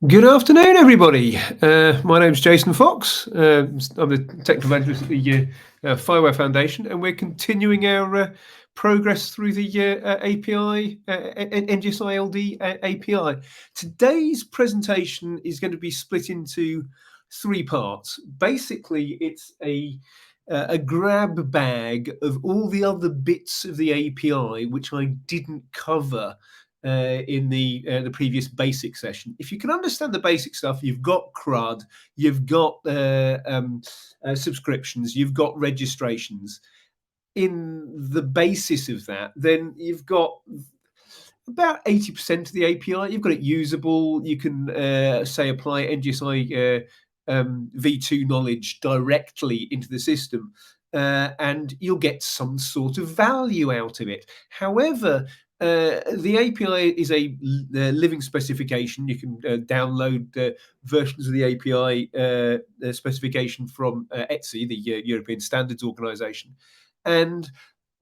Good afternoon, everybody. My name's Jason Fox. I'm the Technical Evangelist at the FIWARE Foundation, and we're continuing our progress through the API, NGSI LD API. Today's presentation is going to be split into three parts. Basically, it's a grab bag of all the other bits of the API which I didn't cover in the previous basic session. If you can understand the basic stuff, you've got CRUD, you've got subscriptions, you've got registrations. In the basis of that, then you've got about 80% of the API. You've got it usable. You can say apply NGSI V2 knowledge directly into the system, and you'll get some sort of value out of it. However, the API is a living specification. You can download versions of the API specification from ETSI, the European Standards Organization. And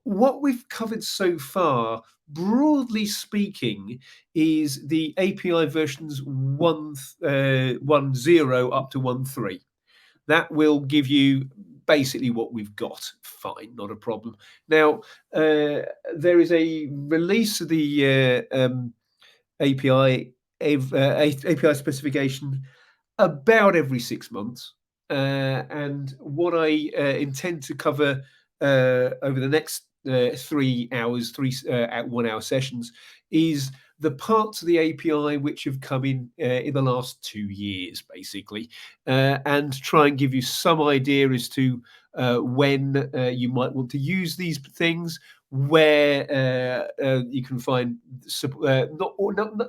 what we've covered so far, broadly speaking, is the API versions 1.0 up to 1.3. That will give you basically what we've got. Fine, not a problem. Now, there is a release of the API specification about every 6 months. And what I intend to cover over the next 3 hours, 1 hour sessions, is the parts of the API which have come in the last 2 years, basically, and try and give you some idea as to when you might want to use these things, where you can find not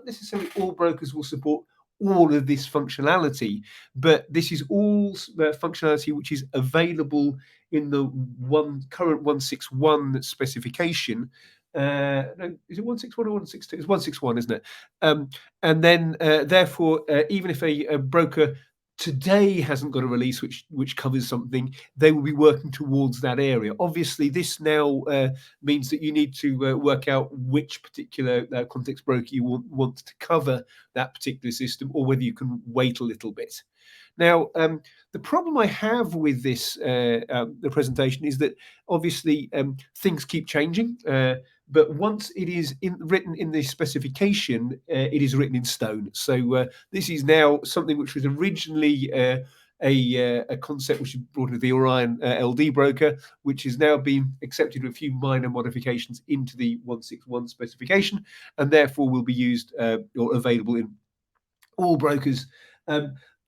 necessarily all brokers will support all of this functionality, but this is all functionality which is available in the current 161 specification. No, is it 161 or 162? It's 161, isn't it? And then, therefore, even if a broker today hasn't got a release which covers something, they will be working towards that area. Obviously, this now means that you need to work out which particular context broker you want to cover that particular system, or whether you can wait a little bit. Now, the problem I have with this the presentation is that obviously things keep changing, but once it is written in the specification, it is written in stone. So this is now something which was originally a concept which was brought into the Orion LD broker, which has now been accepted with a few minor modifications into the 161 specification, and therefore will be used or available in all brokers.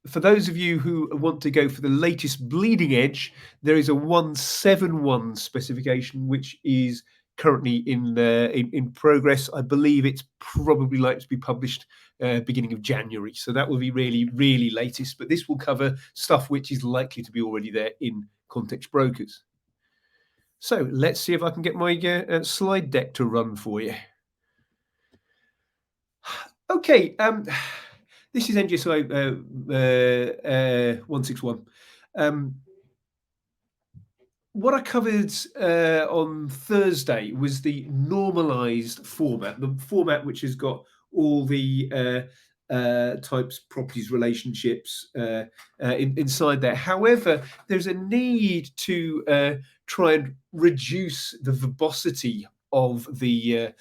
For those of you who want to go for the latest bleeding edge, there is a 171 specification which is currently in progress. I believe it's probably likely to be published beginning of January. So that will be really, really latest. But this will cover stuff which is likely to be already there in context brokers. So let's see if I can get my slide deck to run for you. Okay. This is NGSI 161. What I covered on Thursday was the normalized format, the format which has got all the types, properties, relationships inside there. However, there's a need to try and reduce the verbosity of the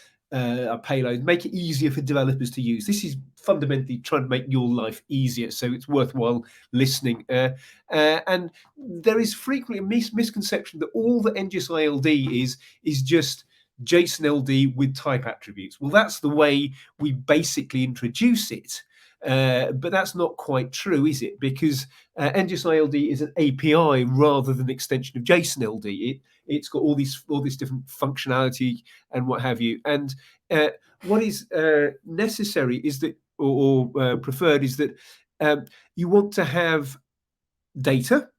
payload, make it easier for developers to use. This is fundamentally trying to make your life easier, so it's worthwhile listening. And there is frequently a misconception that all that NGSI LD is just JSON LD with type attributes. Well, that's the way we basically introduce it. But that's not quite true, is it? Because NGSI LD is an API rather than an extension of JSON LD. It's got all this different functionality and what have you. And what is necessary is that, or preferred, is that you want to have data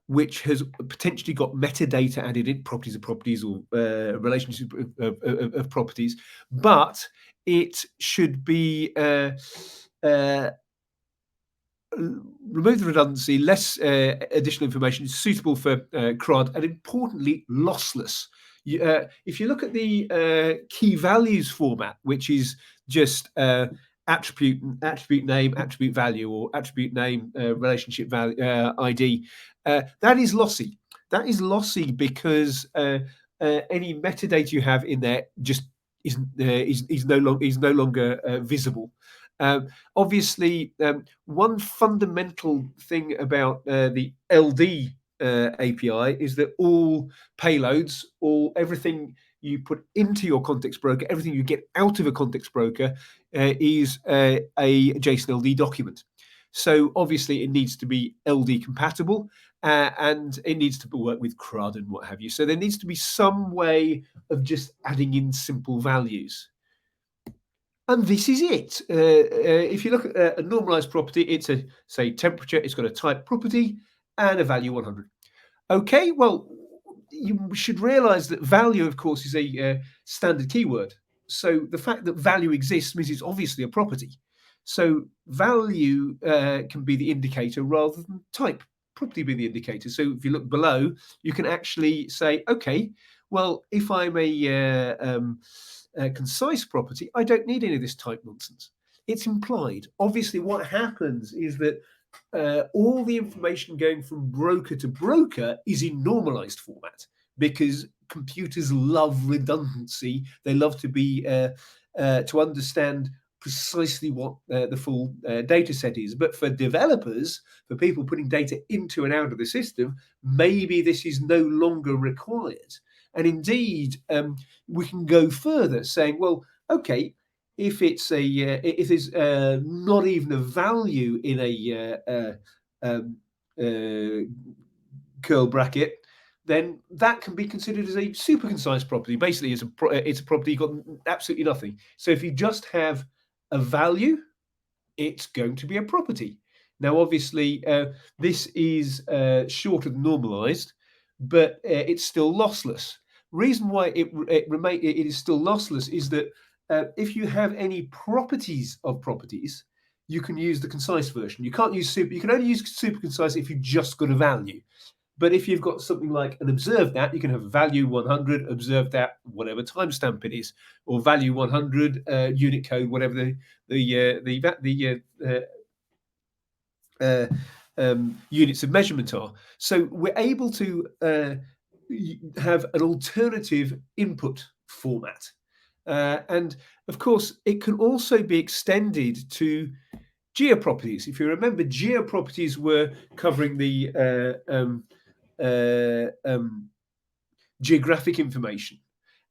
which has potentially got metadata added in, properties of properties, or relationships of properties, but it should be remove the redundancy, less additional information, suitable for CRUD, and importantly, lossless. If you look at the key values format, which is just attribute name, attribute value, or attribute name, relationship value, ID, that is lossy. That is lossy because any metadata you have in there just is no longer visible. Obviously, one fundamental thing about the LD API is that all payloads, everything you put into your context broker, everything you get out of a context broker is a JSON LD document. So obviously it needs to be LD compatible and it needs to work with CRUD and what have you. So there needs to be some way of just adding in simple values. And this is it. If you look at a normalized property, it's a, say, temperature, it's got a type property and a value 100. Okay, well, you should realize that value, of course, is a standard keyword. So the fact that value exists means it's obviously a property. So value can be the indicator rather than type property be the indicator. So if you look below, you can actually say, okay, well, if I'm a concise property, I don't need any of this type nonsense. It's implied. Obviously, what happens is that all the information going from broker to broker is in normalized format because computers love redundancy. They love to be to understand precisely what the full data set is. But for developers, for people putting data into and out of the system, maybe this is no longer required. And indeed, we can go further, saying, well, okay, if it's a if there's not even a value in a curl bracket, then that can be considered as a super concise property. Basically, it's a property got absolutely nothing. So if you just have a value, it's going to be a property. Now, obviously, this is shorter than normalized, but it's still lossless. Reason why it is still lossless is that if you have any properties of properties, you can use the concise version. You can't use super. You can only use super concise if you've just got a value. But if you've got something like an observed that, you can have value 100, observed that, whatever timestamp it is, or value 100, unit code, whatever units of measurement are. So we're able to have an alternative input format. And of course, it can also be extended to geoproperties. If you remember, geoproperties were covering the geographic information.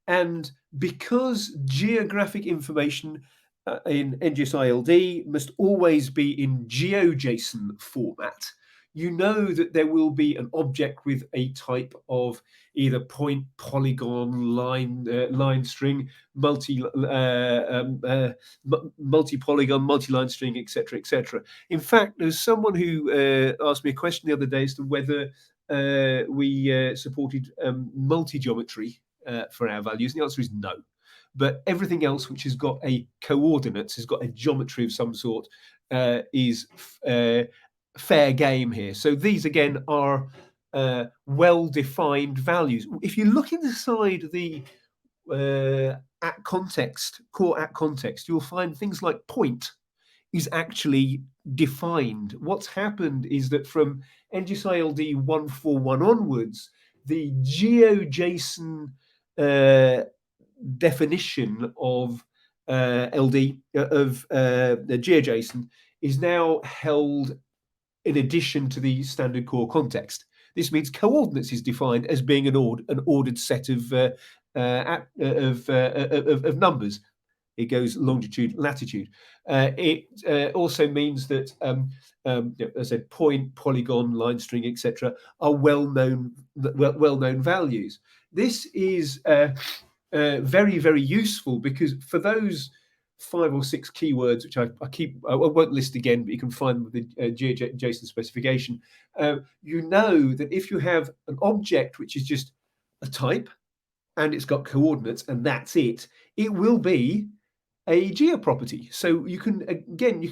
And because geographic information in NGSI LD must always be in GeoJSON format, you know that there will be an object with a type of either point, polygon, line string, multi-polygon, multi-line string, etc., etc. In fact, there's someone who asked me a question the other day as to whether we supported multi-geometry for our values, and the answer is no. But everything else which has got a coordinates, has got a geometry of some sort, is fair game here. So these again are well-defined values. If you look inside the at context, core at context, you'll find things like point is actually defined. What's happened is that from NGSI LD 141 onwards, the GeoJSON definition of LD of the GeoJSON is now held in addition to the standard core context. This means coordinates is defined as being an ordered set of numbers. It goes longitude, latitude. It also means that, as I said, point, polygon, line string, etc., are well-known values. This is very, very useful because for those 5 or 6 keywords, which I won't list again, but you can find them with the GeoJSON specification. You know that if you have an object which is just a type and it's got coordinates and that's it, it will be a geoproperty. So you can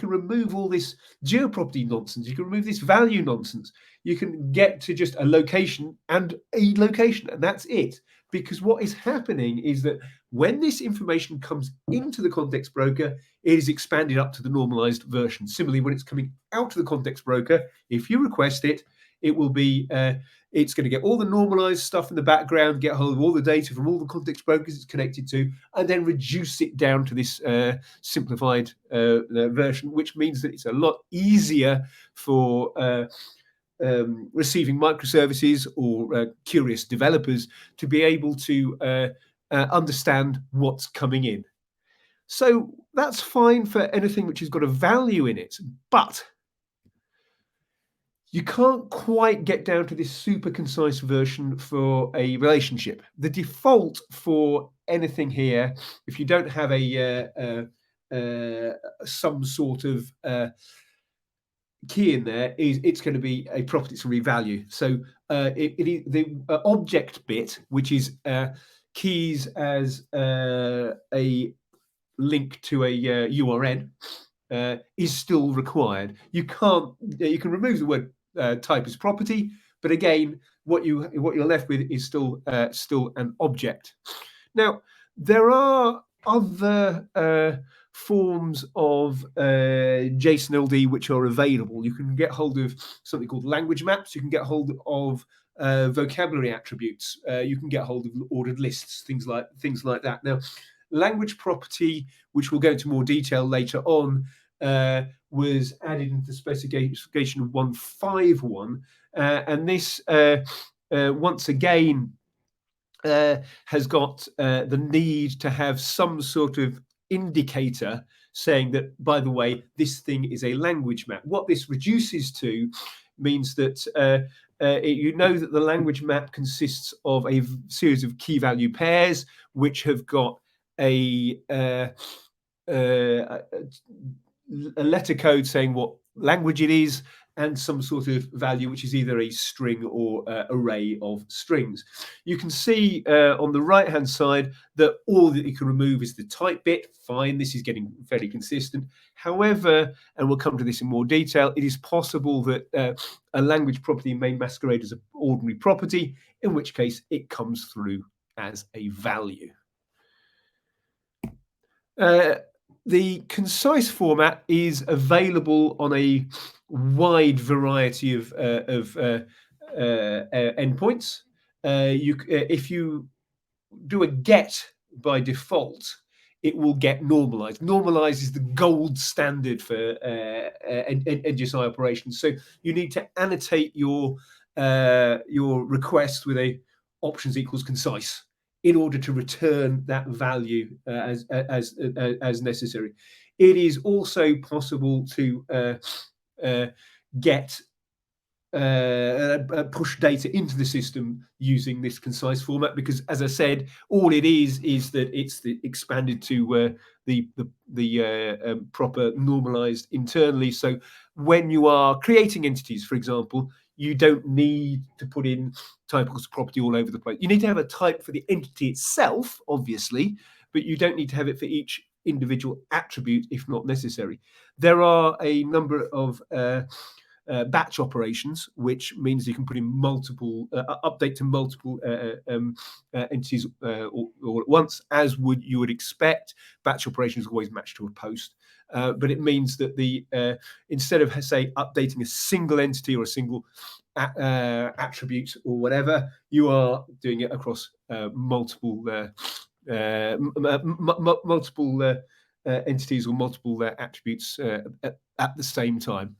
remove all this geoproperty nonsense. You can remove this value nonsense. You can get to just a location, and that's it. because what is happening is that when this information comes into the context broker, it is expanded up to the normalized version. Similarly, when it's coming out to the context broker, if you request it, it will be it's going to get all the normalized stuff in the background, get hold of all the data from all the context brokers it's connected to, and then reduce it down to this simplified version, which means that it's a lot easier for receiving microservices or curious developers to be able to understand what's coming in. So that's fine for anything which has got a value in it, but you can't quite get down to this super concise version for a relationship. The default for anything here, if you don't have some sort of key in there, is it's going to be a property to revalue. So the object bit, which is keys as a link to a URN, is still required. You can remove the word type as property, but again, what you're left with is still an object. Now, there are other forms of JSON LD which are available. You can get hold of something called language maps. You can get hold of vocabulary attributes. You can get hold of ordered lists, things like that. Now, language property, which we'll go into more detail later on, was added into the specification of 151, and this once again has got the need to have some sort of indicator saying that, by the way, this thing is a language map. What this reduces to means that you know that the language map consists of a series of key value pairs which have got a letter code saying what language it is, and some sort of value which is either a string or array of strings. You can see on the right hand side that all that you can remove is the type bit. Fine, this is getting fairly consistent. However, and we'll come to this in more detail, it is possible that a language property may masquerade as an ordinary property, in which case it comes through as a value. The concise format is available on a wide variety of endpoints. If you do a get by default, it will get normalized. Normalized is the gold standard for NGSI operations. So you need to annotate your request with a options equals concise in order to return that value as necessary. It is also possible to get push data into the system using this concise format, because, as I said, all it is that it's expanded to the proper normalized internally. So when you are creating entities, for example, you don't need to put in type equals property all over the place. You need to have a type for the entity itself, obviously, but you don't need to have it for each individual attribute if not necessary. There are a number of batch operations, which means you can put in multiple update to multiple entities all at once, as you would expect. Batch operations always match to a post, but it means that the instead of, say, updating a single entity or a single attribute or whatever, you are doing it across multiple entities or multiple attributes at the same time.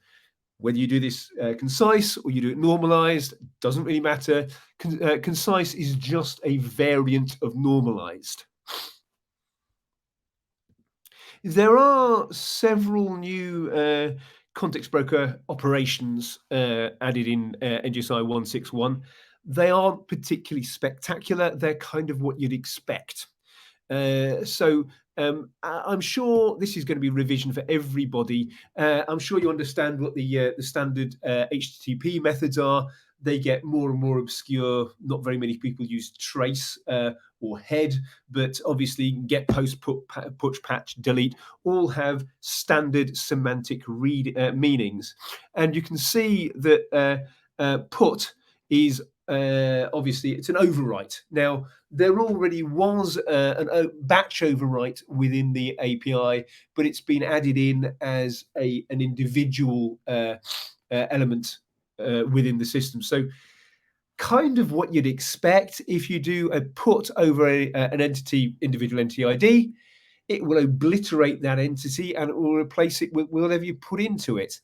Whether you do this concise or you do it normalized, doesn't really matter. Concise is just a variant of normalized. There are several new context broker operations added in NGSI 161. They aren't particularly spectacular. They're kind of what you'd expect. So I'm sure this is going to be revision for everybody. I'm sure you understand what the standard HTTP methods are. They get more and more obscure. Not very many people use trace or head, but obviously get, post, put, push, patch, delete, all have standard semantic meanings. And you can see that put is obviously it's an overwrite. Now, there already was a batch overwrite within the API, but it's been added in as an individual element within the system. So kind of what you'd expect if you do a put over an individual entity ID. It will obliterate that entity and it will replace it with whatever you put into it.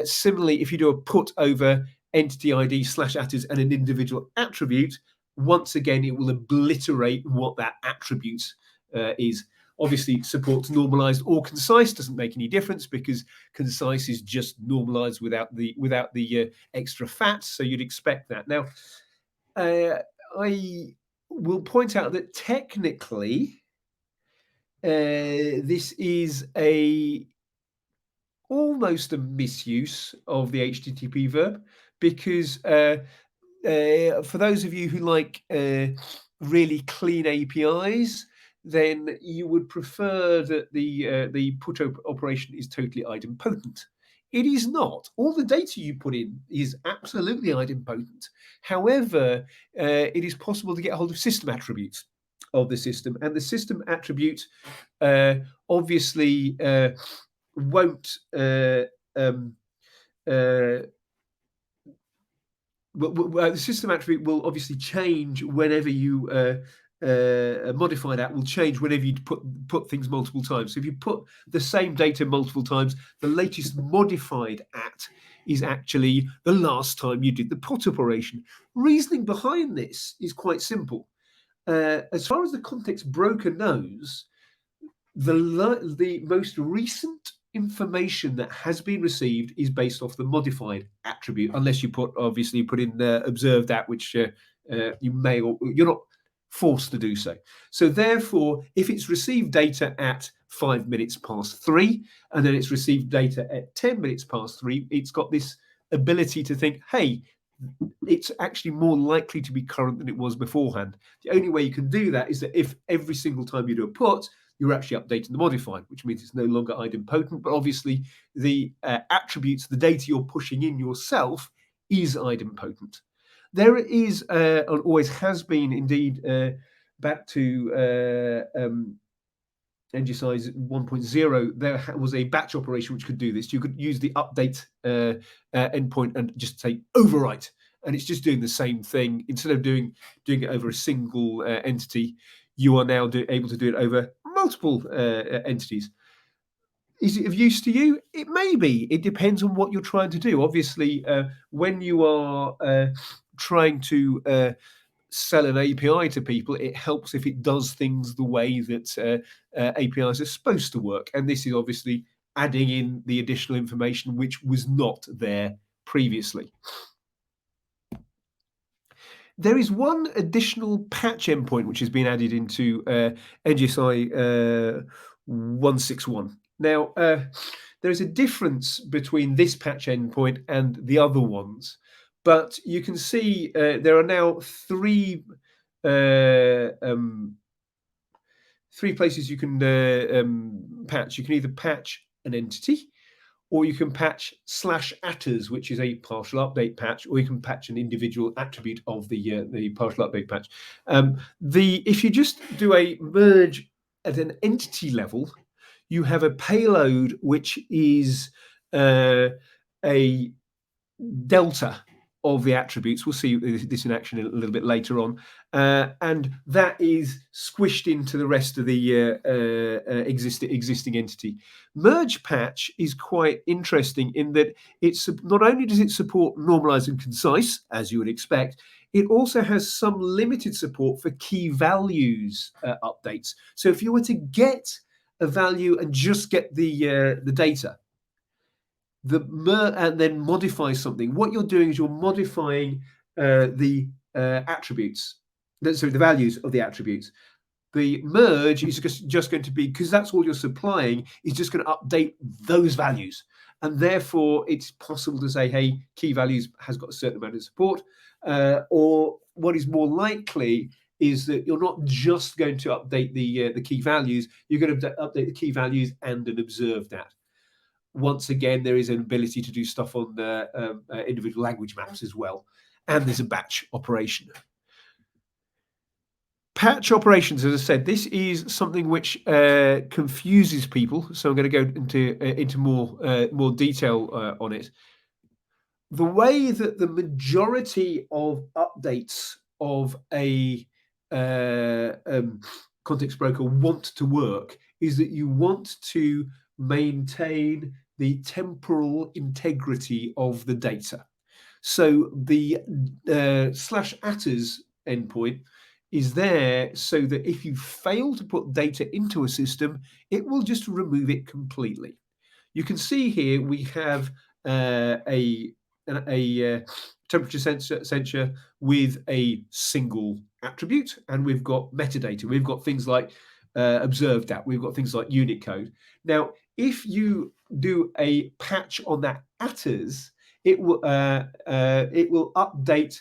Similarly, if you do a put over entity ID / attrs and an individual attribute, once again, it will obliterate what that attribute is. Obviously, supports normalized or concise, doesn't make any difference because concise is just normalized without the extra fat. So you'd expect that. Now, I will point out that technically, this is almost a misuse of the HTTP verb because for those of you who like really clean APIs, then you would prefer that the put operation is totally idempotent. It is not. All the data you put in is absolutely idempotent. However, it is possible to get hold of system attributes of the system, and the system attribute obviously won't the system attribute will obviously change whenever you modify that. Will change whenever you put things multiple times. So if you put the same data multiple times, the latest modified at is actually the last time you did the put operation. Reasoning behind this is quite simple. As far as the context broker knows, the most recent information that has been received is based off the modified attribute, unless you put in observed at, which you may or you're not forced to do so. So therefore, if it's received data at 5 minutes past 3, and then it's received data at 10 minutes past 3, it's got this ability to think, hey, it's actually more likely to be current than it was beforehand. The only way you can do that is that if every single time you do a put, you're actually updating the modified, which means it's no longer idempotent. But obviously, the attributes, the data you're pushing in yourself, is idempotent. There is, and always has been, indeed, back to NGSI 1.0, there was a batch operation which could do this. You could use the update endpoint and just say overwrite, and it's just doing the same thing. Instead of doing it over a single entity, you are now able to do it over multiple entities. Is it of use to you? It may be. It depends on what you're trying to do. Obviously, when you are trying to sell an API to people, it helps if it does things the way that APIs are supposed to work. And this is obviously adding in the additional information which was not there previously. There is one additional patch endpoint which has been added into NGSI 161. Now, there is a difference between this patch endpoint and the other ones, but you can see there are now three places you can patch. You can either patch an entity, or you can patch /attrs, which is a partial update patch, or you can patch an individual attribute of the partial update patch. If you just do a merge at an entity level, you have a payload which is a delta of the attributes. We'll see this in action a little bit later on, and that is squished into the rest of the existing entity. Merge patch is quite interesting in that it's not only does it support normalized and concise, as you would expect, it also has some limited support for key values updates. So if you were to get a value and just get the data, and then modify something, what you're doing is you're modifying the attributes, so the values of the attributes. The merge is just going to be, because that's all you're supplying, is just going to update those values. And therefore, it's possible to say, hey, key values has got a certain amount of support. Or what is more likely is that you're not just going to update the key values, you're going to update the key values and an observed at. Once again, there is an ability to do stuff on individual language maps as well. and there's a batch operation. Patch operations, as I said, this is something which confuses people. So I'm going to go into more detail on it. The way that the majority of updates of a context broker want to work is that you want to maintain the temporal integrity of the data. So the /attrs endpoint is there so that if you fail to put data into a system, it will just remove it completely. You can see here we have a temperature sensor with a single attribute, and we've got metadata. We've got things like observed at. We've got things like unit code. Now, if you do a patch on that attrs, it will update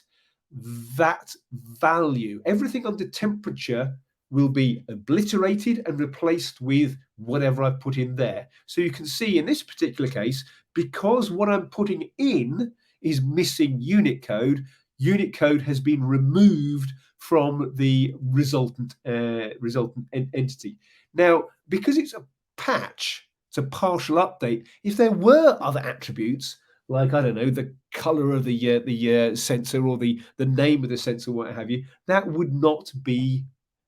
that value. Everything under temperature will be obliterated and replaced with whatever I've put in there. So you can see in this particular case, because what I'm putting in is missing unit code has been removed from the resultant entity. Now, because it's a patch, it's a partial update. If there were other attributes, like, I don't know, the color of the sensor or the name of the sensor, what have you, that would not be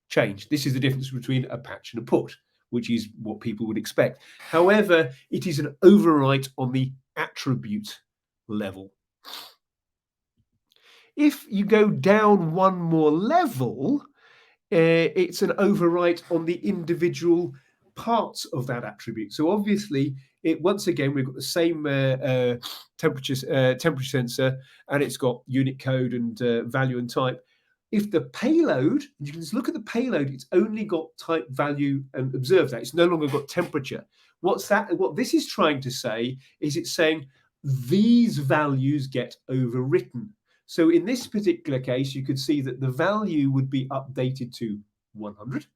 changed. This is the difference between a patch and a put, which is what people would expect. However, it is an overwrite on the attribute level. If you go down one more level, it's an overwrite on the individual parts of that attribute. So obviously, once again, we've got the same temperature sensor, and it's got unit code and value and type. If the payload, you can just look at the payload, it's only got type, value, and observe that. It's no longer got temperature. What this is trying to say is it's saying these values get overwritten. So in this particular case, you could see that the value would be updated to 100,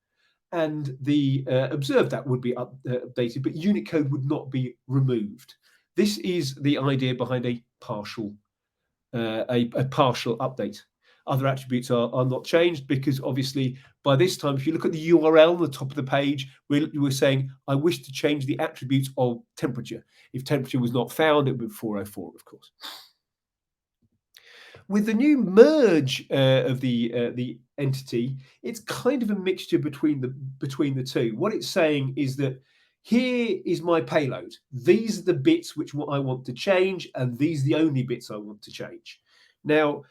and the observed that would be updated, but unit code would not be removed. This is the idea behind a partial update. Other attributes are not changed because obviously by this time, if you look at the URL on the top of the page, we're saying, I wish to change the attributes of temperature. If temperature was not found, it would be 404, of course. With the new merge of the entity, it's kind of a mixture between the two. What it's saying is that here is my payload. These are the bits which I want to change, and these are the only bits I want to change. Now,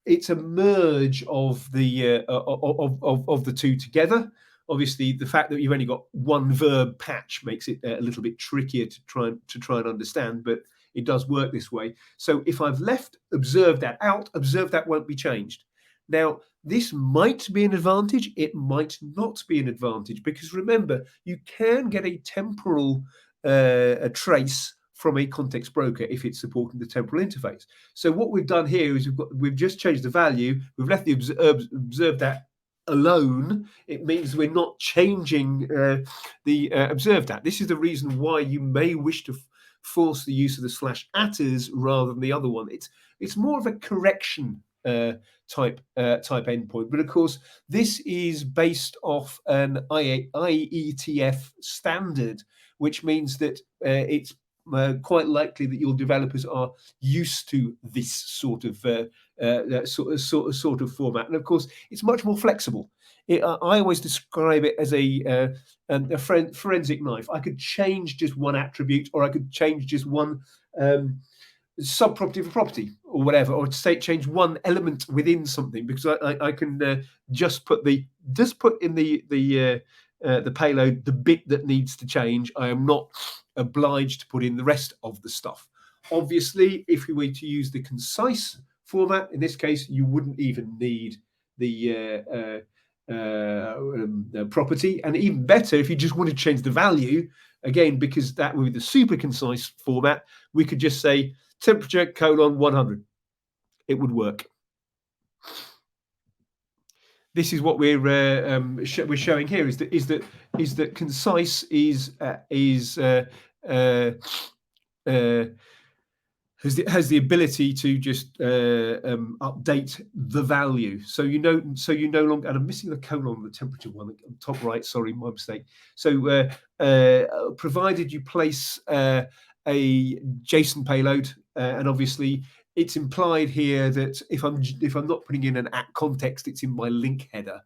it's a merge of the of the two together. Obviously, the fact that you've only got one verb patch makes it a little bit trickier to try and understand, but it does work this way. So if I've left observe that out, observe that won't be changed. Now, this might be an advantage. It might not be an advantage, because remember, you can get a temporal a trace from a context broker if it's supporting the temporal interface. So what we've done here is we've just changed the value. We've left the observe that alone. It means we're not changing the observe that. This is the reason why you may wish to force the use of the /attrs rather than the other one. It's more of a correction type endpoint, but of course this is based off an IETF standard, which means that it's quite likely that your developers are used to this sort of format, and of course it's much more flexible. I always describe it as a forensic knife. I could change just one attribute, or I could change just one subproperty of a property, or whatever, or change one element within something, because I can just put in the payload the bit that needs to change. I am not obliged to put in the rest of the stuff. Obviously, if we were to use the concise format, in this case, you wouldn't even need the property, and even better, if you just want to change the value, again, because that would be the super concise format, we could just say temperature : 100. It would work. This is what we're showing here. Is that concise is has the ability to just update the value. So you no longer, and I'm missing the colon on the temperature one on top right. Sorry, my mistake. So provided you place a JSON payload, and obviously it's implied here that if I'm not putting in an at context, it's in my link header.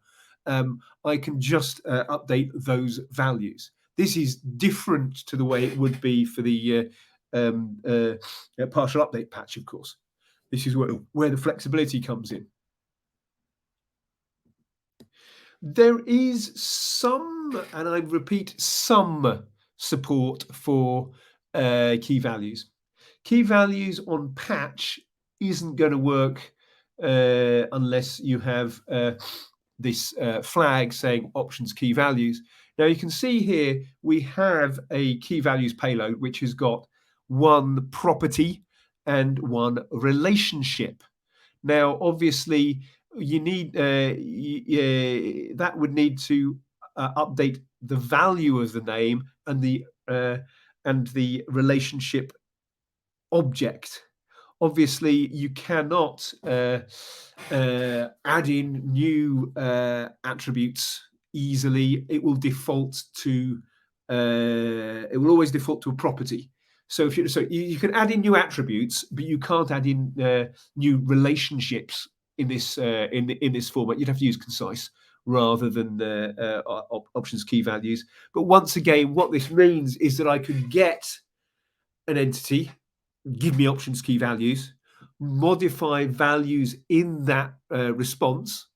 I can just update those values. This is different to the way it would be for the partial update patch, of course. This is where the flexibility comes in. There is some, and I repeat, some support for key values. Key values on patch isn't going to work unless you have this flag saying options key values. Now you can see here we have a key values payload which has got one property and one relationship. Now, obviously, you need that would need to update the value of the name and the relationship object. Obviously, you cannot add in new attributes easily. It will default to it will always default to a property. So you can add in new attributes, but you can't add in new relationships in this in this format. You'd have to use concise rather than options key values. But once again, what this means is that I could get an entity, give me options key values, modify values in that response.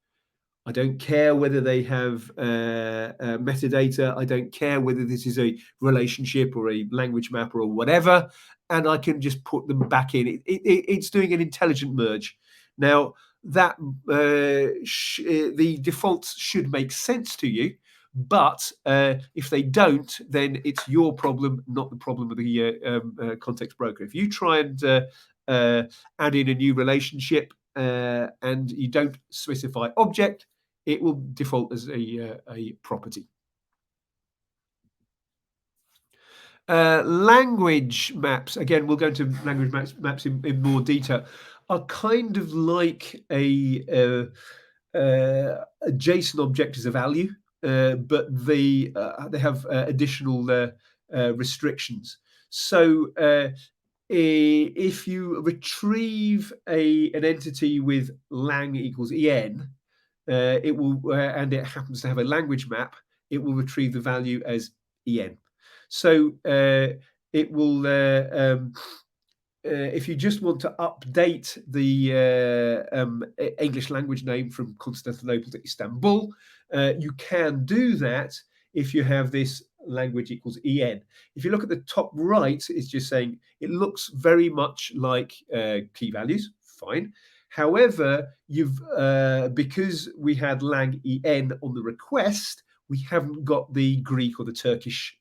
I don't care whether they have metadata. I don't care whether this is a relationship or a language map or whatever, and I can just put them back in. It's doing an intelligent merge. Now, that the defaults should make sense to you, but if they don't, then it's your problem, not the problem of the context broker. If you try and add in a new relationship and you don't specify object, it will default as a property. Language maps, again, we'll go into language maps in more detail, are kind of like a JSON object as a value, but they have additional restrictions. So if you retrieve an entity with lang equals en, it will, and it happens to have a language map, it will retrieve the value as en. So it will, if you just want to update the English language name from Constantinople to Istanbul, you can do that if you have this language equals en. If you look at the top right, it's just saying it looks very much like key values. Fine. However, you've because we had lang en on the request, we haven't got the Greek or the Turkish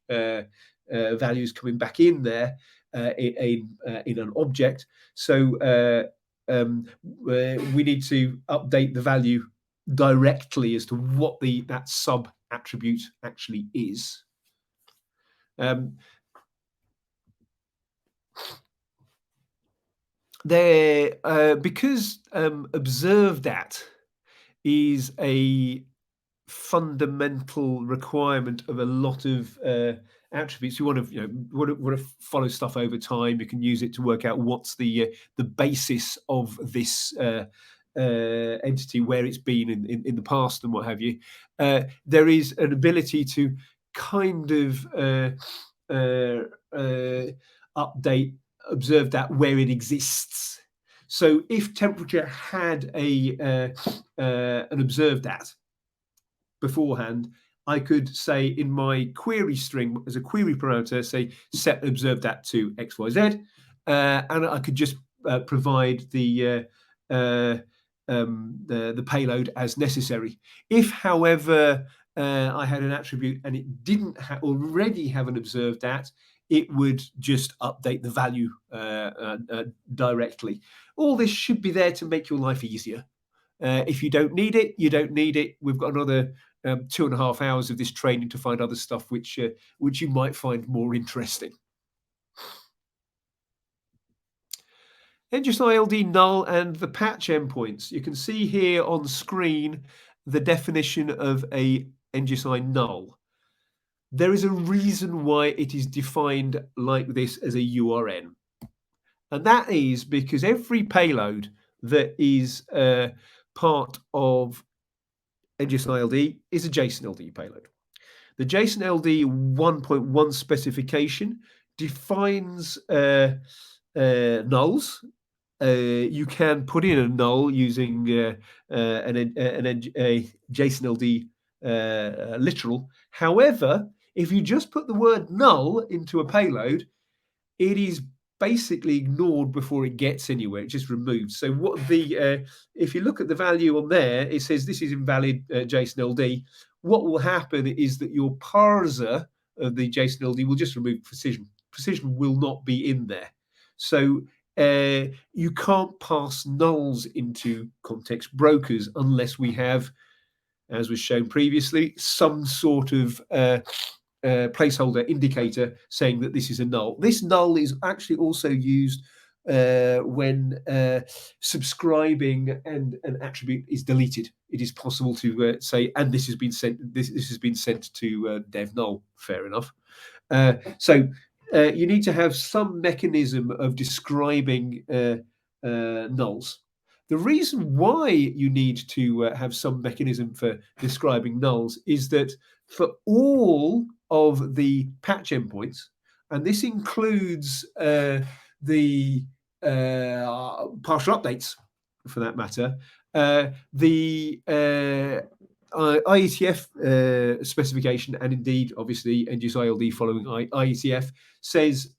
values coming back in there in an object. So we need to update the value directly as to what that sub attribute actually is. Because observed at is a fundamental requirement of a lot of attributes. You want to follow stuff over time. You can use it to work out what's the basis of this entity, where it's been in the past and what have you. There is an ability to kind of update observed at where it exists. So if temperature had an observed at beforehand, I could say in my query string as a query parameter, say set observed at to XYZ, and I could just provide the payload as necessary. If, however, I had an attribute and it didn't already have an observed at, it would just update the value directly. All this should be there to make your life easier. If you don't need it, you don't need it. We've got another 2.5 hours of this training to find other stuff which you might find more interesting. NGSI LD null and the patch endpoints. You can see here on screen the definition of a NGSI null. There is a reason why it is defined like this as a URN. And that is because every payload that is part of NGSI LD is a JSON LD payload. The JSON LD 1.1 specification defines nulls. You can put in a null using a JSON LD literal. However, if you just put the word null into a payload, it is basically ignored before it gets anywhere. It just removes. So what if you look at the value on there, it says this is invalid JSON LD. What will happen is that your parser of the JSON LD will just remove precision. Precision will not be in there. So you can't pass nulls into context brokers unless we have, as was shown previously, some sort of placeholder indicator saying that this is a null. This null is actually also used when subscribing and an attribute is deleted. It is possible to say, and this has been sent. This has been sent to dev null. Fair enough. So you need to have some mechanism of describing nulls. The reason why you need to have some mechanism for describing nulls is that for all of the patch endpoints, and this includes the partial updates for that matter, the IETF specification, and indeed, obviously, NGSI LD following IETF says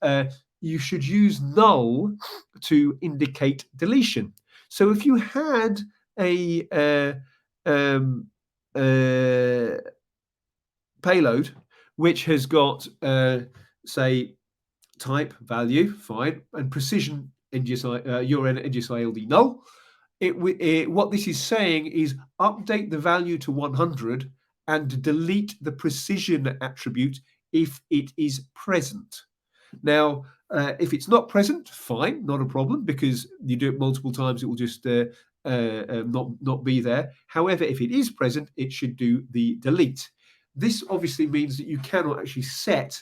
you should use null to indicate deletion. So if you had a payload which has got, say, type value, fine, and precision NGSI, URN NGSI LD null, what this is saying is update the value to 100 and delete the precision attribute if it is present. Now, if it's not present, fine, not a problem, because you do it multiple times, it will just not be there. However, if it is present, it should do the delete. This obviously means that you cannot actually set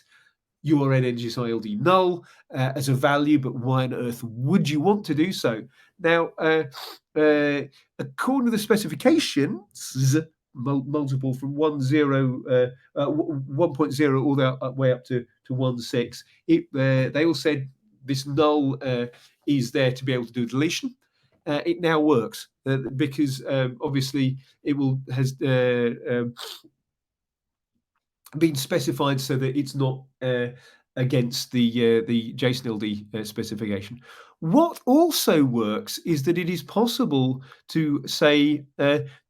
URN NGSI LD null as a value, but why on earth would you want to do so? Now, according to the specifications, multiple from 1.0 all the way up to 1.6, they all said this null is there to be able to do deletion. It now works because obviously it has been specified so that it's not against the JSON LD specification. What also works is that it is possible to say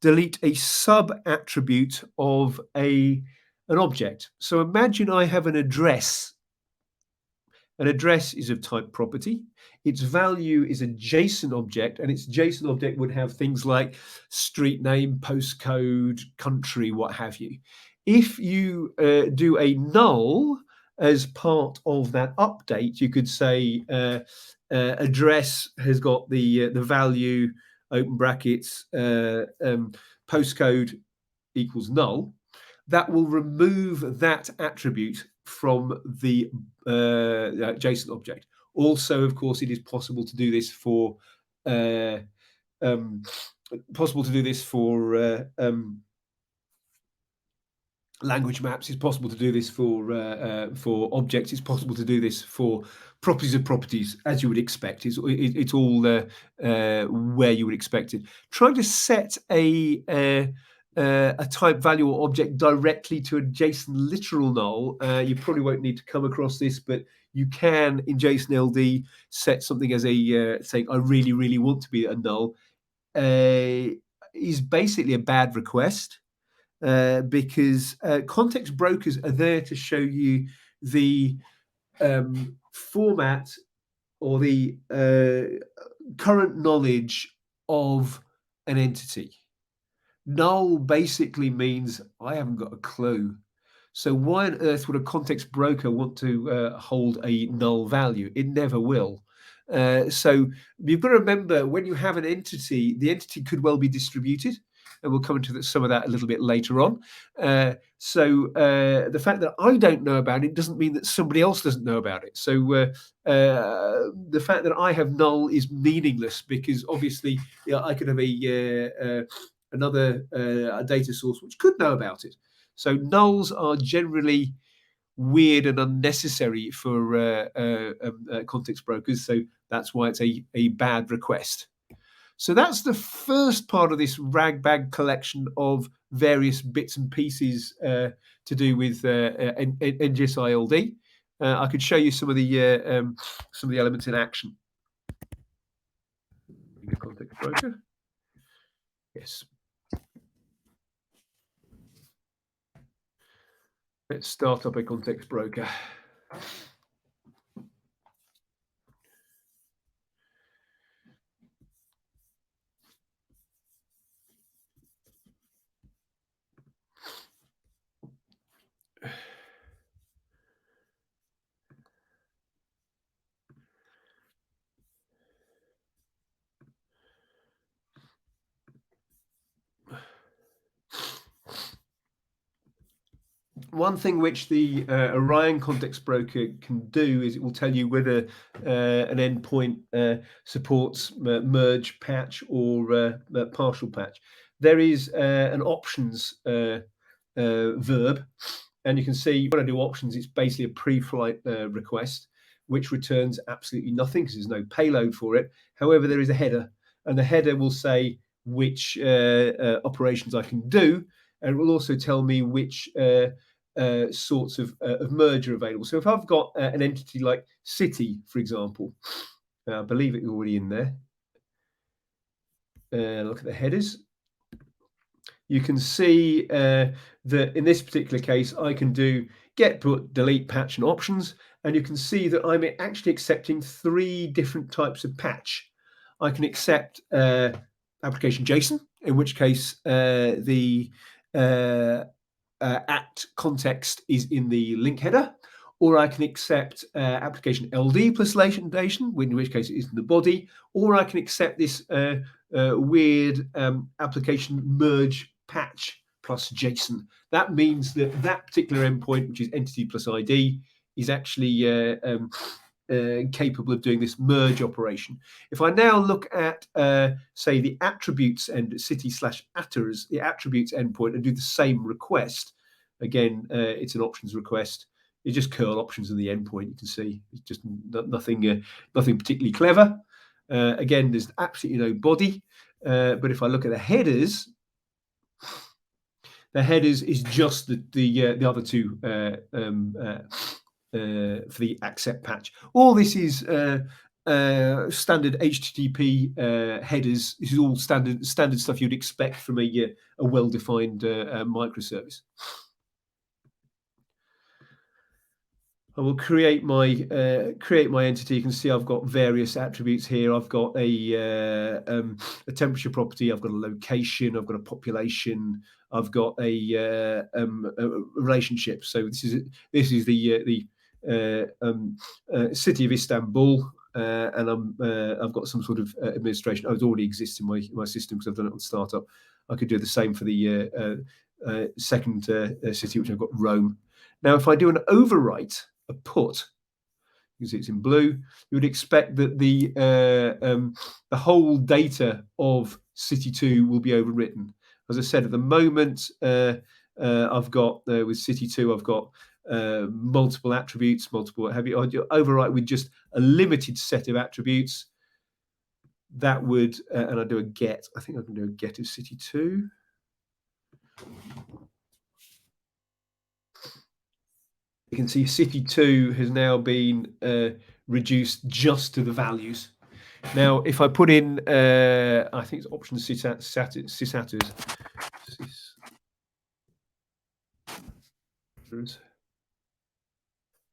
delete a sub attribute of an object. So imagine I have an address. An address is of type property. Its value is a JSON object, and its JSON object would have things like street name, postcode, country, what have you. If you do a null as part of that update, you could say address has got the value, open brackets, postcode equals null. That will remove that attribute from the JSON object. Also, of course, it is possible to do this for language maps. It's possible to do this for objects. It's possible to do this for properties of properties, as you would expect. It's all where you would expect it. Trying to set a type value or object directly to a JSON literal null, you probably won't need to come across this, but you can in JSON LD set something as a saying I really, really want to be a null. Is basically a bad request. Because context brokers are there to show you the format or the current knowledge of an entity. Null basically means I haven't got a clue. So why on earth would a context broker want to hold a null value? It never will. So you've got to remember when you have an entity, the entity could well be distributed. And we'll come into some of that a little bit later on. The fact that I don't know about it doesn't mean that somebody else doesn't know about it. So the fact that I have null is meaningless because obviously I could have another data source which could know about it. So nulls are generally weird and unnecessary for context brokers. So that's why it's a bad request. So that's the first part of this ragbag collection of various bits and pieces to do with NGSI LD. I could show you some of the elements in action. A context broker. Yes. Let's start up a context broker. One thing which the Orion context broker can do is it will tell you whether an endpoint supports merge patch or partial patch. There is an options verb, and you can see when I do options, it's basically a pre-flight request, which returns absolutely nothing because there's no payload for it. However, there is a header, and the header will say which operations I can do, and it will also tell me which sorts of merge are available. So if I've got an entity like city, for example, I believe it's already in there. Look at the headers. You can see that in this particular case, I can do get, put, delete, patch, and options. And you can see that I'm actually accepting 3 different types of patch. I can accept application JSON, in which case the at context is in the link header, or I can accept application LD plus latentation, in which case it is in the body, or I can accept this weird application merge patch plus JSON. That means that that particular endpoint, which is entity plus ID, is actually capable of doing this merge operation. If I now look at, say, the attributes and city/attrs, the attributes endpoint, and do the same request, again, it's an options request. You just curl options in the endpoint. You can see it's just nothing particularly clever. Again, there's absolutely no body. But if I look at the headers is just the other two for the accept patch. All this is standard HTTP headers. This is all standard stuff you'd expect from a well-defined microservice. I will create my entity. You can see I've got various attributes here. I've got a temperature property. I've got a location. I've got a population. I've got a relationship. So this is the city of Istanbul, and I've got some sort of administration. Oh, it already exists in my system because I've done it on startup. I could do the same for the second city, which I've got Rome. Now, if I do an overwrite, a put, because it's in blue, you would expect that the whole data of city 2 will be overwritten. As I said, at the moment, I've got with city 2, I've got multiple attributes, multiple. Have you overwrite with just a limited set of attributes? That would, and I do a get. I think I can do a get of city 2. You can see city 2 has now been reduced just to the values. Now, if I put in, I think it's option sysattrs.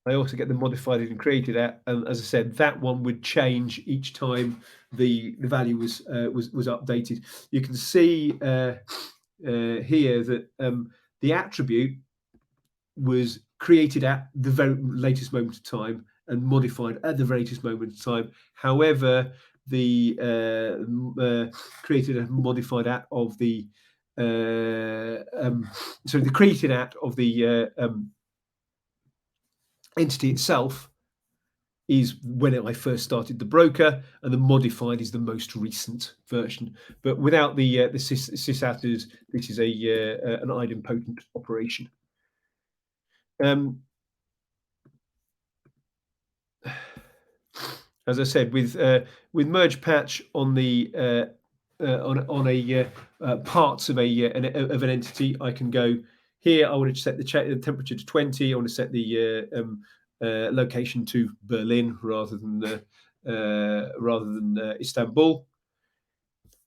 I also get them modified and created at, and as I said, that one would change each time the value was updated. You can see here that the attribute was created at the very latest moment of time, and modified at the very latest moment in time. However, the created and modified app of the the created app of the entity itself is when I first started the broker, and the modified is the most recent version. But without the sysadders, this is an idempotent operation. As I said, with merge patch on the on a parts of an entity, I can go here. I want to set the temperature to 20. I want to set the location to Berlin rather than Istanbul.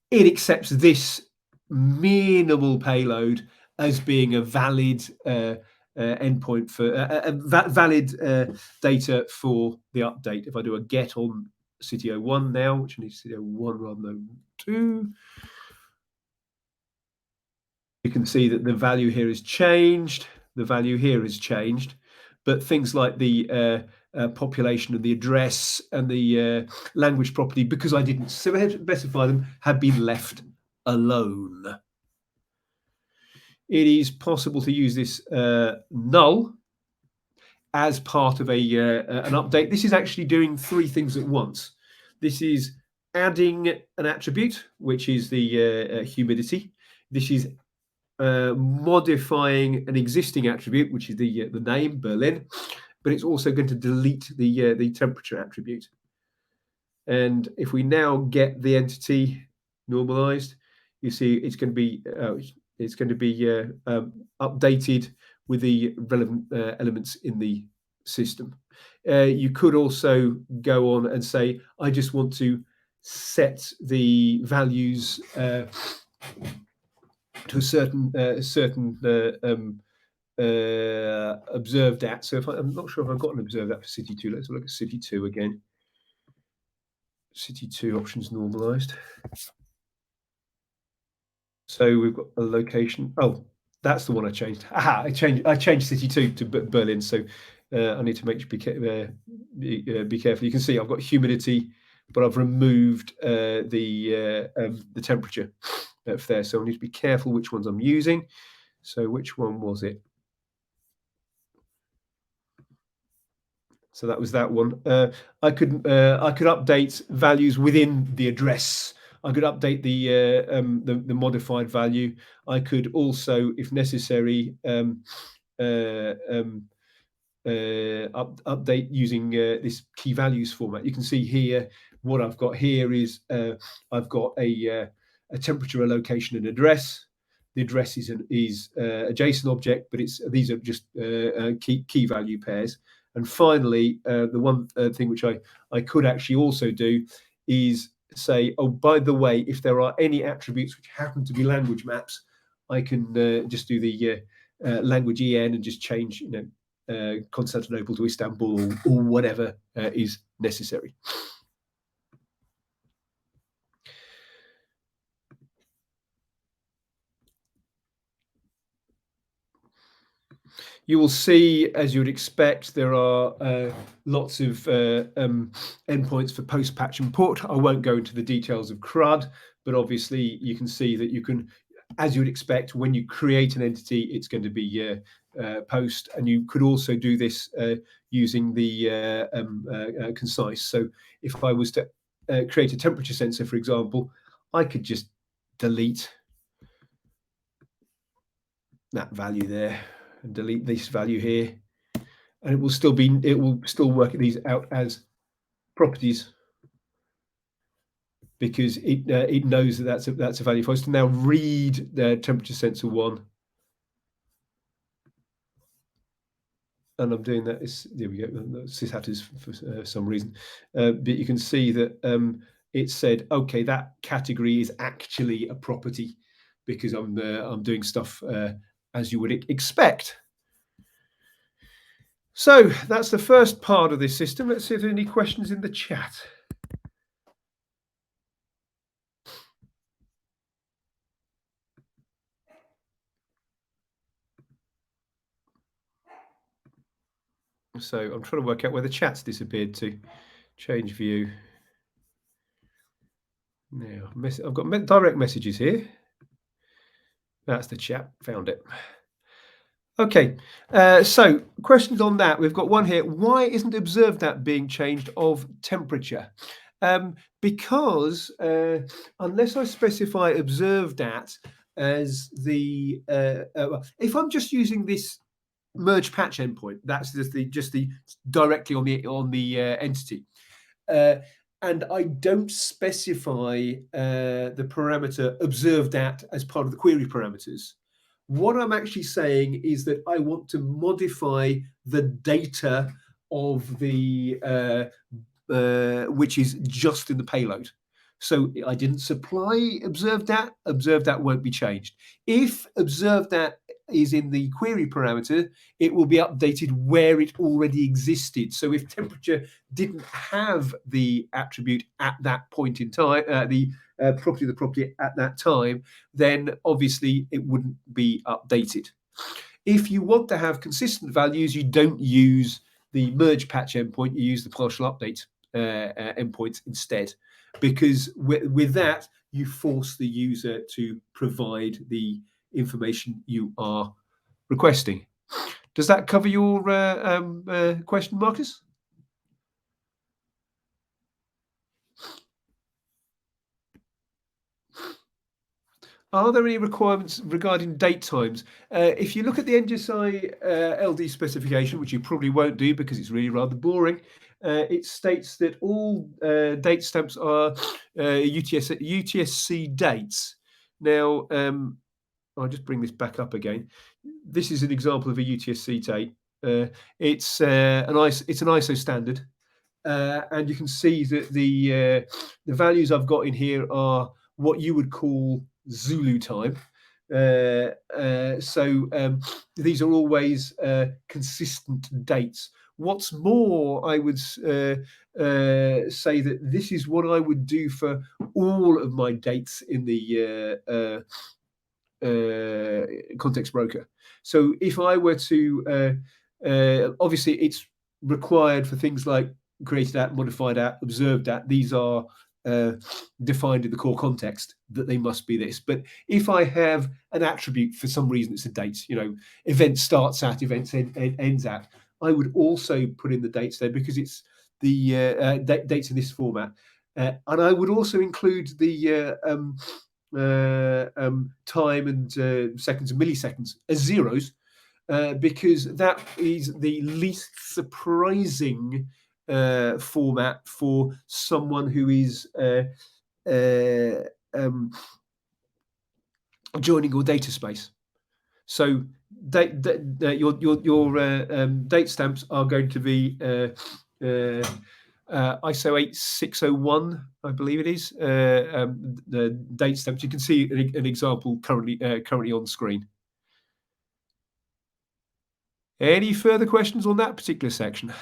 It accepts this minimal payload as being a valid endpoint for valid data for the update. If I do a get on CTO1 now, which needs CTO1 rather than 2, you can see that the value here has changed. The value here has changed, but things like the population and the address and the language property, because I didn't specify them, have been left alone. It is possible to use this null as part of an update. This is actually doing 3 things at once. This is adding an attribute, which is the humidity. This is modifying an existing attribute, which is the name, Berlin, but it's also going to delete the temperature attribute. And if we now get the entity normalized, you see it's going to be updated with the relevant elements in the system. You could also go on and say, I just want to set the values to a certain observed at. So I'm not sure if I've got an observed at for City 2. Let's look at City 2 again. City 2 options normalized. So we've got a location. Oh, that's the one I changed. Aha! I changed City 2 to Berlin. So I need to be careful. You can see I've got humidity, but I've removed the temperature there. So I need to be careful which ones I'm using. So which one was it? So that was that one. I could update values within the address. I could update the modified value. I could also, if necessary, update using this key values format. You can see here what I've got here is I've got a temperature, a location, and address. The address is a JSON object, but these are just key value pairs. And finally, the one thing which I could actually also do is say, oh, by the way, if there are any attributes which happen to be language maps, I can just do the language en and just change, Constantinople to Istanbul or whatever is necessary. You will see, as you would expect, there are lots of endpoints for post-patch import. I won't go into the details of CRUD, but obviously you can see that you can, as you would expect, when you create an entity, it's going to be post, and you could also do this using the concise. So if I was to create a temperature sensor, for example, I could just delete that value there and delete this value here, and it will still work these out as properties because it knows that that's a value. If I was to now read the temperature sensor 1, and I'm doing that, there we go, sysadders for some reason, but you can see that it said, okay, that category is actually a property because I'm doing stuff as you would expect. So that's the first part of this system. Let's see if there are any questions in the chat. So I'm trying to work out where the chat's disappeared to. Change view. Now, I've got direct messages here. That's the chat. Found it. Okay, so questions on that. We've got one here. Why isn't observed at being changed of temperature? Because unless I specify observed at as the, well, if I'm just using this merge patch endpoint, that's just the directly on the entity. And I don't specify the parameter observed at as part of the query parameters. What I'm actually saying is that I want to modify the data of the which is just in the payload. So I didn't supply observed at won't be changed. If observed at is in the query parameter, it will be updated where it already existed. So if temperature didn't have the attribute at that point in time, the property of the property at that time, then obviously it wouldn't be updated. If you want to have consistent values, you don't use the merge patch endpoint, you use the partial update endpoint instead, because with that, you force the user to provide the information you are requesting. Does that cover your question, Marcus? Are there any requirements regarding date times? If you look at the NGSI LD specification, which you probably won't do because it's really rather boring, it states that all date stamps are UTSC dates. Now, I'll just bring this back up again. This is an example of a UTSC date. It's an ISO standard. And you can see that the values I've got in here are what you would call Zulu time. So these are always consistent dates. What's more, I would say that this is what I would do for all of my dates in the context broker. So if I were to, obviously it's required for things like created at, modified at, observed at. These are defined in the core context that they must be this. But if I have an attribute for some reason, it's a date, event starts at, event ends at, I would also put in the dates there because it's the dates in this format. And I would also include the time and seconds and milliseconds as zeros, because that is the least surprising format for someone who is joining your data space. So your date stamps are going to be ISO 8601, I believe it is. The date stamps. You can see an example currently on screen. Any further questions on that particular section?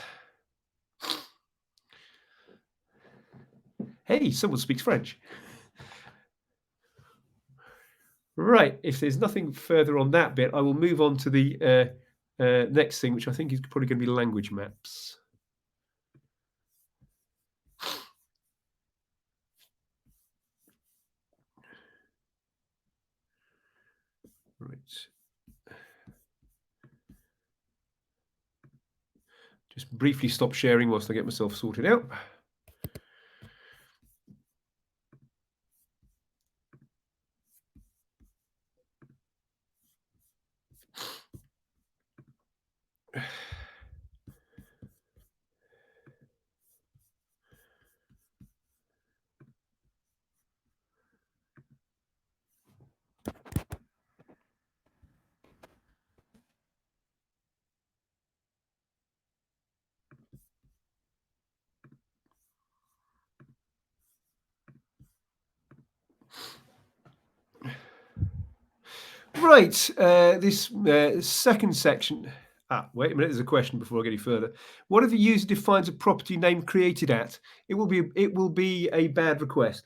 Hey, someone speaks French. Right, if there's nothing further on that bit, I will move on to the next thing, which I think is probably going to be language maps. Right. Just briefly stop sharing whilst I get myself sorted out. Right, this second section. Wait a minute. There's a question before I get any further. What if the user defines a property name created at? It will be a bad request,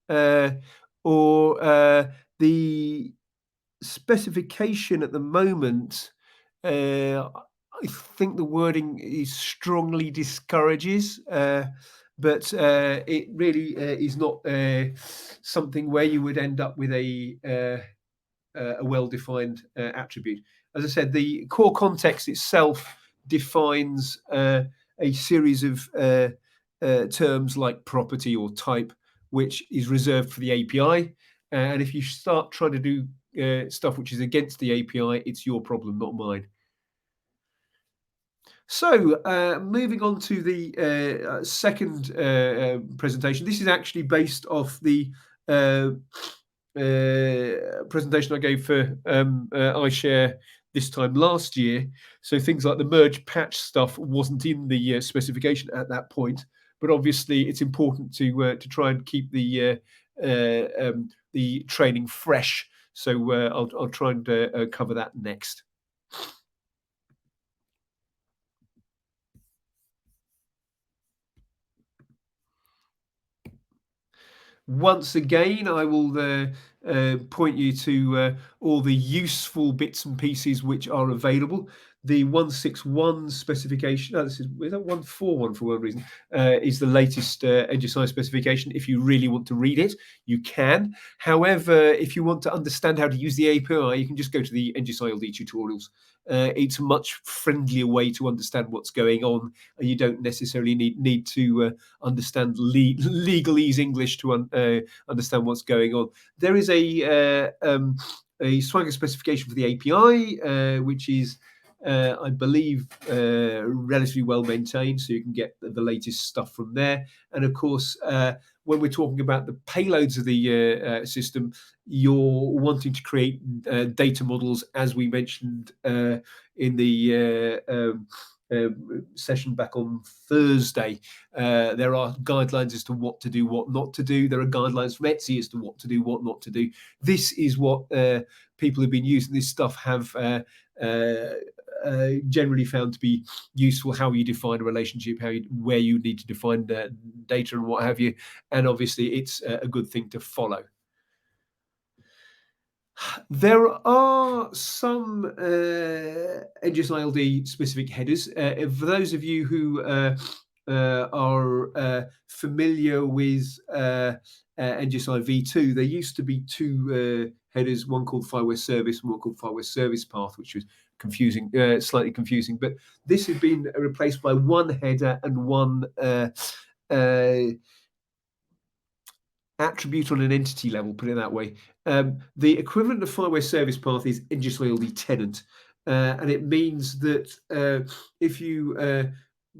or the specification at the moment. I think the wording is strongly discourages, but it really is not something where you would end up with a well-defined attribute. As I said, the core context itself defines a series of terms like property or type, which is reserved for the API. And if you start trying to do stuff which is against the API, it's your problem, not mine. So, moving on to the second presentation. This is actually based off the uh, presentation I gave for iShare this time last year. So things like the merge patch stuff wasn't in the specification at that point, but obviously it's important to try and keep the training fresh. So I'll try and cover that next. Once again, I will point you to all the useful bits and pieces which are available. The 161 specification, is that 141 for one reason, is the latest NGSI specification. If you really want to read it, you can. However, if you want to understand how to use the API, you can just go to the NGSI LD tutorials. It's a much friendlier way to understand what's going on, and you don't necessarily need to understand legalese English to understand what's going on. There is a Swagger specification for the API, which is, I believe, relatively well maintained, so you can get the latest stuff from there. And of course, when we're talking about the payloads of the system, you're wanting to create data models, as we mentioned in the session back on Thursday. There are guidelines as to what to do, what not to do. There are guidelines from ETSI as to what to do, what not to do. This is what people who've been using this stuff have generally found to be useful. How you define a relationship, where you need to define data and what have you. And obviously, it's a good thing to follow. There are some NGSI LD specific headers. For those of you who are familiar with NGSI V2, there used to be two headers, one called FIWARE Service and one called FIWARE Service Path, which was confusing, slightly confusing. But this has been replaced by one header and one attribute on an entity level, put it that way. The equivalent of FIWARE Service Path is NGSI LD tenant, and it means that if you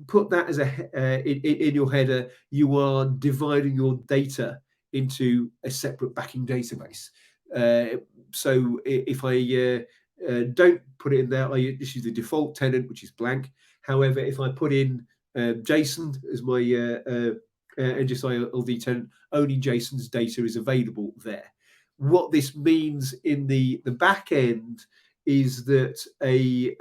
put that as in your header, you are dividing your data into a separate backing database. So if I don't put it in there, I just use the default tenant, which is blank. However, if I put in JSON as my NGSI LD tenant, only JSON's data is available there. What this means in the back end is that a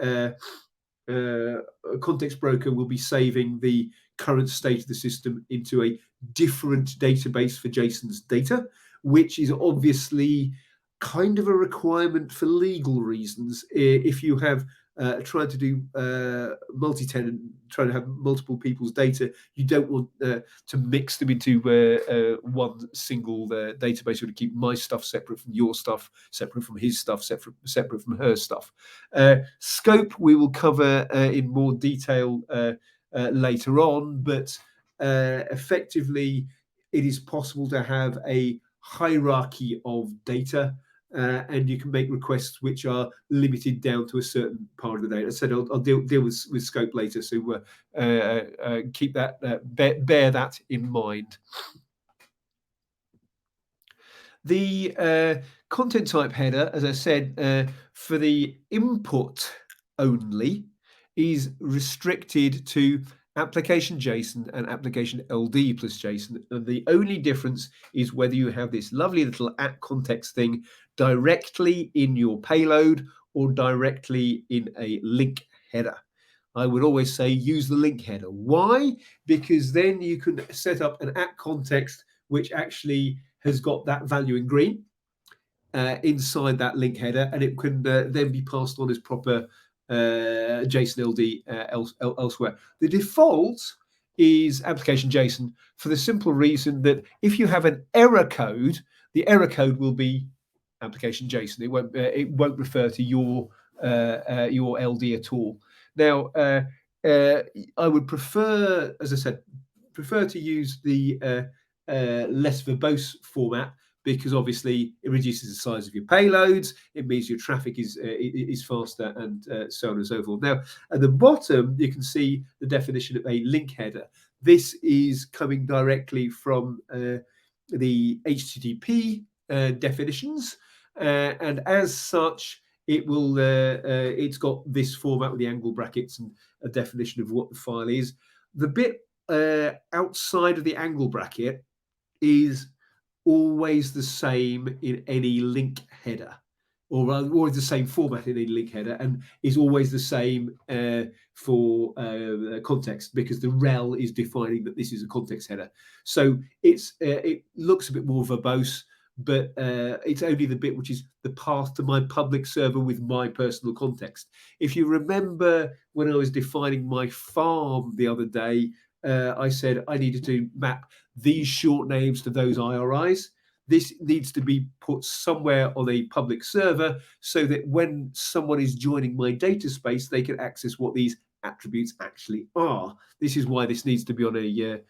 context broker will be saving the current state of the system into a different database for JSON's data, which is obviously kind of a requirement for legal reasons. If you have trying to do multi-tenant, trying to have multiple people's data, you don't want to mix them into one single database. You want to keep my stuff separate from your stuff, separate from his stuff, separate from her stuff. Scope we will cover in more detail later on, but effectively it is possible to have a hierarchy of data. And you can make requests which are limited down to a certain part of the data. I said I'll deal with scope later, so keep that bear that in mind. The content type header, as I said, for the input only, is restricted to application JSON and application LD plus JSON. And the only difference is whether you have this lovely little @context thing directly in your payload or directly in a link header. I would always say use the link header. Why? Because then you can set up an @context which actually has got that value in green inside that link header, and it can then be passed on as proper JSON LD elsewhere. The default is application JSON for the simple reason that if you have an error code, the error code will be application JSON. It won't refer to your LD at all. Now, I would prefer, as I said, to use the less verbose format, because obviously it reduces the size of your payloads. It means your traffic is faster, and so on and so forth. Now, at the bottom, you can see the definition of a link header. This is coming directly from the HTTP definitions, and as such, it will. It's got this format with the angle brackets and a definition of what the file is. The bit outside of the angle bracket is always the same in any link header, or always the same format in any link header, and is always the same for context, because the rel is defining that this is a context header. So it looks a bit more verbose, but it's only the bit which is the path to my public server with my personal context. If you remember when I was defining my farm the other day, I said I needed to map these short names to those IRIs. This needs to be put somewhere on a public server so that when someone is joining my data space, they can access what these attributes actually are. This is why this needs to be on a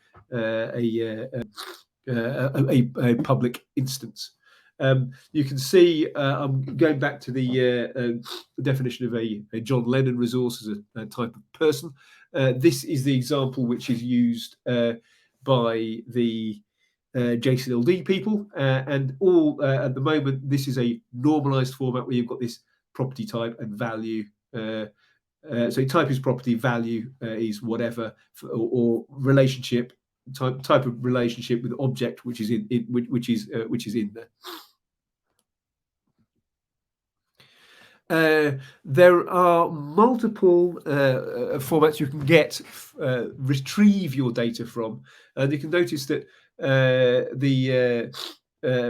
public instance. You can see I'm going back to the definition of a John Lennon resource as a type of person. This is the example which is used by the JSON LD people, and all at the moment this is a normalized format where you've got this property type and value. So type is property, value is whatever, or relationship type of relationship with object which is in there. There are multiple formats you can retrieve your data from, and you can notice that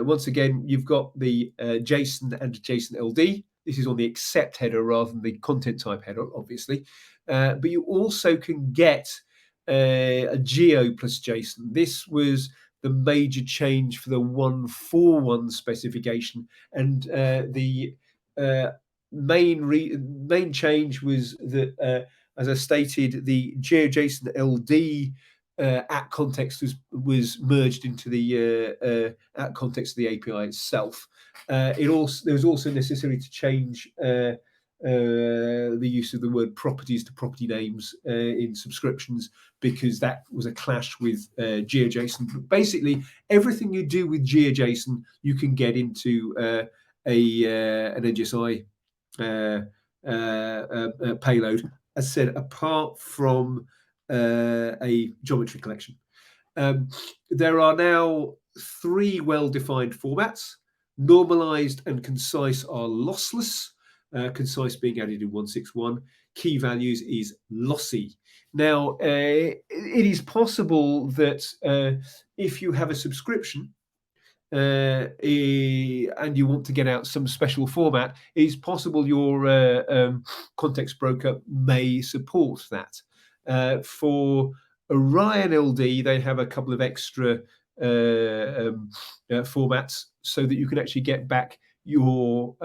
once again you've got the JSON and JSON LD. This is on the accept header rather than the content type header, obviously, but you also can get a geo plus JSON. This was the major change for the 141 specification, and the main change was that, as I stated, the GeoJSON LD at context was merged into the at context of the API itself. There was also necessary to change the use of the word properties to property names in subscriptions, because that was a clash with GeoJSON. But basically, everything you do with GeoJSON, you can get into an NGSI payload, as said, apart from a geometry collection. There are now 3 well-defined formats. Normalized and concise are lossless, concise being added in 161. Key values is lossy. Now, it is possible that if you have a subscription and you want to get out some special format, it is possible your context broker may support that. For Orion LD, they have a couple of extra formats so that you can actually get back your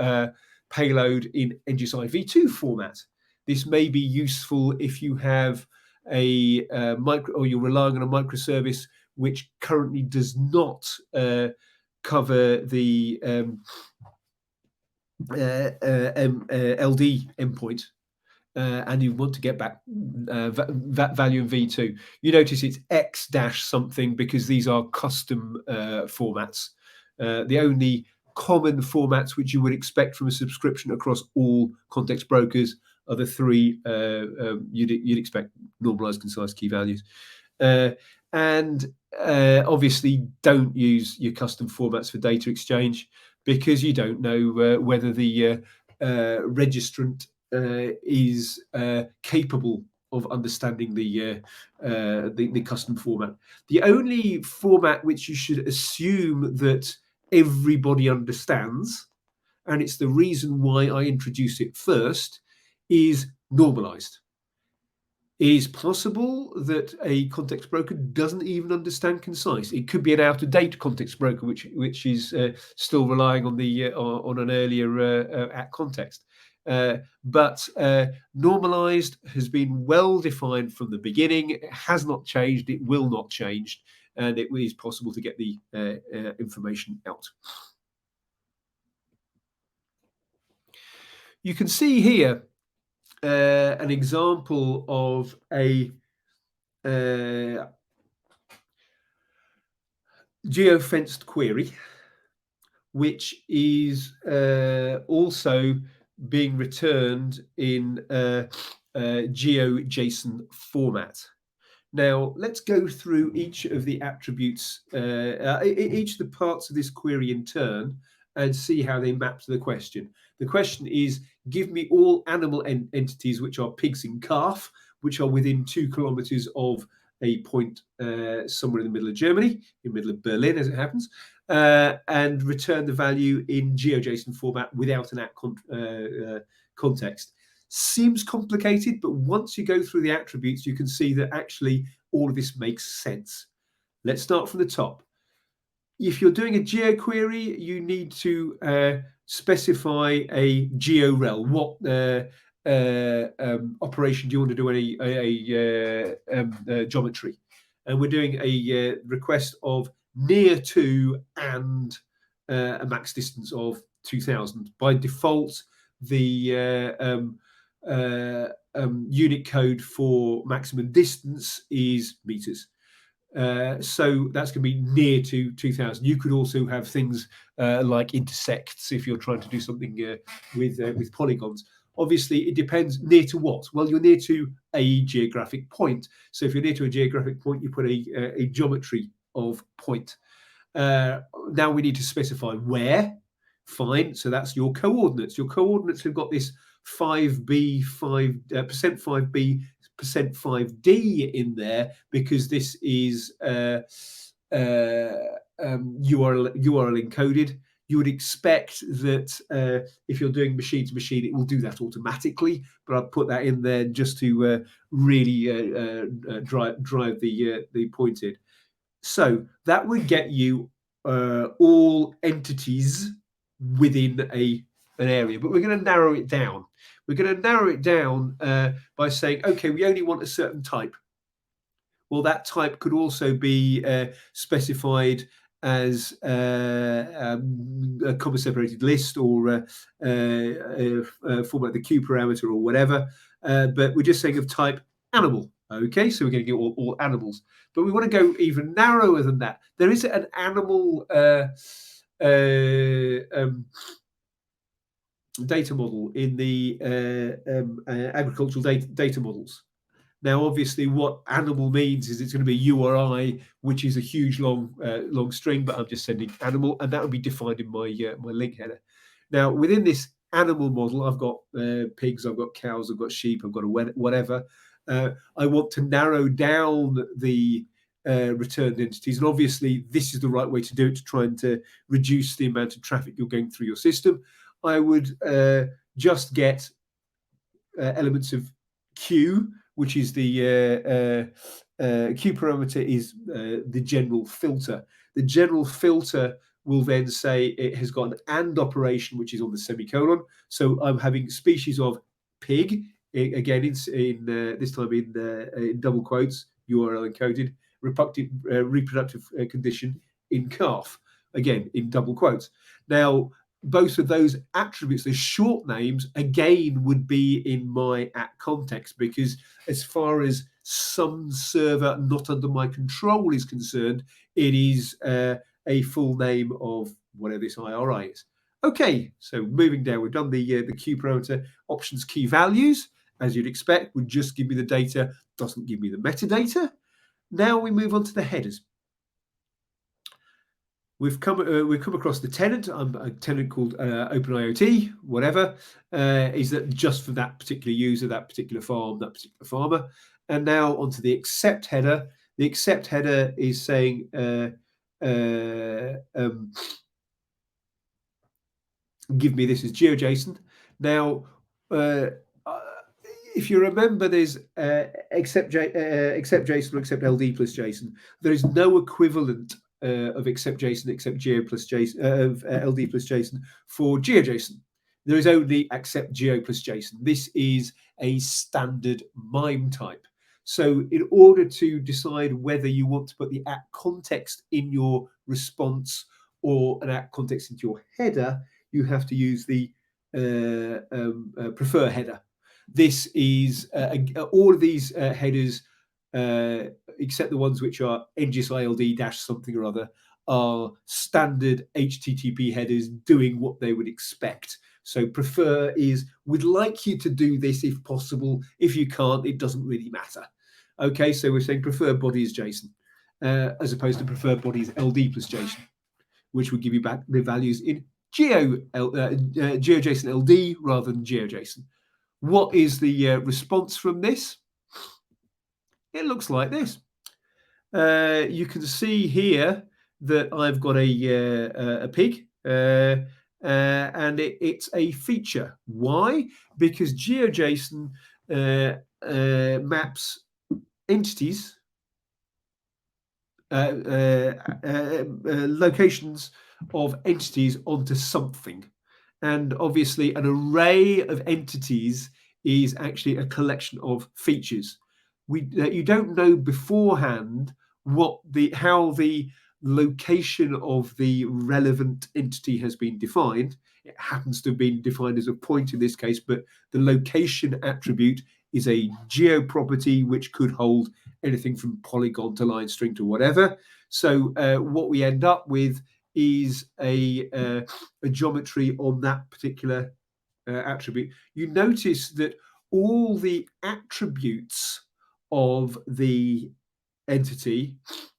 payload in NGSI v2 format. This may be useful if you have a micro, or you're relying on a microservice which currently does not cover the LD endpoint, and you want to get back that value in v2. You notice it's x dash something because these are custom formats. The only common formats which you would expect from a subscription across all context brokers are the 3 you'd expect: normalized, concise, key values. And obviously don't use your custom formats for data exchange, because you don't know whether the registrant is capable of understanding the custom format. The only format which you should assume that everybody understands, and it's the reason why I introduce it first, is normalized. It is possible that a context broker doesn't even understand concise. It could be an out-of-date context broker, which is still relying on the on an earlier at context. But normalized has been well defined from the beginning. It has not changed. It will not change, and it is possible to get the information out. You can see here an example of a geofenced query, which is also being returned in GeoJSON format. Now, let's go through each of the attributes, each of the parts of this query in turn, and see how they map to the question. The question is, give me all animal entities which are pigs and calf, which are within 2 kilometers of a point somewhere in the middle of Germany, in the middle of Berlin, as it happens, and return the value in GeoJSON format without an context. Seems complicated, but once you go through the attributes, you can see that actually all of this makes sense. Let's start from the top. If you're doing a geoquery, you need to specify a georel. What operation do you want to do a geometry? And we're doing a request of near to and a max distance of 2000. By default, the unit code for maximum distance is meters. So that's going to be near to 2000. You could also have things like intersects if you're trying to do something with polygons. Obviously, it depends near to what. Well, you're near to a geographic point. So if you're near to a geographic point, you put a geometry of point. Now we need to specify where. Fine. So that's your coordinates. Your coordinates have got this 5b, 5% 5b, percent 5d in there because this is URL encoded. You would expect that if you're doing machine to machine, it will do that automatically. But I'll put that in there just to really drive the point in. So that would get you all entities within an area, but we're going to narrow it down. We're going to narrow it down by saying, okay, we only want a certain type. Well, that type could also be specified as a comma separated list or format the Q parameter or whatever. But we're just saying of type animal. Okay, so we're going to get all animals. But we want to go even narrower than that. There is an animal data model in the agricultural data models. Now, obviously, what animal means is it's going to be URI, which is a huge long string, but I'm just sending animal, and that will be defined in my my link header. Now, within this animal model, I've got pigs, I've got cows, I've got sheep, I've got whatever. I want to narrow down the returned entities, and obviously, this is the right way to do it to try and to reduce the amount of traffic you're going through your system. I would just get elements of Q, which is the Q parameter is the general filter. The general filter will then say it has got an AND operation, which is on the semicolon. So I'm having species of pig, again in this time in double quotes, URL encoded, reproductive condition in calf, again in double quotes. Now, both of those attributes, the short names, again would be in my at context, because as far as some server not under my control is concerned, it is a full name of whatever this IRI is. Okay, so moving down, we've done the Q parameter options key values, as you'd expect, would just give me the data, doesn't give me the metadata. Now we move on to the headers. We've come across the tenant. A tenant called OpenIoT, whatever. Is that just for that particular user, that particular farm, that particular farmer? And now onto the accept header. The accept header is saying give me this as GeoJSON. Now if you remember, there's except JSON or except LD plus JSON. There is no equivalent of except JSON except Geo plus JSON of LD plus JSON for GeoJSON. There is only accept Geo plus JSON. This is a standard MIME type. So in order to decide whether you want to put the at context in your response or an at context into your header, you have to use the prefer header. This is all of these headers, except the ones which are NGSI LD dash something or other, are standard HTTP headers doing what they would expect. So prefer is we'd like you to do this if possible. If you can't, it doesn't really matter. Okay, so we're saying prefer body is JSON as opposed to prefer body is LD plus JSON, which would give you back the values in GeoJSON LD rather than GeoJSON. What is the response from this? It looks like this. You can see here that I've got a pig, and it's a feature. Why? Because GeoJSON maps entities, locations of entities onto something. And obviously an array of entities is actually a collection of features. You don't know beforehand how the location of the relevant entity has been defined. It happens to have been defined as a point in this case, but the location attribute is a geo property which could hold anything from polygon to line string to whatever. So what we end up with is a geometry on that particular attribute. You notice that all the attributes of the entity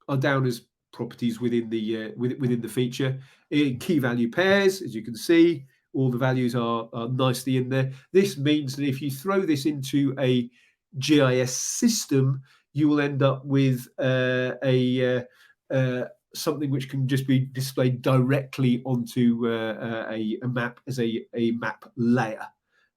are down as properties within the feature. Key value pairs, as you can see, all the values are nicely in there. This means that if you throw this into a GIS system, you will end up with something which can just be displayed directly onto a map as a map layer.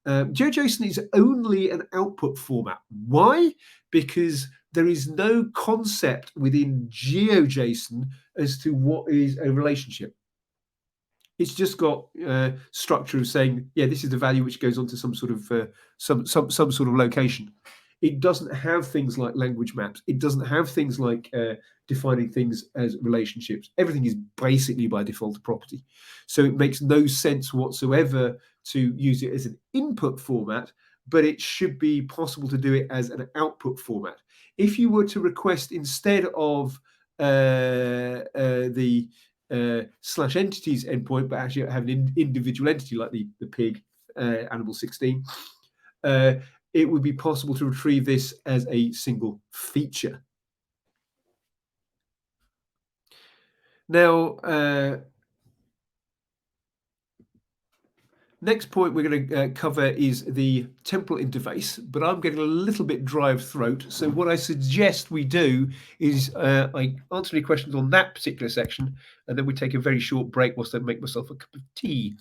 GeoJSON is only an output format. Why? Because there is no concept within GeoJSON as to what is a relationship. It's just got structure of saying, yeah, this is the value which goes onto some sort of some sort of location. It doesn't have things like language maps. It doesn't have things like defining things as relationships. Everything is basically by default a property. So it makes no sense whatsoever to use it as an input format, but it should be possible to do it as an output format. If you were to request instead of the slash entities endpoint, but actually have an individual entity like the pig, animal 16, it would be possible to retrieve this as a single feature. Now, next point we're going to cover is the temporal interface, but I'm getting a little bit dry of throat. So what I suggest we do is I answer any questions on that particular section, and then we take a very short break whilst I make myself a cup of tea.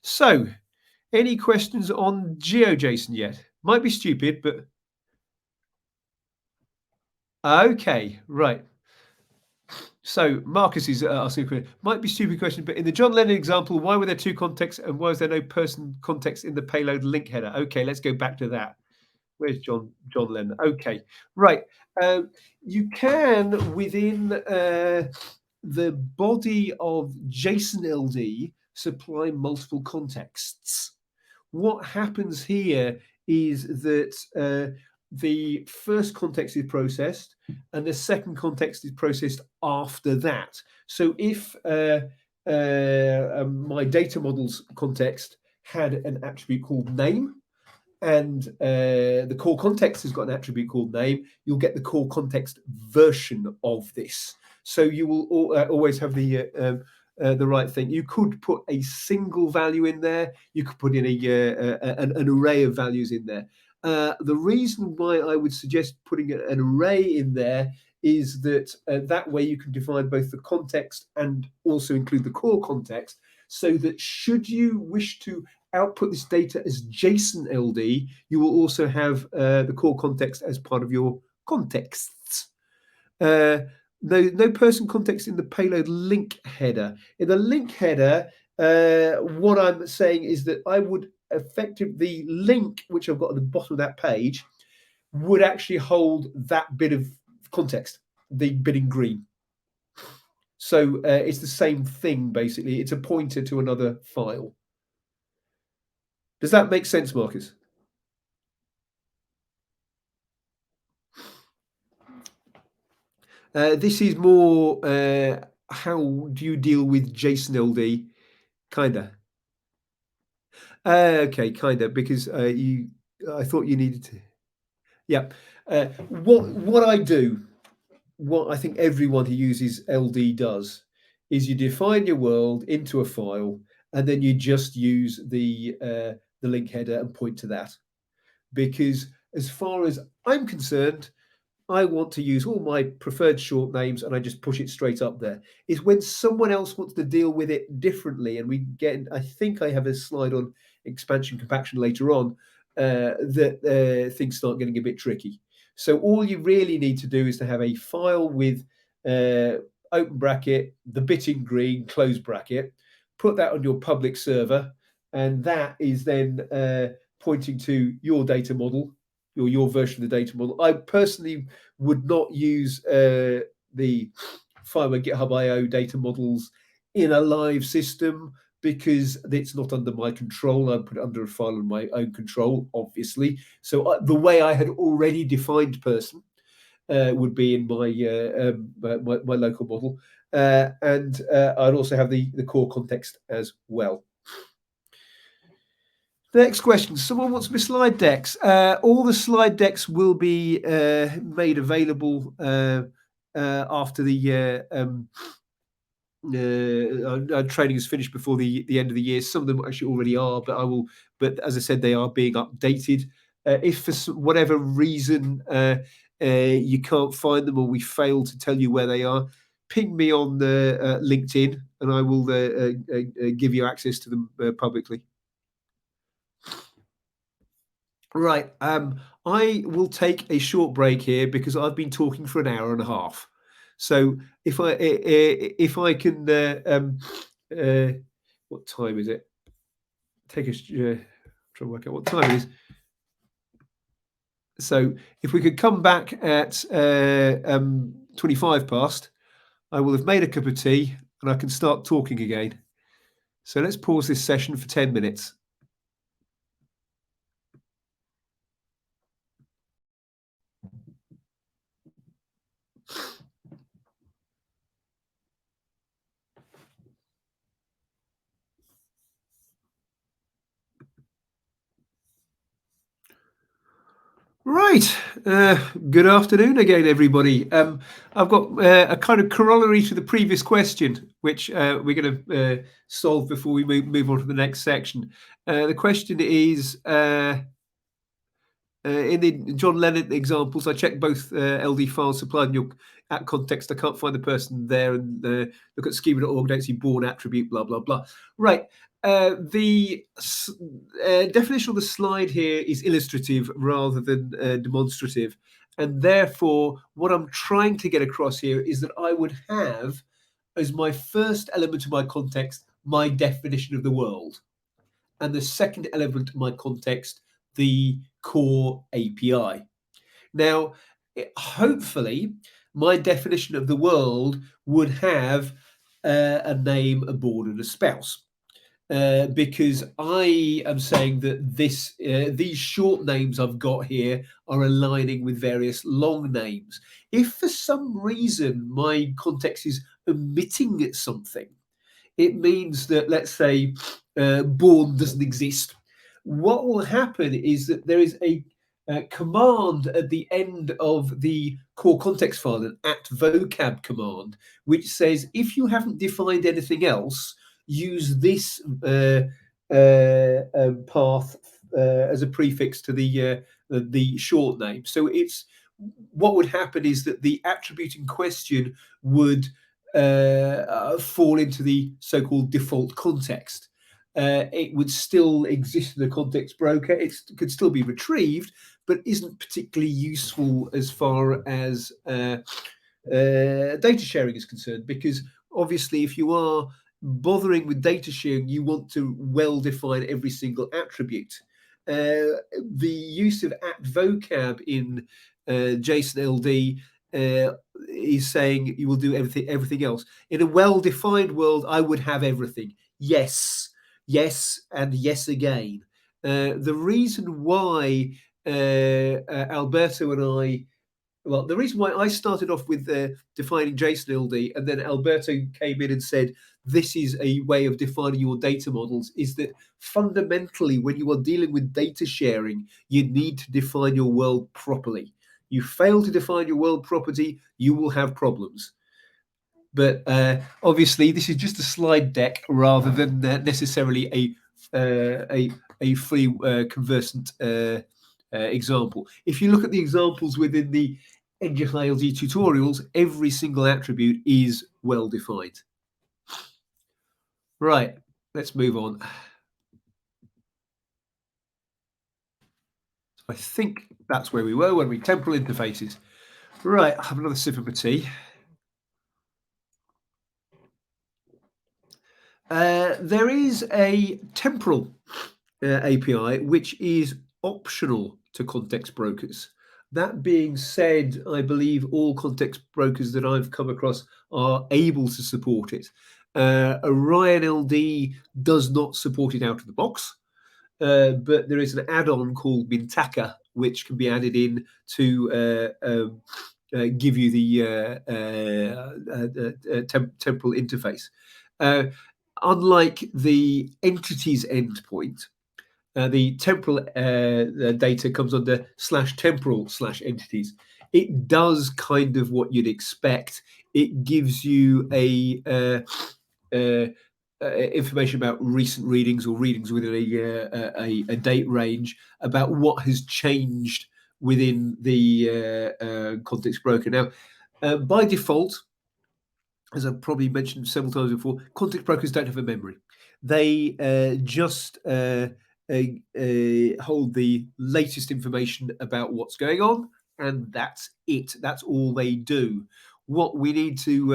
So, any questions on GeoJSON yet? Might be stupid, but okay, right. So Marcus is asking a question. Might be a stupid question, but in the John Lennon example, why were there two contexts and why was there no person context in the payload link header? Okay, let's go back to that. Where's John Lennon? Okay, right. You can, within the body of JSON LD, supply multiple contexts. What happens here is that the first context is processed and the second context is processed after that. So if my data models context had an attribute called name and the core context has got an attribute called name, you'll get the core context version of this. So you will always have the right thing. You could put a single value in there. You could put in an array of values in there. The reason why I would suggest putting an array in there is that that way you can define both the context and also include the core context, so that should you wish to output this data as JSON LD, you will also have the core context as part of your contexts. No person context in the payload link header. In the link header, what I'm saying is that I would effectively the link, which I've got at the bottom of that page, would actually hold that bit of context, the bit in green. So it's the same thing, basically. It's a pointer to another file. Does that make sense, Marcus? This is more how do you deal with JSON LD? Kinda. Okay, kinda, because I thought you needed to. Yeah. What I do, what I think everyone who uses LD does, is you define your world into a file, and then you just use the link header and point to that. Because as far as I'm concerned, I want to use all my preferred short names and I just push it straight up there. It's when someone else wants to deal with it differently, and we get, I think I have a slide on expansion compaction later on, that things start getting a bit tricky. So all you really need to do is to have a file with open bracket, the bit in green, close bracket, put that on your public server, and that is then pointing to your data model, or your version of the data model. I personally would not use the FIWARE GitHub IO data models in a live system because it's not under my control. I'd put it under a file in my own control, obviously. So the way I had already defined person would be in my local model. And I'd also have the core context as well. Next question. Someone wants me slide decks. All the slide decks will be made available after the training is finished before the end of the year. Some of them actually already are, but I will. But as I said, they are being updated. If for whatever reason you can't find them or we fail to tell you where they are, ping me on the LinkedIn, and I will give you access to them publicly. Right. I will take a short break here because I've been talking for an hour and a half. So if I can, what time is it? Take a try to work out what time it is. So if we could come back at 25 past, I will have made a cup of tea and I can start talking again. So let's pause this session for 10 minutes. Right. Good afternoon again, everybody. I've got a kind of corollary to the previous question, which we're going to solve before we move on to the next section. The question is, in the John Lennon examples, I checked both LD files supplied in your at context. I can't find the person there, and look at schema.org, don't see born attribute, blah, blah, blah. Right. The definition on the slide here is illustrative rather than demonstrative. And therefore, what I'm trying to get across here is that I would have as my first element of my context, my definition of the world. And the second element of my context, the core API. Now, hopefully, my definition of the world would have a name, a board, and a spouse. Because I am saying that these short names I've got here are aligning with various long names. If for some reason my context is omitting something, it means that, let's say, born doesn't exist. What will happen is that there is a command at the end of the core context file, an @vocab command, which says if you haven't defined anything else, use this path as a prefix to the short name. So it's what would happen is that the attribute in question would fall into the so-called default context. it would still exist in a context broker. It could still be retrieved, but isn't particularly useful as far as data sharing is concerned, because obviously if you are bothering with data sharing, you want to well define every single attribute. The use of at vocab in JSON LD is saying you will do everything else. In a well-defined world, I would have everything. Yes, yes, and yes again. The reason why Alberto and I well, the reason why I started off with defining JSON LD and then Alberto came in and said, this is a way of defining your data models, is that fundamentally, when you are dealing with data sharing, you need to define your world properly. You fail to define your world properly, you will have problems. But obviously, this is just a slide deck rather than necessarily a free conversant example. If you look at the examples within the NGSI LD tutorials, every single attribute is well defined. Right, let's move on. I think that's where we were when we temporal interfaces. Right, I'll have another sip of my tea. There is a temporal API which is optional to context brokers. That being said, I believe all context brokers that I've come across are able to support it. Orion LD does not support it out of the box, but there is an add-on called Mintaka which can be added in to give you the temporal interface. Unlike the entities endpoint, the temporal data comes under /temporal/entities. It does kind of what you'd expect. It gives you information about recent readings or readings within a date range about what has changed within the context broker. Now, by default, as I've probably mentioned several times before, context brokers don't have a memory. They just hold the latest information about what's going on, and that's it. That's all they do. What we need to,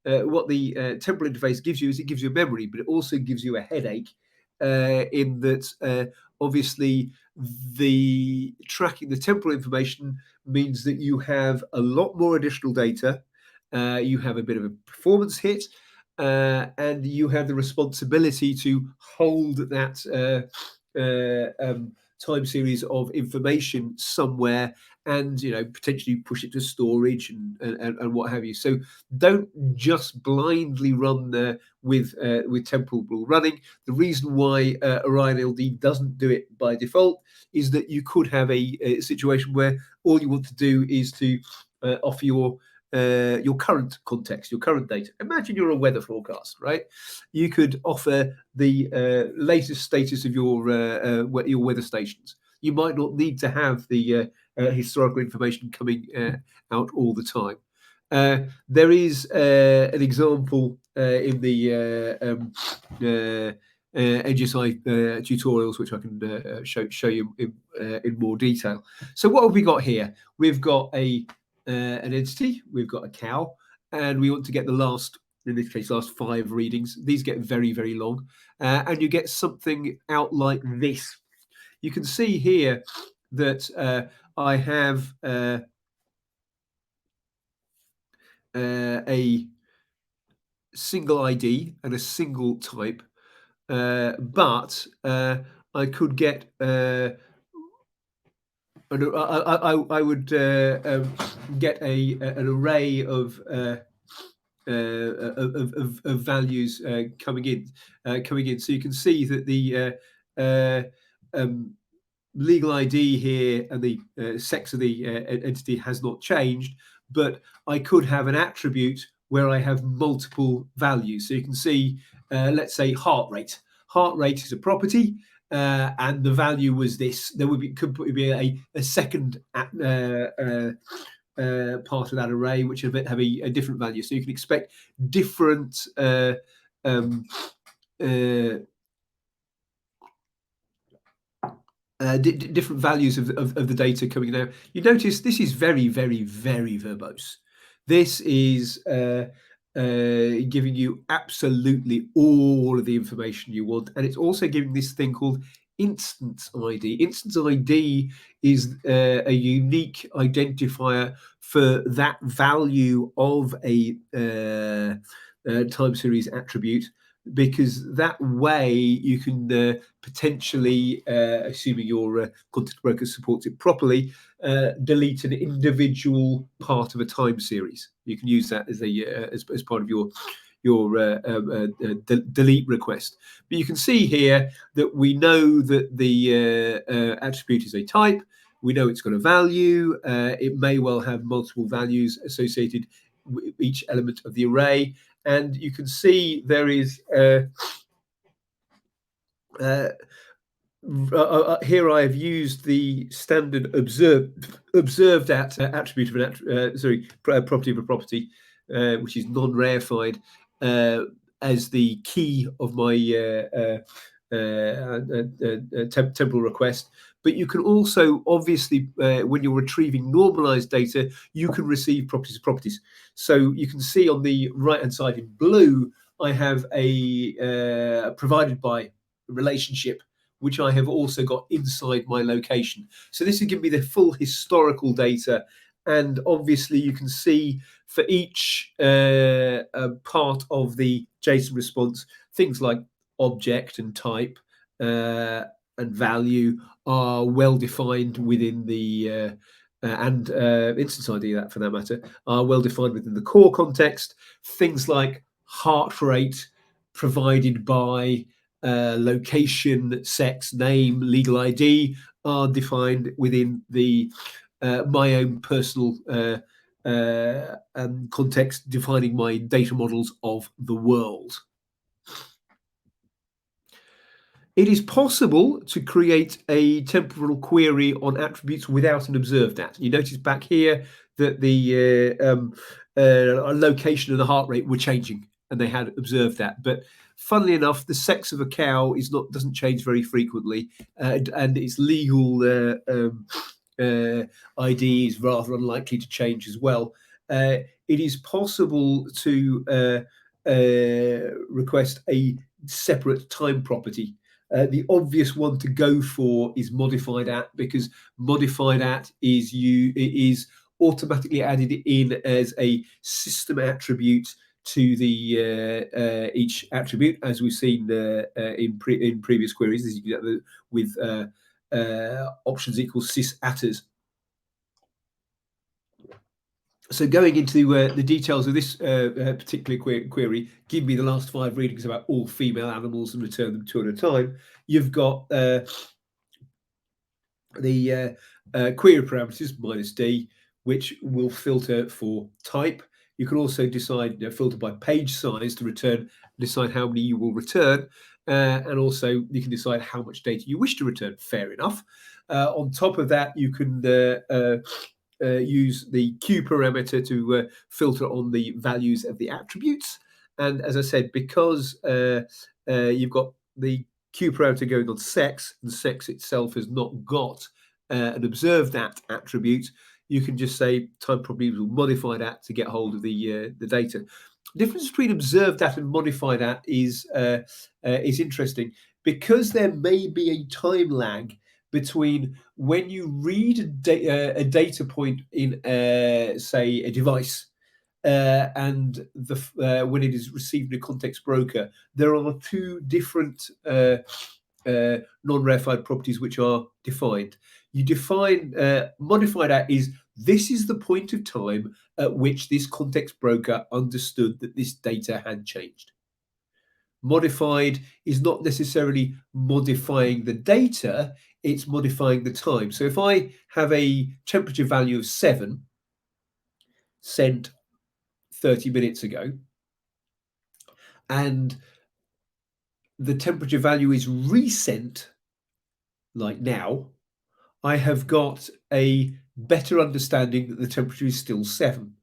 what the temporal interface gives you is it gives you a memory, but it also gives you a headache in that obviously the tracking the temporal information means that you have a lot more additional data. You have a bit of a performance hit, and you have the responsibility to hold that time series of information somewhere, and potentially push it to storage and what have you. So don't just blindly run with temporal running. The reason why Orion LD doesn't do it by default is that you could have a situation where all you want to do is to offer your current context, your current data. Imagine you're a weather forecast, right? You could offer the latest status of your weather stations. You might not need to have the historical information coming out all the time. There is an example in the NGSI tutorials, which I can show you in more detail. So what have we got here? We've got an entity, we've got a cow, and we want to get the last, in this case, last 5 readings. These get very, very long, and you get something out like this. You can see here that I have a single ID and a single type, but I could get I would get an array of values coming in. So you can see that the legal ID here and the sex of the entity has not changed, but I could have an attribute where I have multiple values. So you can see, let's say heart rate. Heart rate is a property, and the value was this. There could be a second part of that array which have a different value. So you can expect different uh, different values of the data coming out. You notice this is very, very, very verbose. This is giving you absolutely all of the information you want, and it's also giving this thing called instance ID. Instance ID is a unique identifier for that value of a time series attribute, because that way you can potentially, assuming your context broker supports it properly, delete an individual part of a time series. You can use that as a as part of your delete request. But you can see here that we know that the attribute is a type. We know it's got a value. It may well have multiple values associated with each element of the array. And you can see there is here I have used the standard observed at attribute of an property of a property, which is non-rarefied, as the key of my temporal request. But you can also, obviously, when you're retrieving normalized data, you can receive properties of properties. So you can see on the right-hand side in blue, I have a provided by relationship, which I have also got inside my location. So this will give me the full historical data. And obviously you can see for each part of the JSON response, things like object and type and value are well defined within the and instance ID, that for that matter, are well defined within the core context. Things like heart rate provided by location, sex, name, legal ID are defined within the my own personal context, defining my data models of the world. It is possible to create a temporal query on attributes without an observed at. You notice back here that the location and the heart rate were changing, and they had observed that. But funnily enough, the sex of a cow doesn't change very frequently, and its legal ID is rather unlikely to change as well. It is possible to request a separate time property. The obvious one to go for is modified at, because modified at is automatically added in as a system attribute to the each attribute, as we've seen in previous queries. As you can get with options equals sys atters. So going into the details of this particular query, give me the last 5 readings about all female animals and return them 2 at a time. You've got the query parameters -d, which will filter for type. You can also decide filter by page size to decide how many you will return, and also you can decide how much data you wish to return. Fair enough. On top of that, you can use the Q parameter to filter on the values of the attributes. And as I said, because you've got the Q parameter going on sex, and sex itself has not got an observed at attribute, you can just say time property will modify that to get hold of the data. The difference between observed at and modified at is interesting, because there may be a time lag between when you read a data point in, say, a device, and when it is received in a context broker. There are 2 different non-rarefied properties which are defined. You define modified at is, this is the point of time at which this context broker understood that this data had changed. Modified is not necessarily modifying the data, it's modifying the time. So if I have a temperature value of 7 sent 30 minutes ago, and the temperature value is resent like now, I have got a better understanding that the temperature is still 7.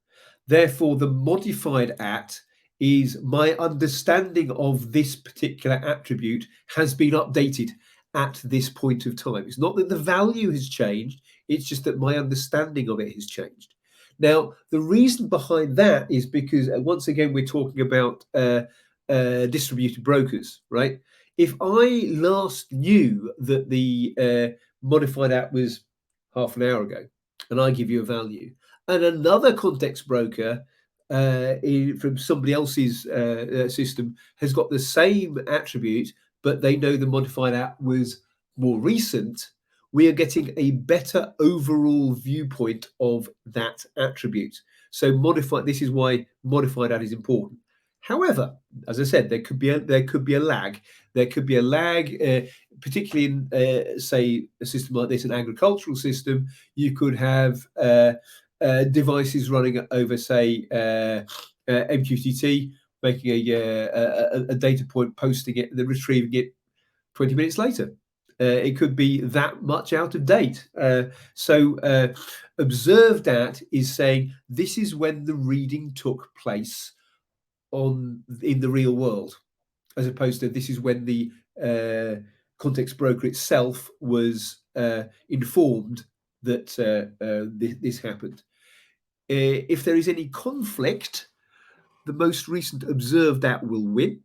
Therefore, the modified at is my understanding of this particular attribute has been updated at this point of time. It's not that the value has changed, it's just that my understanding of it has changed. Now, the reason behind that is because, once again, we're talking about distributed brokers, right? If I last knew that the modified app was half an hour ago, and I give you a value, and another context broker from somebody else's system has got the same attribute, but they know the modified app was more recent, we are getting a better overall viewpoint of that attribute. So this is why modified app is important. However, as I said, there could be a lag. There could be a lag, particularly in say a system like this, an agricultural system. You could have devices running over, say, MQTT, making a data point, posting it, and then retrieving it 20 minutes later. It could be that much out of date. So observed at is saying this is when the reading took place in the real world, as opposed to this is when the context broker itself was informed that this happened. If there is any conflict, the most recent observed at will win.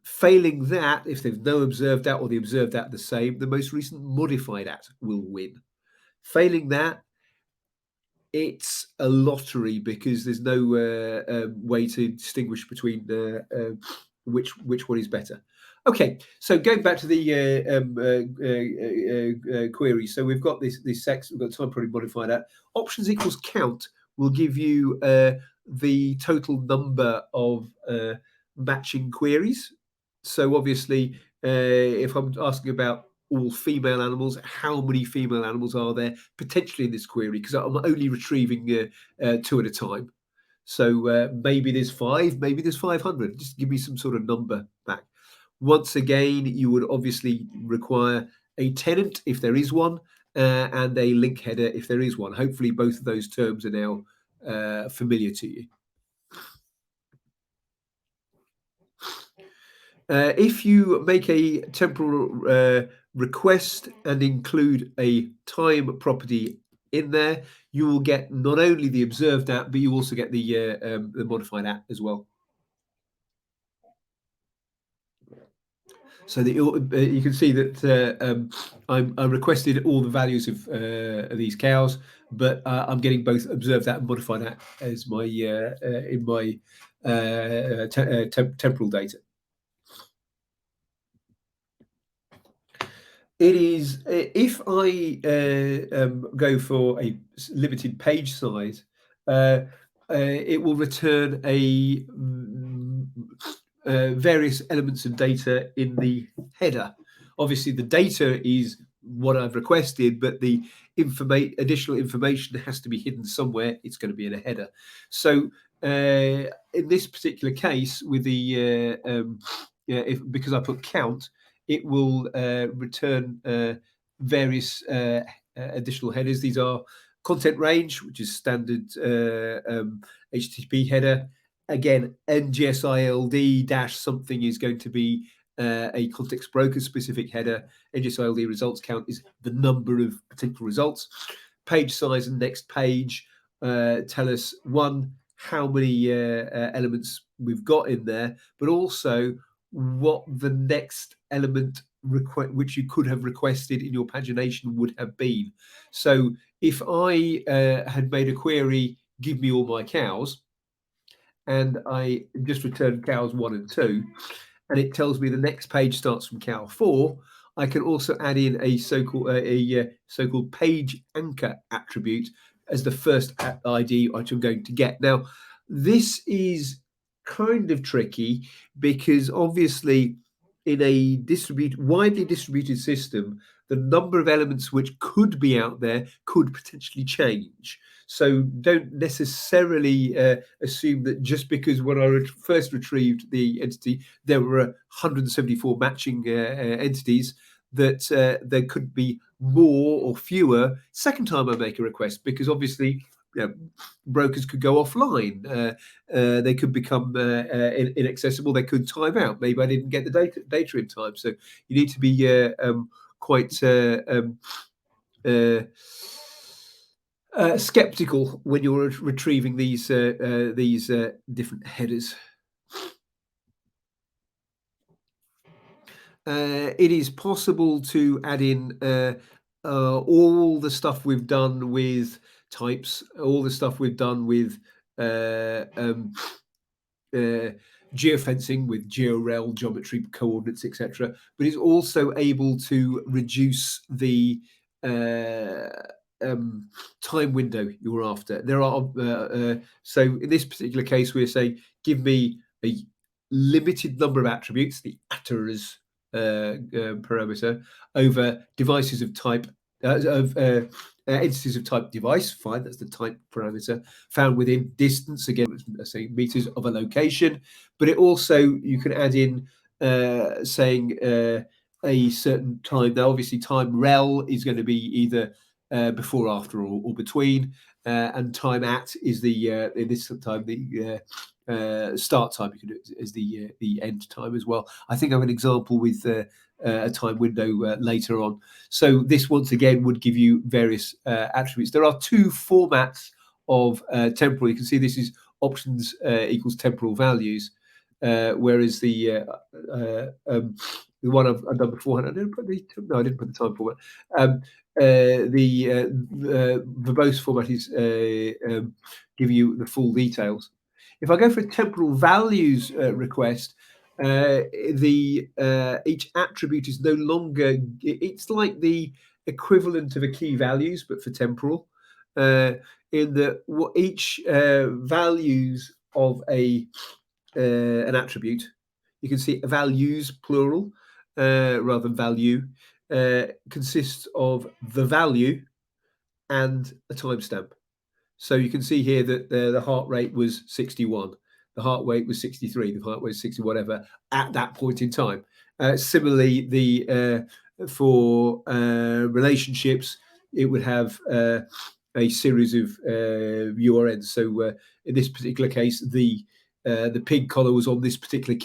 Failing that, if there's no observed at or the observed at the same, the most recent modified at will win. Failing that, it's a lottery because there's no way to distinguish between which one is better. Okay, so going back to the query, so we've got this sex, we've got time period modified at. Options equals count will give you the total number of matching queries. So obviously, if I'm asking about all female animals, how many female animals are there potentially in this query? Because I'm only retrieving 2 at a time. So maybe there's 5, maybe there's 500. Just give me some sort of number back. Once again, you would obviously require a tenant if there is one, and a link header if there is one. Hopefully both of those terms are now familiar to you. If you make a temporal request and include a time property in there, you will get not only the observed at, but you also get the modified at as well. So that you can see that I requested all the values of these cows, but I'm getting both observed at and modified at as my in my temporal data. It is if I go for a limited page size, it will return a various elements of data in the header. Obviously, the data is what I've requested, but the additional information has to be hidden somewhere. It's going to be in a header. So in this particular case, with the because I put count, it will return various additional headers. These are content range, which is standard HTTP header. Again, NGSI LD dash something is going to be a context broker specific header. NGSI LD results count is the number of potential results. Page size and next page tell us, one, how many elements we've got in there, but also what the next element which you could have requested in your pagination would have been. So if I had made a query, give me all my cows, and I just returned cows 1 and 2, and it tells me the next page starts from cow 4, I can also add in a so-called page anchor attribute as the first ID which I'm going to get. Now, this is kind of tricky because obviously in a widely distributed system, the number of elements which could be out there could potentially change. So don't necessarily assume that just because when I first retrieved the entity, there were 174 matching entities, that there could be more or fewer second time I make a request, because obviously brokers could go offline. They could become inaccessible. They could time out. Maybe I didn't get the data in time. So you need to be quite skeptical when you're retrieving these different headers. It is possible to add in all the stuff we've done with types, all the stuff we've done with uh, um, uh, geofencing with georel, geometry, coordinates, etc. But it's also able to reduce the uh, time window you're after. There are so in this particular case, we're saying give me a limited number of attributes, the attrs parameter, over devices of type entities of type device. Fine, that's the type parameter found within distance. Again, say meters of a location, but it also you can add in saying a certain time. Now, obviously, time rel is going to be either before, after, or between, and time at is the in this time the start time. You can do it as the end time as well. I think I have an example with a time window later on. So this once again would give you various attributes. There are two formats of temporal. You can see this is options equals temporal values, whereas the one I've done beforehand, I didn't put the time format. The verbose format is give you the full details. If I go for a temporal values request, each attribute is no longer. It's like the equivalent of a key values, but for temporal. In that, what each values of an attribute, you can see values plural rather than value, consists of the value and a timestamp. So you can see here that the heart rate was 61, the heart rate was 63, the heart rate was 60, whatever, at that point in time. Similarly, for relationships, it would have a series of URNs. So in this particular case, the pig collar was on this particular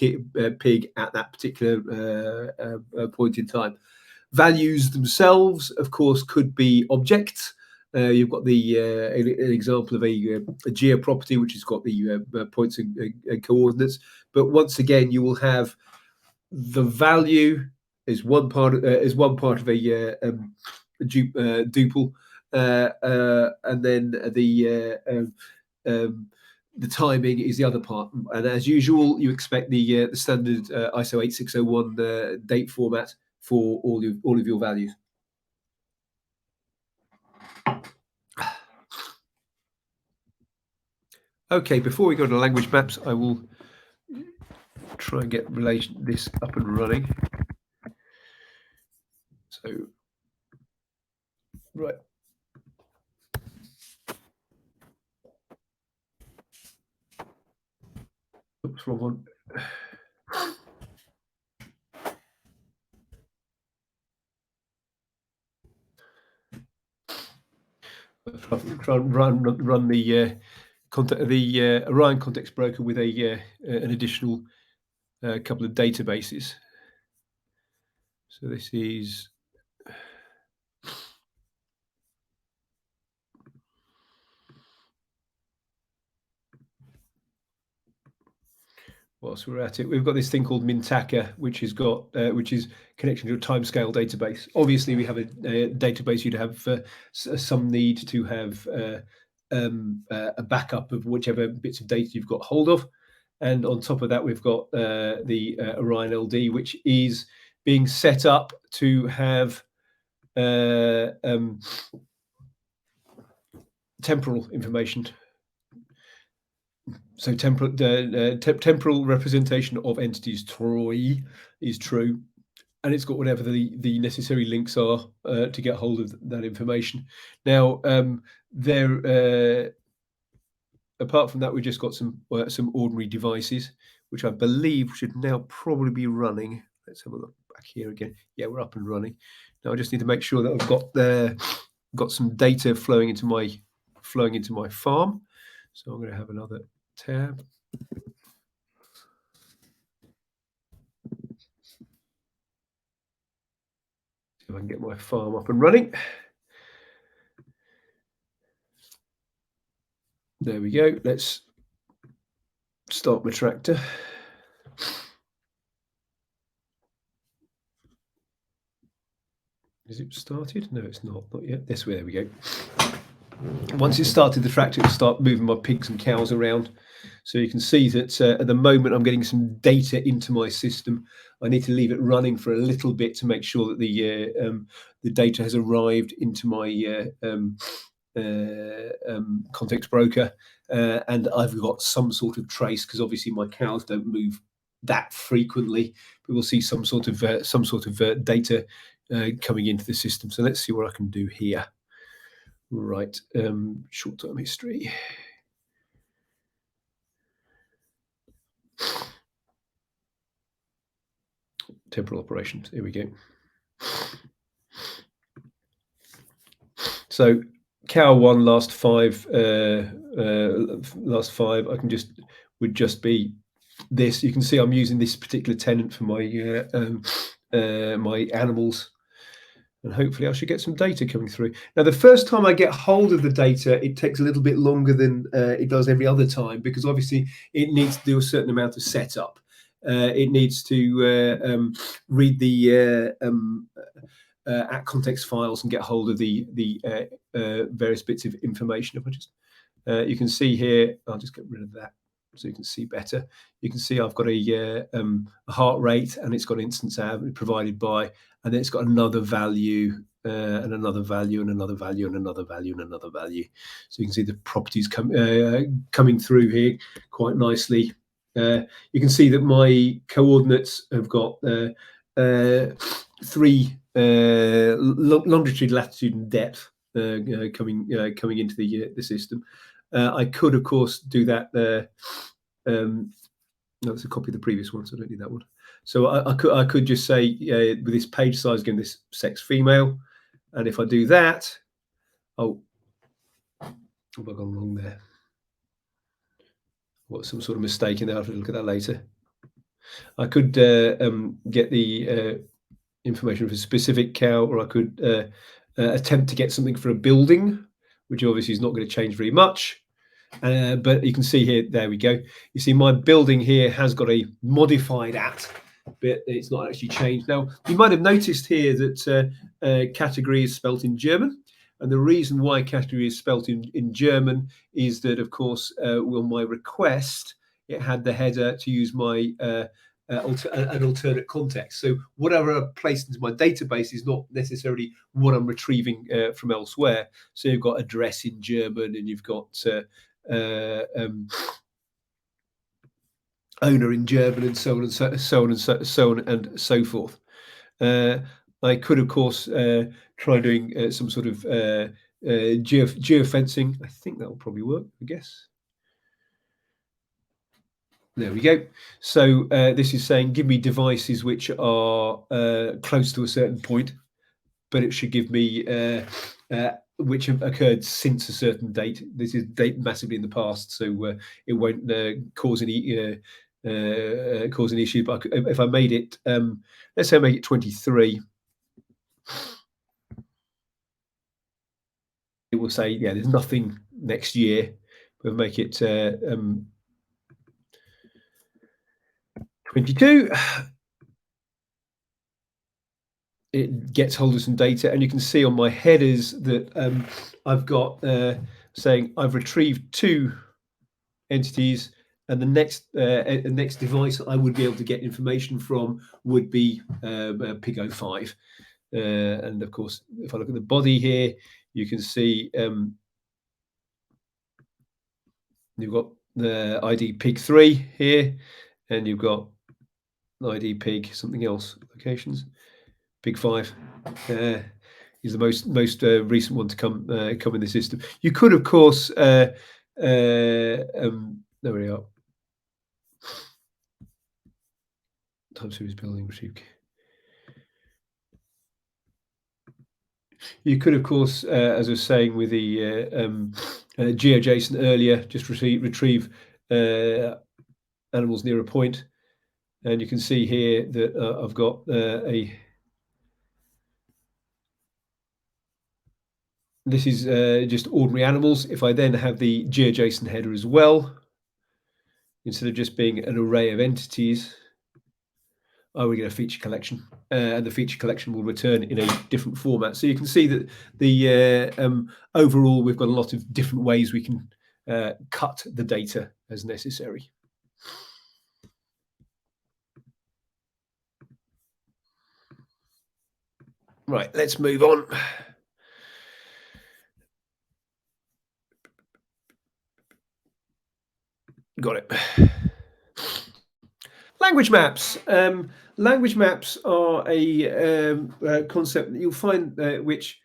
pig at that particular point in time. Values themselves, of course, could be objects. You've got an example of a geoproperty, which has got the points and coordinates. But once again, you will have the value is one part of a duple, and then the timing is the other part. And as usual, you expect the standard ISO 8601 date format for all of your values. Okay, before we go to language maps, I will try and get this up and running. So, right. Oops, wrong one. Try and run the Orion context broker with an additional couple of databases. So this is whilst we're at it, we've got this thing called Mintaka, which is connection to a timescale database. Obviously, we have a database. You'd have some need to have a backup of whichever bits of data you've got hold of, and on top of that, we've got the Orion LD, which is being set up to have temporal information. So temporal representation of entities Troy is true, and it's got whatever the necessary links are to get hold of that information. Now, apart from that, we've just got some ordinary devices, which I believe should now probably be running. Let's have a look back here again. Yeah, we're up and running. Now I just need to make sure that I've got some data flowing into my flowing into my farm. So I'm going to have another tab. See if I can get my farm up and running. There we go. Let's start my tractor. Is it started? No, it's not yet. This way, there we go. Once it started, the tractor will start moving my pigs and cows around. So you can see that at the moment I'm getting some data into my system. I need to leave it running for a little bit to make sure that the data has arrived into my context broker, and I've got some sort of trace, because obviously my cows don't move that frequently. But we'll see some sort of data coming into the system. So let's see what I can do here. Right, short-term history. Temporal operations. Here we go. So cow 1 last 5. I can would just be this. You can see I'm using this particular tenant for my my animals, and hopefully I should get some data coming through. Now, the first time I get hold of the data, it takes a little bit longer than it does every other time, because obviously it needs to do a certain amount of setup. It needs to read the at context files and get hold of the various bits of information. If I just, you can see here, I'll just get rid of that so you can see better. You can see I've got a heart rate, and it's got instance average provided by, and then it's got another value and another value and another value and another value and another value. So you can see the properties coming through here quite nicely. You can see that my coordinates have got 3 longitude, latitude, and depth coming into the system. I could, of course, do that. That's a copy of the previous one, so I don't need that one. So I could just say with this page size, again, this sex female, and if I do that, have I gone wrong there? What, some sort of mistake in there? I'll have to look at that later. I could get the information for a specific cow, or I could attempt to get something for a building, which obviously is not going to change very much. But you can see here, there we go. You see my building here has got a modified at, but it's not actually changed. Now, you might have noticed here that category is spelt in German. And the reason why category is spelt in German is that, of course, on my request, it had the header to use my an alternate context. So whatever I placed into my database is not necessarily what I'm retrieving from elsewhere. So you've got address in German, and you've got owner in German, and so on and so on and so forth. I could, of course, try doing some sort of geofencing. I think that will probably work, I guess. There we go. So this is saying, give me devices which are close to a certain point, but it should give me which have occurred since a certain date. This is date massively in the past, so it won't cause any issue. But if I made it, let's say I make it 23, it will say, yeah, there's nothing next year. We'll make it 22. It gets hold of some data, and you can see on my headers that I've got saying I've retrieved 2 entities, and the next device I would be able to get information from would be Pig 05. And of course, if I look at the body here, you can see you've got the ID Pig 3 here, and you've got ID Pig something else locations. Pig 5 is the most recent one to come in the system. You could, of course, there we are. Time series building retrieve. You could, of course, as I was saying with the GeoJSON earlier, just retrieve uh, animals near a point. And you can see here that I've got this is just ordinary animals. If I then have the GeoJSON header as well, instead of just being an array of entities, I will get a feature collection, and the feature collection will return in a different format. So you can see that the overall, we've got a lot of different ways we can cut the data as necessary. Right, let's move on. Got it. Language maps. Language maps are a concept that you'll find which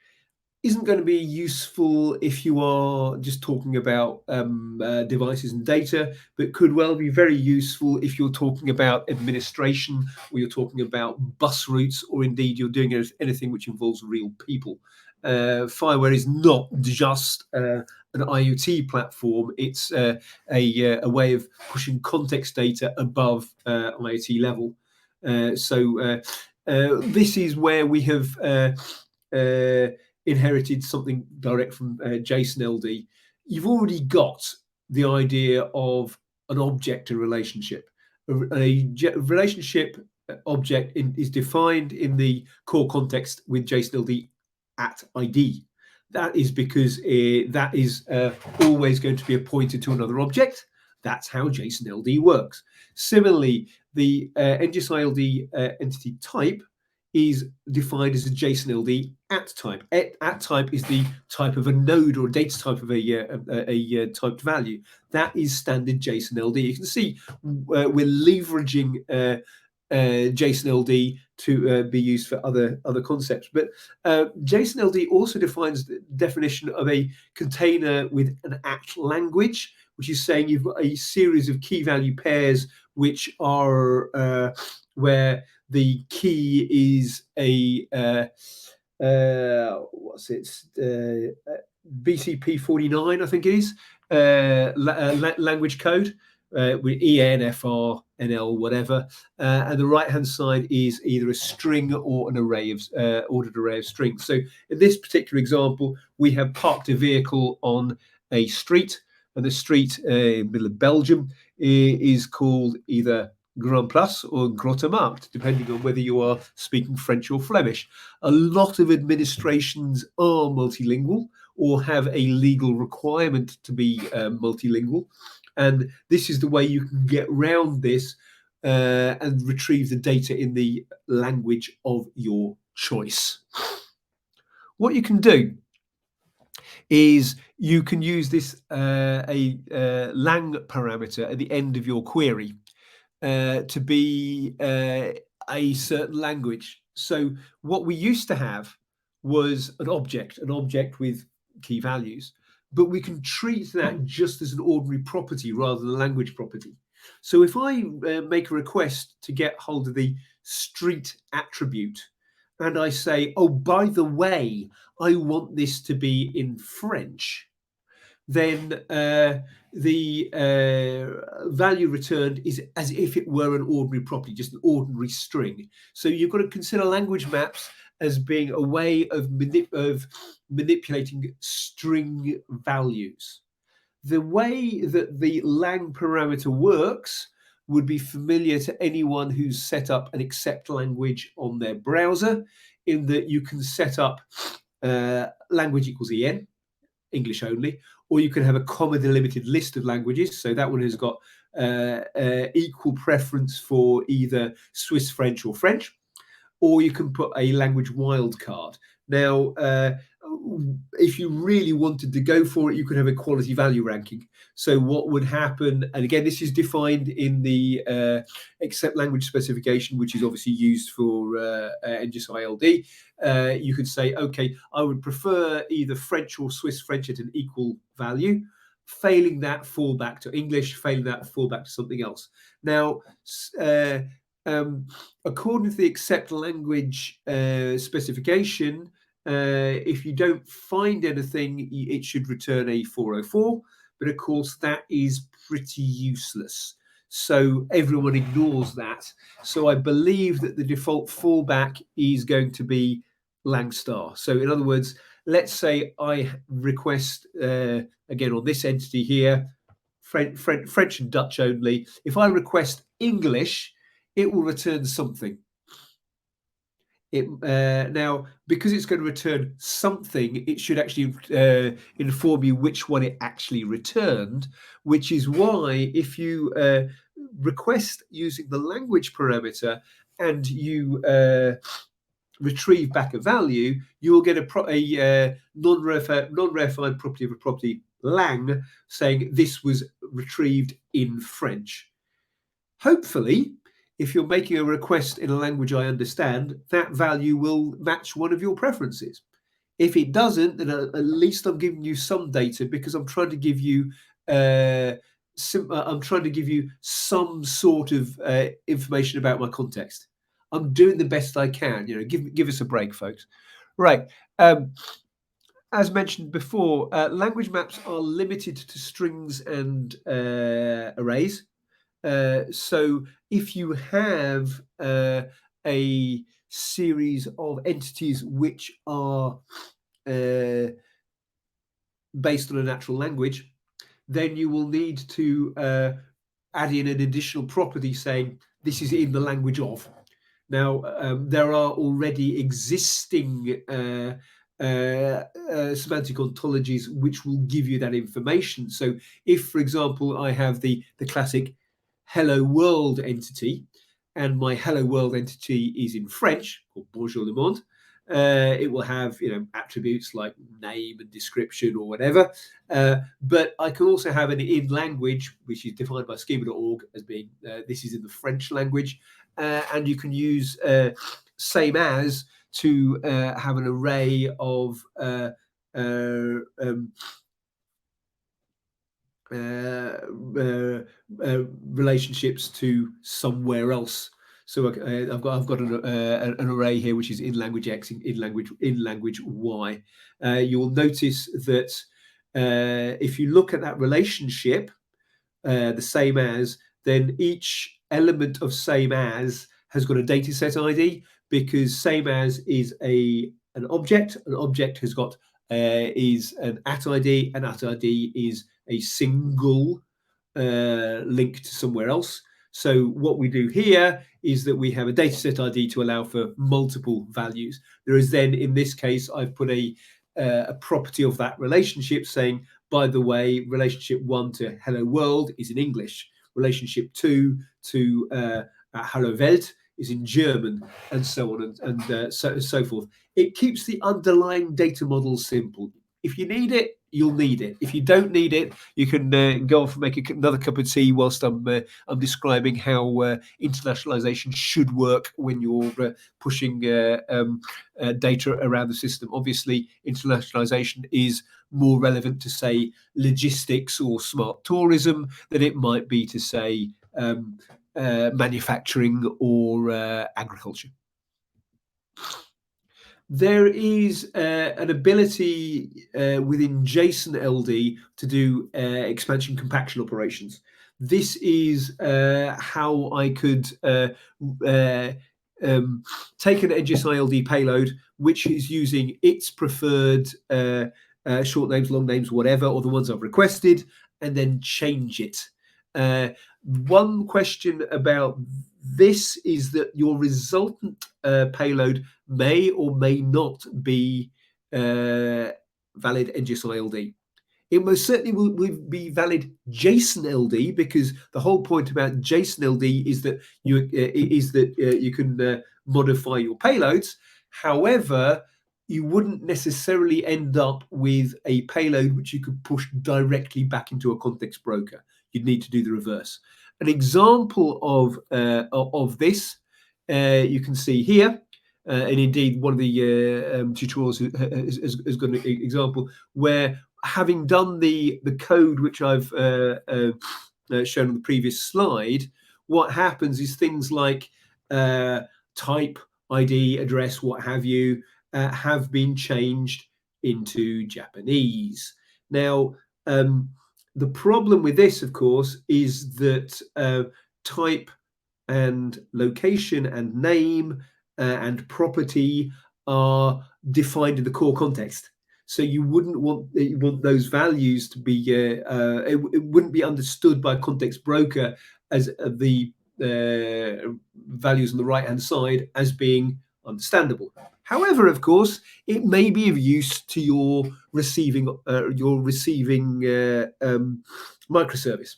isn't going to be useful if you are just talking about devices and data, but could well be very useful if you're talking about administration, or you're talking about bus routes, or indeed you're doing anything which involves real people. FIWARE is not just an IoT platform; it's a way of pushing context data above IoT level. This is where we have inherited something direct from JSON LD. You've already got the idea of an object and relationship. A relationship object is defined in the core context with JSON LD at ID. That is because that is always going to be a pointer to another object. That's how JSON LD works. Similarly, the NGSI LD entity type is defined as a JSON LD at type. At type is the type of a node or a data type of a typed value. That is standard JSON LD. You can see we're leveraging JSON LD to be used for other concepts. But JSON LD also defines the definition of a container with an act language, which is saying you've got a series of key value pairs which are where the key is a what's it? BCP 49, I think it is, language code with EN, FR, NL, whatever. And the right-hand side is either a string or an array of ordered array of strings. So in this particular example, we have parked a vehicle on a street, and the street in the middle of Belgium is called either Grand Place or Grote Markt, depending on whether you are speaking French or Flemish. A lot of administrations are multilingual or have a legal requirement to be multilingual. And this is the way you can get around this and retrieve the data in the language of your choice. What you can do is you can use this lang parameter at the end of your query to be a certain language. So what we used to have was an object with key values, but we can treat that just as an ordinary property rather than a language property. So if I make a request to get hold of the street attribute, and I say, oh, by the way, I want this to be in French, then the value returned is as if it were an ordinary property, just an ordinary string. So you've got to consider language maps as being a way of manipulating string values. The way that the lang parameter works would be familiar to anyone who's set up an accept language on their browser, in that you can set up language equals EN, English only, or you can have a comma delimited list of languages. So that one has got equal preference for either Swiss French or French, or you can put a language wildcard. Now, if you really wanted to go for it, you could have a quality value ranking. So what would happen, and again, this is defined in the accept language specification, which is obviously used for NGSI LD. You could say, okay, I would prefer either French or Swiss French at an equal value. Failing that, fall back to English. Failing that, fall back to something else. Now, according to the accept language specification, If you don't find anything, it should return a 404, but of course that is pretty useless. So everyone ignores that. So I believe that the default fallback is going to be lang star. So in other words, let's say I request, again on this entity here, French and Dutch only. If I request English, it will return something. Now, because it's going to return something, it should actually inform you which one it actually returned, which is why if you request using the language parameter and you retrieve back a value, you will get a non-rarefied property of a property lang saying this was retrieved in French. Hopefully, if you're making a request in a language I understand, that value will match one of your preferences. If it doesn't, then at least I'm giving you some data because I'm trying to give you some sort of information about my context. I'm doing the best I can. Give us a break, folks. Right. As mentioned before, language maps are limited to strings and arrays. So if you have a series of entities which are based on a natural language, then you will need to add in an additional property saying this is in the language of. Now, there are already existing semantic ontologies which will give you that information. So if, for example, I have the classic hello world entity, and my hello world entity is in French, called Bonjour le monde, it will have attributes like name and description or whatever. But I can also have an in language, which is defined by schema.org as being this is in the French language, and you can use same as to have an array of relationships to somewhere else. So I've got an array here which is in language X, in language Y. You will notice that if you look at that relationship, the same as, then each element of same as has got a data set ID, because same as is an object. An object has got is an at ID. An at ID is a single link to somewhere else. So what we do here is that we have a dataset ID to allow for multiple values. There is then, in this case, I've put a property of that relationship saying, by the way, relationship 1 to hello world is in English. Relationship 2 to hello Welt is in German, and so on and so forth. It keeps the underlying data model simple. If you need it, you'll need it. If you don't need it, you can go off and make another cup of tea whilst I'm describing how internationalization should work when you're pushing data around the system. Obviously, internationalization is more relevant to, say, logistics or smart tourism than it might be to, say, manufacturing or agriculture. There is an ability within JSON LD to do expansion compaction operations. This is how I could take an NGSI LD payload, which is using its preferred short names, long names, whatever, or the ones I've requested, and then change it. One question about this is that your resultant payload may or may not be valid NGSI LD. It most certainly will be valid JSON LD, because the whole point about JSON LD is that you can modify your payloads. However, you wouldn't necessarily end up with a payload which you could push directly back into a context broker. You'd need to do the reverse. An example of this you can see here, and indeed one of the tutorials has got an example where, having done the code which I've shown on the previous slide, what happens is things like type, ID, address, what have you, have been changed into Japanese. Now, the problem with this, of course, is that type and location and name and property are defined in the core context. So you wouldn't want those values to be. It wouldn't be understood by a context broker as the values on the right hand side as being understandable. However, of course, it may be of use to your receiving microservice.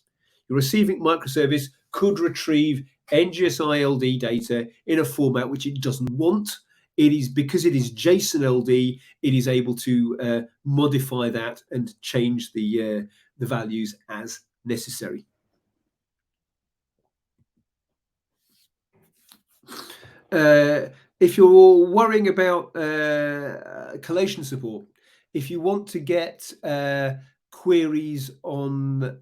Your receiving microservice could retrieve NGSI LD data in a format which it doesn't want. It is because it is JSON LD, it is able to modify that and change the values as necessary. If you're worrying about collation support, if you want to get queries on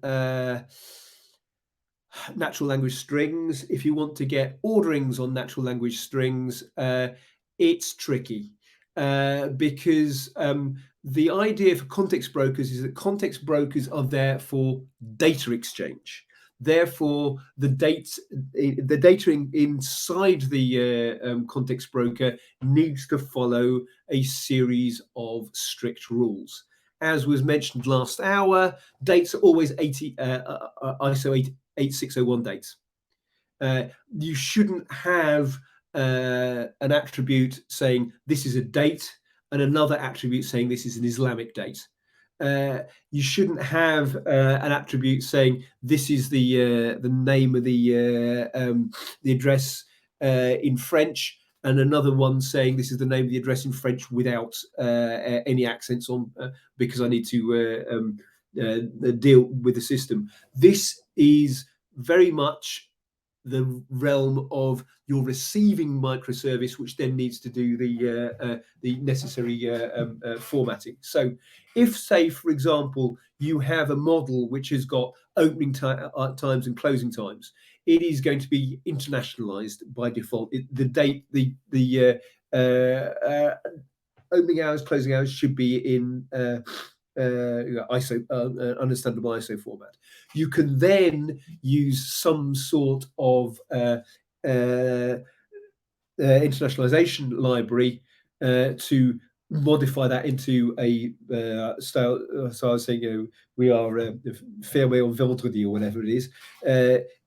natural language strings, if you want to get orderings on natural language strings, it's tricky because the idea for context brokers is that context brokers are there for data exchange. Therefore, the data inside the context broker needs to follow a series of strict rules. As was mentioned last hour, dates are always ISO 8601 dates. You shouldn't have an attribute saying this is a date and another attribute saying this is an Islamic date. You shouldn't have an attribute saying this is the name of the address in French, and another one saying this is the name of the address in French without any accents on, because I need to deal with the system. This is very much the realm of your receiving microservice, which then needs to do the necessary formatting. So if, say, for example, you have a model which has got opening times and closing times, it is going to be internationalized by default. The opening hours, closing hours should be in ISO, understandable ISO format. You can then use some sort of internationalization library to modify that into a style. So I was saying, we are FIWARE or Vendredi or whatever it is.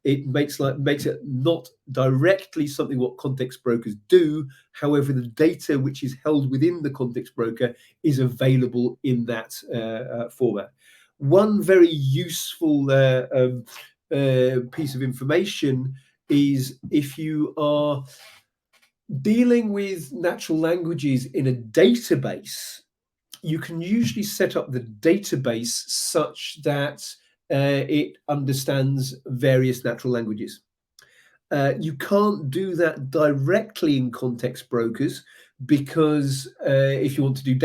It makes it not directly something what context brokers do. However, the data which is held within the context broker is available in that format. One very useful piece of information is if you are dealing with natural languages in a database, you can usually set up the database such that it understands various natural languages. You can't do that directly in context brokers because if you want to do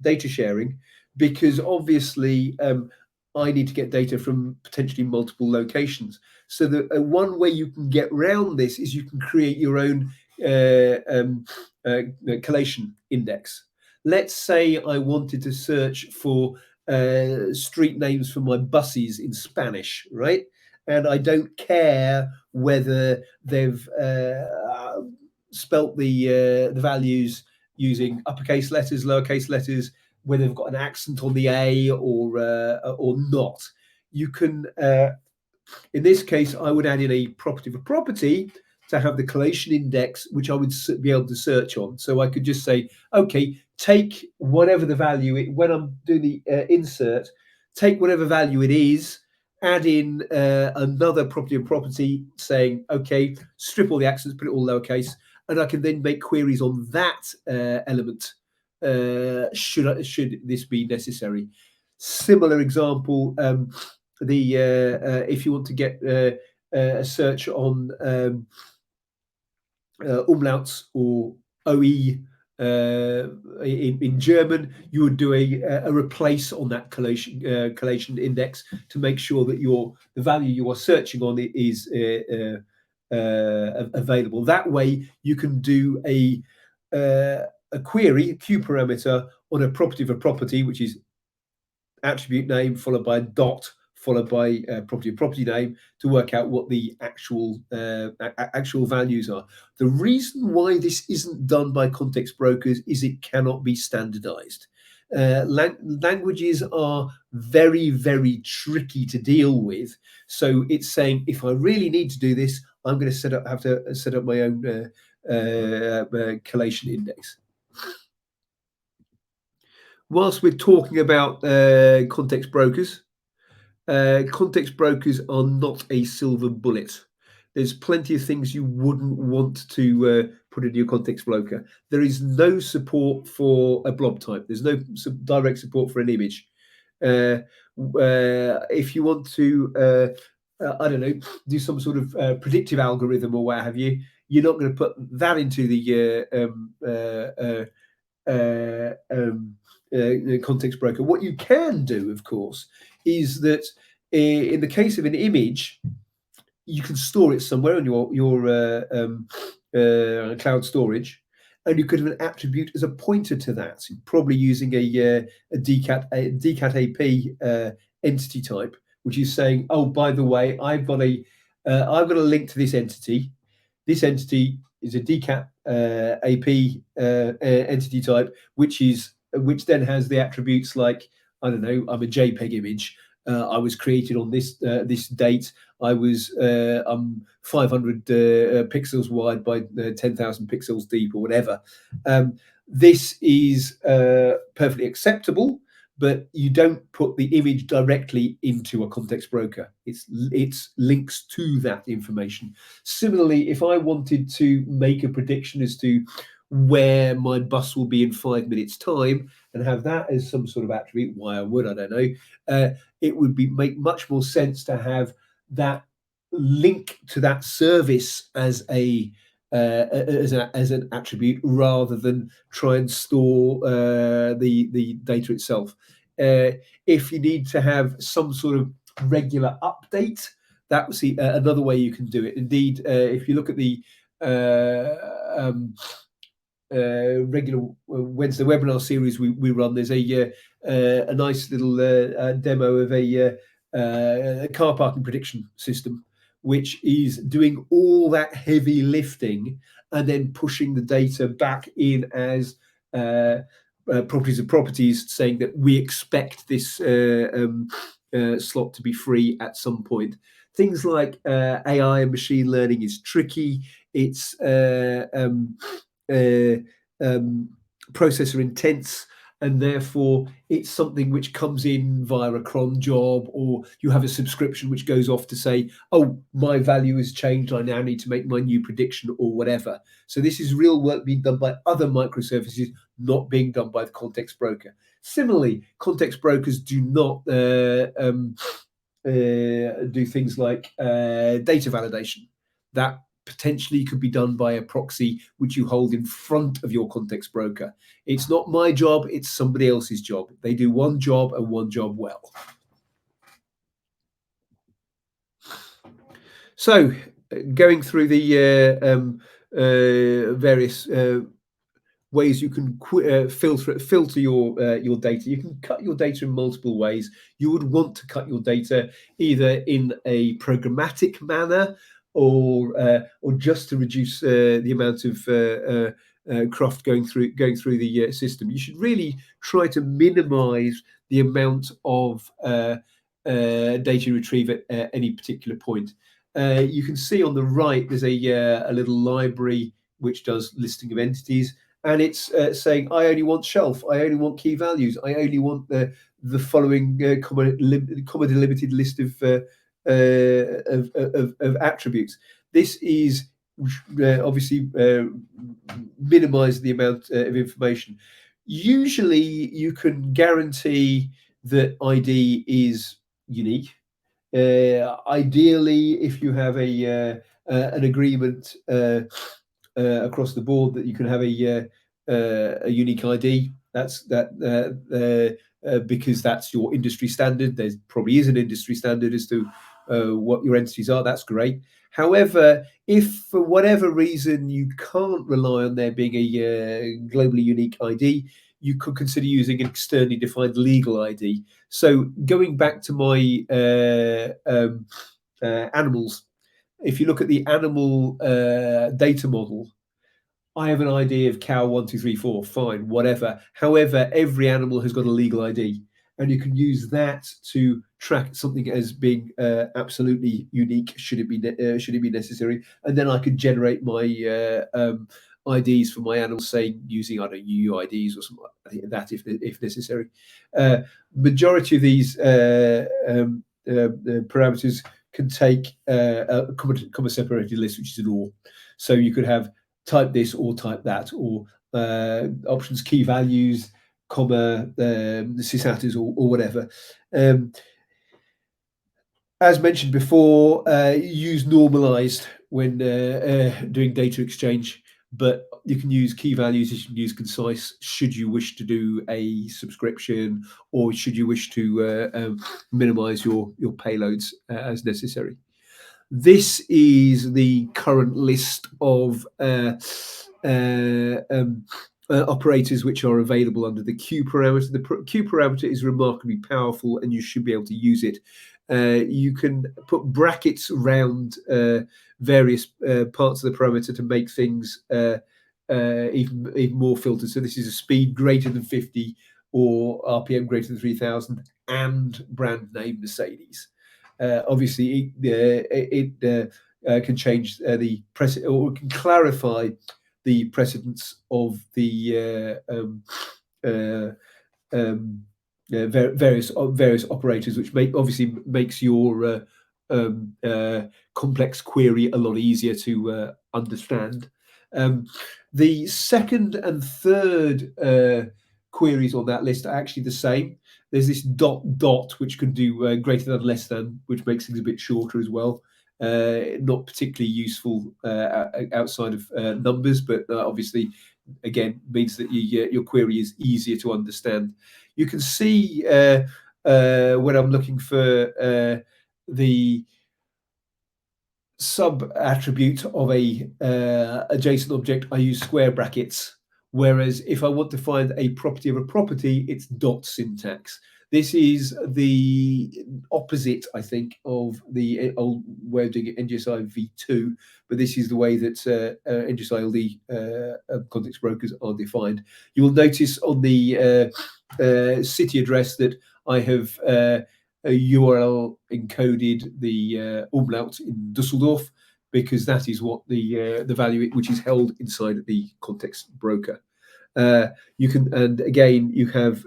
data sharing, because obviously I need to get data from potentially multiple locations. So the one way you can get around this is you can create your own collation index. Let's say I wanted to search for street names for my buses in Spanish, right? And I don't care whether they've spelt the values using uppercase letters, lowercase letters, whether they've got an accent on the A or not. You can, in this case, I would add in a property of a property to have the collation index, which I would be able to search on. So I could just say, okay, take whatever the value when I'm doing the insert, take whatever value it is, add in another property of property saying, okay, strip all the accents, put it all lowercase, and I can then make queries on that element. Should this be necessary? Similar example, if you want to get a search on umlauts or OE in German, you would do a replace on that collation index to make sure that the value you are searching on is available. That way, you can do a query, a Q parameter on a property of a property, which is attribute name followed by a dot followed by property name, to work out what the actual values are. The reason why this isn't done by context brokers is it cannot be standardized. Languages are very, very tricky to deal with. So it's saying, if I really need to do this, I'm going to have to set up my own collation index. Whilst we're talking about context brokers are not a silver bullet. There's plenty of things you wouldn't want to put in your context broker. There is no support for a blob type. There's no direct support for an image. If you want to, I don't know, do some sort of predictive algorithm or what have you, you're not going to put that into the context broker. What you can do, of course, is that in the case of an image, you can store it somewhere on your cloud storage, and you could have an attribute as a pointer to that. So probably using a DCAT AP entity type, which is saying, oh, by the way, I've got a link to this entity. This entity is a DCAT AP entity type, which then has the attributes like, I don't know, I'm a JPEG image. I was created on this date. I'm 500 pixels wide by 10,000 pixels deep or whatever. This is perfectly acceptable, but you don't put the image directly into a context broker. It's links to that information. Similarly, if I wanted to make a prediction as to where my bus will be in 5 minutes' time and have that as some sort of attribute, why I would, I don't know. It would make much more sense to have that link to that service as an attribute rather than try and store the data itself. If you need to have some sort of regular update, that was another way you can do it. Indeed, if you look at the regular Wednesday webinar series we run, there's a nice little demo of a car parking prediction system, which is doing all that heavy lifting and then pushing the data back in as properties of properties, saying that we expect this slot to be free at some point. Things like AI and machine learning is tricky. It's processor intense, and therefore it's something which comes in via a cron job, or you have a subscription which goes off to say, oh, my value has changed, I now need to make my new prediction or whatever. So this is real work being done by other microservices, not being done by the context broker. Similarly, context brokers do not do things like data validation. That potentially could be done by a proxy which you hold in front of your context broker. It's not my job, it's somebody else's job. They do one job and one job well. So going through the various ways you can filter your data. You can cut your data in multiple ways. You would want to cut your data either in a programmatic manner, or just to reduce the amount of craft going through the system. You should really try to minimize the amount of data retrieve at any particular point. You can see on the right there's a little library which does listing of entities, and it's saying, I only want shelf, I only want key values, I only want the following comma delimited list of attributes. This is obviously minimize the amount of information. Usually you can guarantee that ID is unique. Ideally, if you have an agreement across the board that you can have a unique ID, because that's your industry standard. There probably is an industry standard as to what your entities are. That's great. However, if for whatever reason you can't rely on there being a globally unique ID, you could consider using an externally defined legal ID. So going back to my animals, if you look at the animal data model, I have an ID of cow 1, 2, 3, 4. Fine, whatever. However, every animal has got a legal ID, and you can use that to track something as being absolutely unique. Should it be necessary? And then I could generate my IDs for my animals, saying using I don't know, UUIDs or something like that if necessary. Majority of these parameters can take a comma separated list, which is an OR. So you could have type this or type that, or options key values, comma, sysatters, or whatever. As mentioned before, use normalized when doing data exchange, but you can use key values, you can use concise should you wish to do a subscription, or should you wish to minimize your payloads as necessary. This is the current list of operators which are available under the Q parameter. The Q parameter is remarkably powerful, and you should be able to use it. You can put brackets around various parts of the parameter to make things even more filtered. So this is a speed greater than 50 or RPM greater than 3000 and brand name Mercedes. Obviously, it can change the precedent, or can clarify the precedence of the various operators, which obviously makes your complex query a lot easier to understand. The second and third queries on that list are actually the same. There's this dot, which can do greater than, less than, which makes things a bit shorter as well. Not particularly useful outside of numbers, but obviously, again, means that your query is easier to understand. You can see when I'm looking for the sub attribute of a JSON object, I use square brackets. Whereas if I want to find a property of a property, it's dot syntax. This is the opposite, I think, of the old way of doing it, NGSI v2, but this is the way that NGSI LD context brokers are defined. You will notice on the city address that I have a URL encoded the umlaut in Düsseldorf, because that is what the value which is held inside the context broker. You can, and again, you have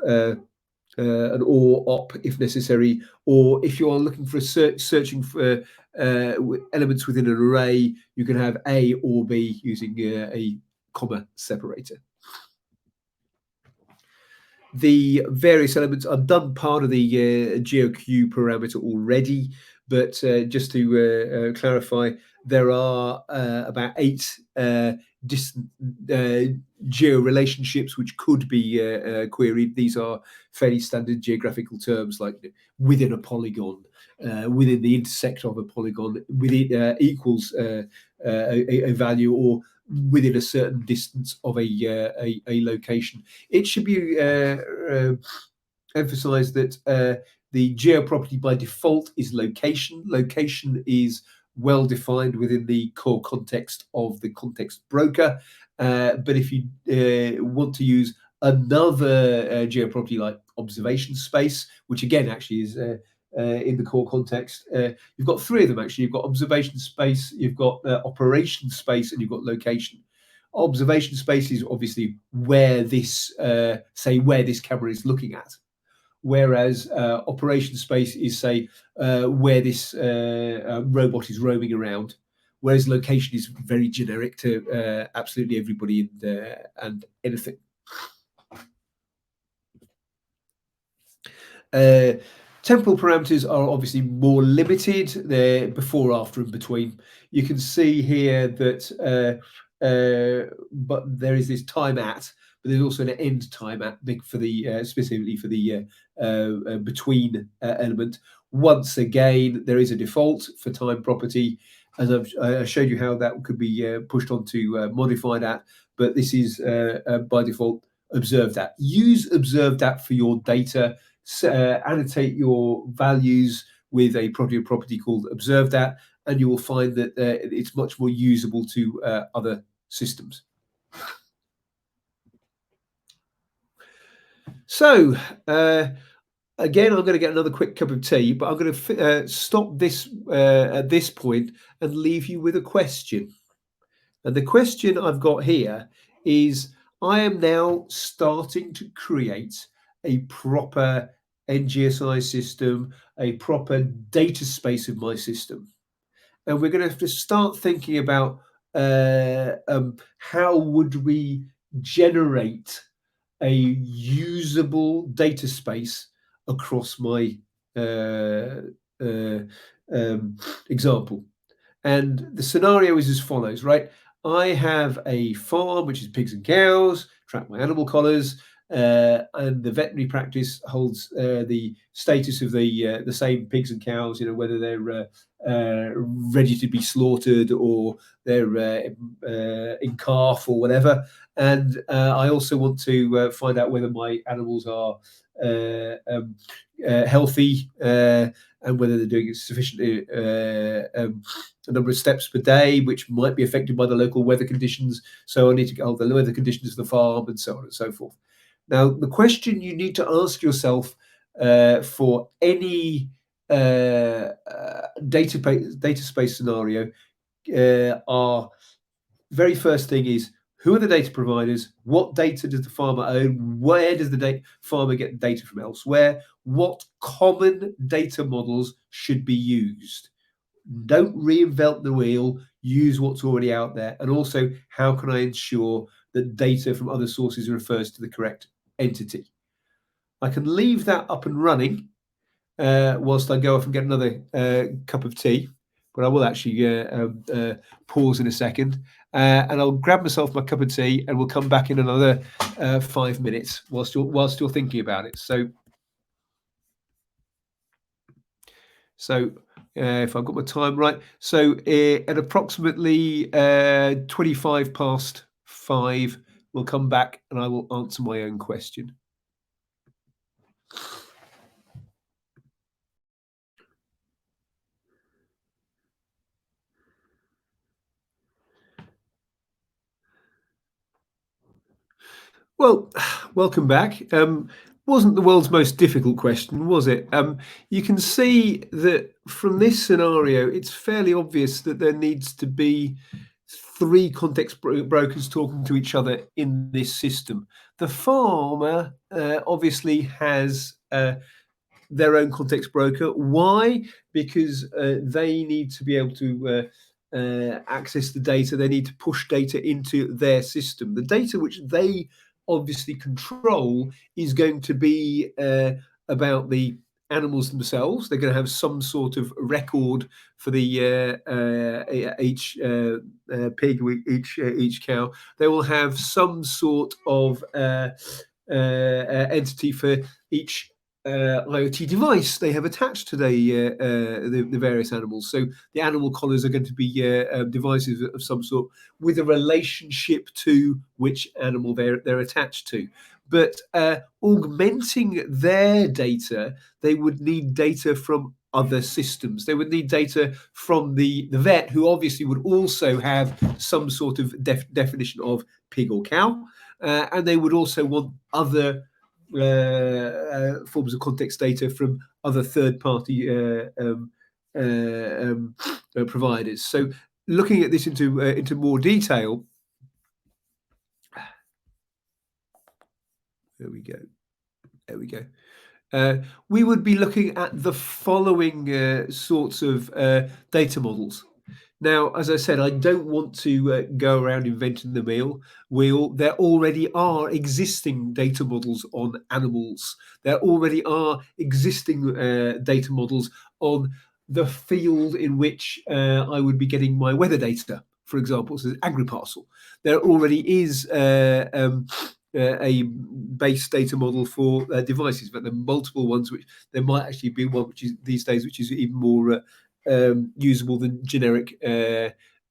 an OR op if necessary, or if you are looking for searching for elements within an array, you can have A or B using a comma separator. The various elements are done part of the GeoQ parameter already, but just to clarify, there are about 8 distant geo relationships which could be queried. These are fairly standard geographical terms, like within a polygon, within the intersect of a polygon, within equals a value, or within a certain distance of a location. It should be emphasized that the geo property by default is location. Location is well defined within the core context of the context broker. But if you want to use another geo property like observation space, which again actually is in the core context, you've got 3 of them actually. You've got observation space, you've got operation space, and you've got location. Observation space is obviously where this where this camera is looking at, whereas operation space is where this robot is roaming around, whereas location is very generic to absolutely everybody and anything. Temporal parameters are obviously more limited. They're before, after, and between. You can see here that but there is this time at, but there's also an end time at big for the specifically for the between element. Once again, there is a default for time property, as I showed you how that could be pushed on to modify that, but this is by default observe that. Use observe that for your data. Annotate your values with a property called observe that, and you will find that it's much more usable to other systems. So again, I'm going to get another quick cup of tea, but I'm going to stop this at this point and leave you with a question. And the question I've got here is, I am now starting to create a proper NGSI system, a proper data space of my system. And we're going to have to start thinking about how would we generate a usable data space across my example. And the scenario is as follows, right? I have a farm, which is pigs and cows, track my animal collars, and the veterinary practice holds the status of the same pigs and cows, whether they're ready to be slaughtered or they're in calf or whatever. And I also want to find out whether my animals are healthy and whether they're doing sufficiently a number of steps per day, which might be affected by the local weather conditions. So I need to get hold of the weather conditions of the farm and so on and so forth. Now, the question you need to ask yourself for any data space scenario are, very first thing is, who are the data providers? What data does the farmer own? Where does the farmer get data from elsewhere? What common data models should be used? Don't reinvent the wheel, use what's already out there. And also, how can I ensure that data from other sources refers to the correct entity? I can leave that up and running whilst I go off and get another cup of tea, but I will actually pause in a second and I'll grab myself my cup of tea and we'll come back in another 5 minutes whilst you're thinking about it. So if I've got my time right, so at approximately 25 past 5, we'll come back and I will answer my own question. Well, welcome back. Wasn't the world's most difficult question, was it? You can see that from this scenario, it's fairly obvious that there needs to be 3 context brokers talking to each other in this system. The farmer obviously has their own context broker. Why? Because they need to be able to access the data. They need to push data into their system. The data which they obviously control is going to be about the animals themselves. They're going to have some sort of record for the each pig, each cow. They will have some sort of entity for each IoT device they have attached to the various animals. So the animal collars are going to be devices of some sort with a relationship to which animal they're attached to. But augmenting their data, they would need data from other systems. They would need data from the vet, who obviously would also have some sort of definition of pig or cow. And they would also want other forms of context data from other third-party providers. So, looking at this into more detail, there we go. There we go. We would be looking at the following sorts of data models. Now, as I said, I don't want to go around inventing the wheel. There already are existing data models on animals. There already are existing data models on the field in which I would be getting my weather data, for example, so AgriParcel. There already is a base data model for devices, but there are multiple ones. Which there might actually be one which is these days, which is even more usable than generic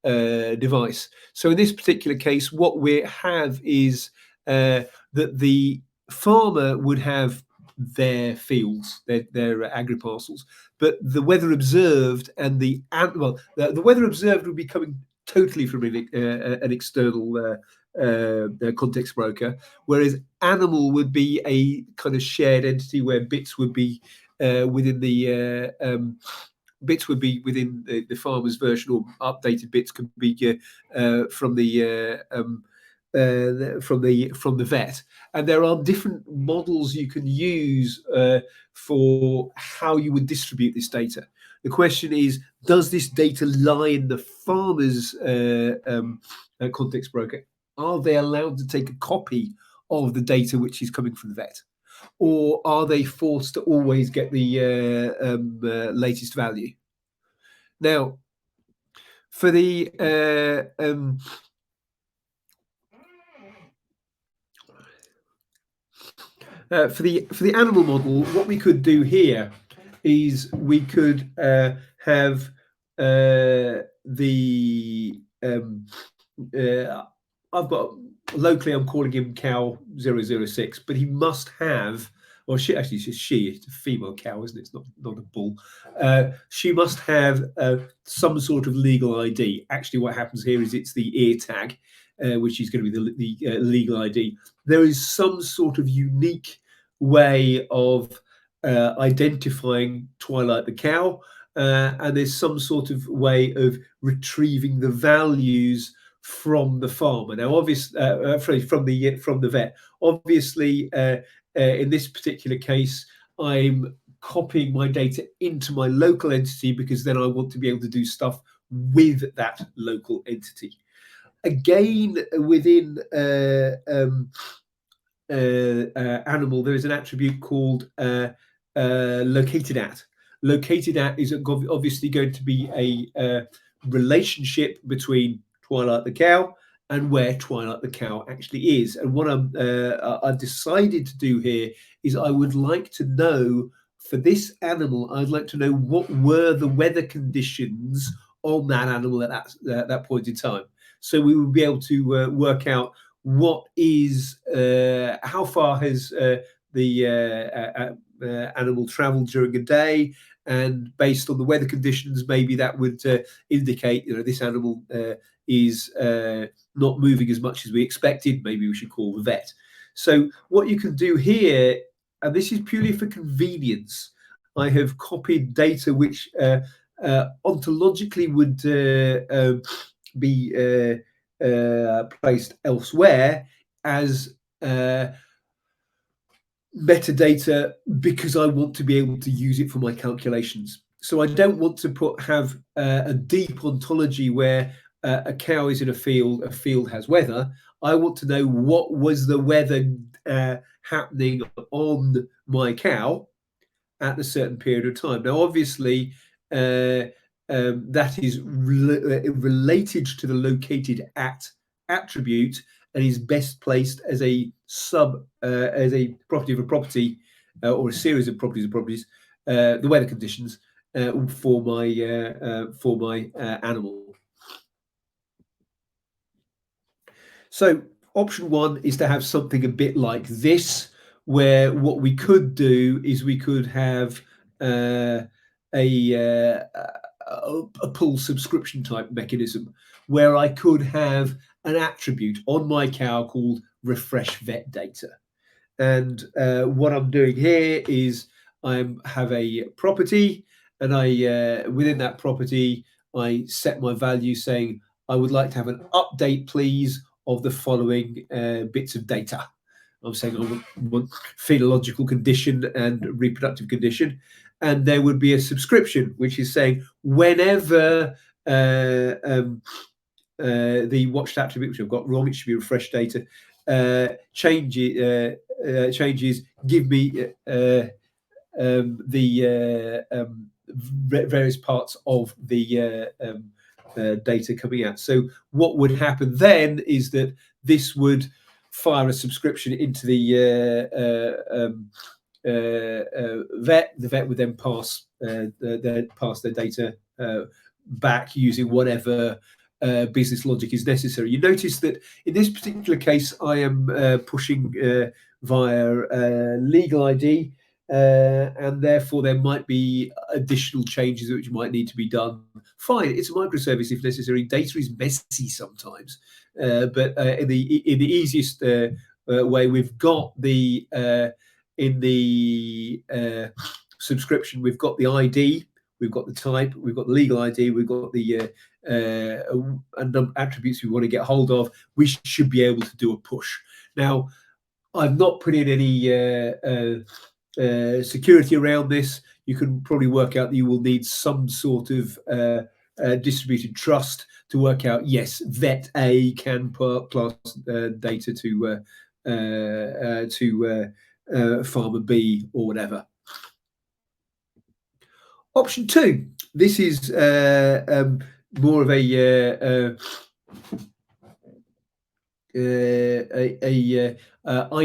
device. So in this particular case, what we have is that the farmer would have their fields, their agri-parcels, but the weather observed and the weather observed would be coming totally from an external context broker, whereas animal would be a kind of shared entity where bits would be within the farmer's version, or updated bits could be from the vet. And there are different models you can use for how you would distribute this data. The question is, does this data lie in the farmer's context broker? Are they allowed to take a copy of the data which is coming from the vet? Or are they forced to always get the latest value? Now, for the animal model, what we could do here is we could have I've got locally, I'm calling him cow 006, but he must have, or she, actually it's a female cow, isn't it? It's not a bull. She must have some sort of legal ID. Actually, what happens here is it's the ear tag, which is going to be the legal ID. There is some sort of unique way of identifying Twilight the cow, and there's some sort of way of retrieving the values from the farmer. Now, obviously, from the vet. Obviously, in this particular case, I'm copying my data into my local entity because then I want to be able to do stuff with that local entity. Again, within animal, there is an attribute called located at. Located at is obviously going to be a relationship between Twilight the cow and where Twilight the cow actually is. And what I've decided to do here is I would like to know, for this animal, I'd like to know what were the weather conditions on that animal at that point in time. So we would be able to work out what is how far has the animal traveled during a day, and based on the weather conditions, maybe that would indicate, this animal is not moving as much as we expected. Maybe we should call the vet. So what you can do here, and this is purely for convenience, I have copied data which ontologically would be placed elsewhere as metadata, because I want to be able to use it for my calculations. So I don't want to have a deep ontology where a cow is in a field has weather. I want to know what was the weather happening on my cow at a certain period of time. Now, obviously, that is related to the located at attribute, and is best placed as a as a property of a property, or a series of properties the weather conditions for my animal. So option one is to have something a bit like this, where what we could do is we could have a pull subscription type mechanism, where I could have an attribute on my cow called refresh vet data. And what I'm doing here is I have a property, and I within that property I set my value saying I would like to have an update, please, of the following bits of data. I'm saying I want phenological condition and reproductive condition, and there would be a subscription which is saying whenever the watched attribute, which I've got wrong, it should be refresh data, changes, give me the various parts of the data coming out. So what would happen then is that this would fire a subscription into the vet. The vet would then pass their data back using whatever business logic is necessary. You notice that in this particular case, I am pushing via legal ID, and therefore there might be additional changes which might need to be done. Fine, it's a microservice if necessary. Data is messy sometimes, but in the easiest way, we've got the in the subscription, we've got the ID, we've got the type, we've got the legal ID, we've got the attributes we want to get hold of. We should be able to do a push. Now, I've not put in any security around this. You can probably work out that you will need some sort of distributed trust to work out, yes, vet A can pass data to farmer B or whatever. Option 2. This is more of I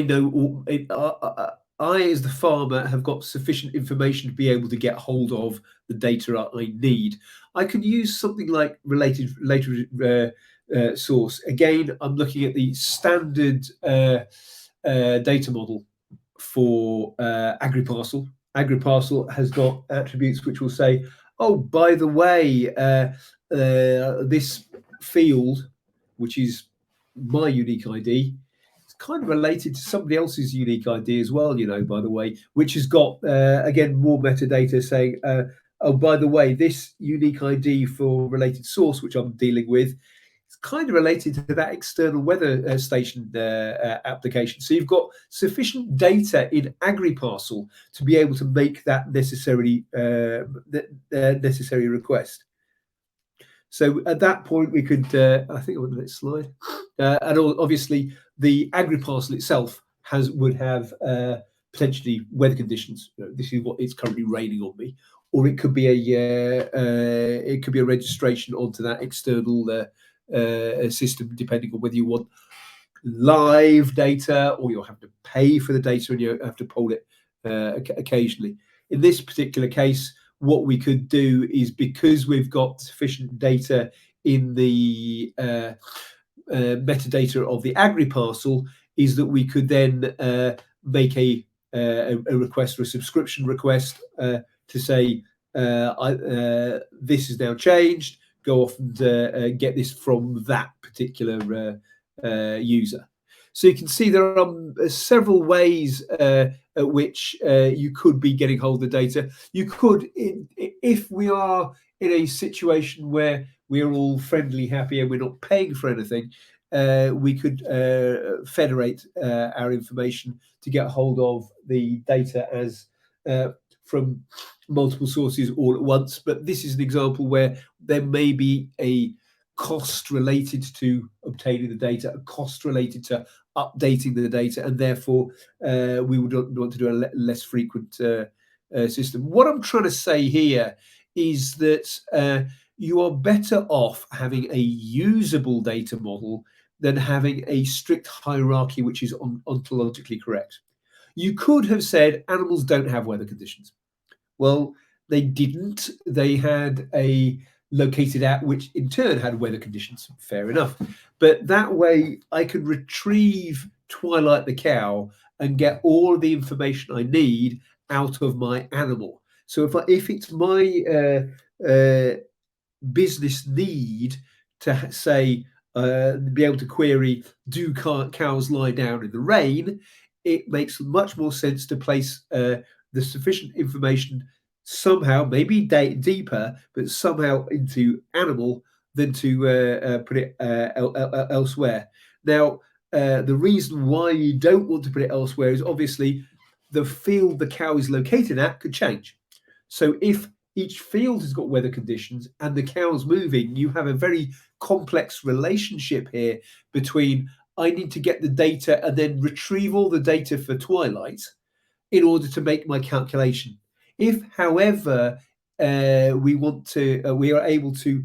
know I as the farmer have got sufficient information to be able to get hold of the data I need. I could use something like related source. Again, I'm looking at the standard data model for AgriParcel. AgriParcel has got attributes which will say, oh, by the way, this field, which is my unique ID, it's kind of related to somebody else's unique ID as well, you know, by the way, which has got, again, more metadata saying, oh, by the way, this unique ID for related source, which I'm dealing with, it's kind of related to that external weather station application. So you've got sufficient data in AgriParcel to be able to make that necessary request. So at that point, we could, I think I want the next slide. And obviously, the AgriParcel itself would have potentially weather conditions. You know, this is what it's currently raining on me, or it could be a registration onto that external system, depending on whether you want live data or you'll have to pay for the data and you have to pull it occasionally. In this particular case, what we could do is, because we've got sufficient data in the metadata of the AgriParcel, is that we could then make a request for a subscription request to say, this is now changed, go off and get this from that particular user. So you can see there are several ways at which you could be getting hold of the data. You could, if we are in a situation where we are all friendly, happy, and we're not paying for anything, we could federate our information to get hold of the data as from multiple sources all at once. But this is an example where there may be a cost related to obtaining the data, a cost related to updating the data, and therefore we would want to do a less frequent system. What I'm trying to say here is that you are better off having a usable data model than having a strict hierarchy which is ontologically correct. You could have said animals don't have weather conditions. Well, they didn't. They had a located at which in turn had weather conditions. Fair enough. But that way I could retrieve Twilight the cow and get all of the information I need out of my animal. So if it's my business need to say, be able to query, do cows lie down in the rain, it makes much more sense to place the sufficient information somehow, maybe deeper, but somehow into animal than to put it elsewhere. Now, the reason why you don't want to put it elsewhere is obviously the field the cow is located at could change. So if each field has got weather conditions and the cow's moving, you have a very complex relationship here between, I need to get the data and then retrieve all the data for Twilight in order to make my calculation. If, however, we are able to,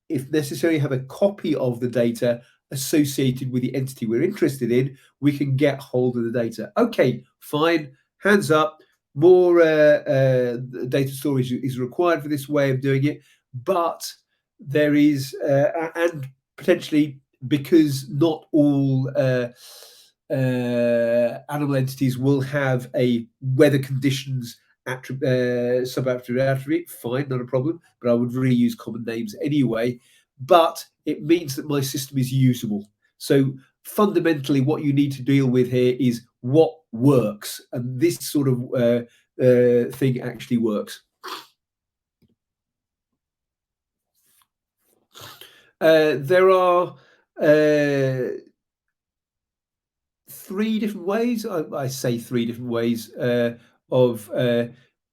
if necessary, have a copy of the data associated with the entity we're interested in, we can get hold of the data. Okay, fine, hands up. More data storage is required for this way of doing it, but there is, and potentially because not all animal entities will have a weather conditions sub-attribute, fine, not a problem, but I would reuse common names anyway. But it means that my system is usable. So fundamentally, what you need to deal with here is what works, and this sort of thing actually works. There are three different ways. I say three different ways of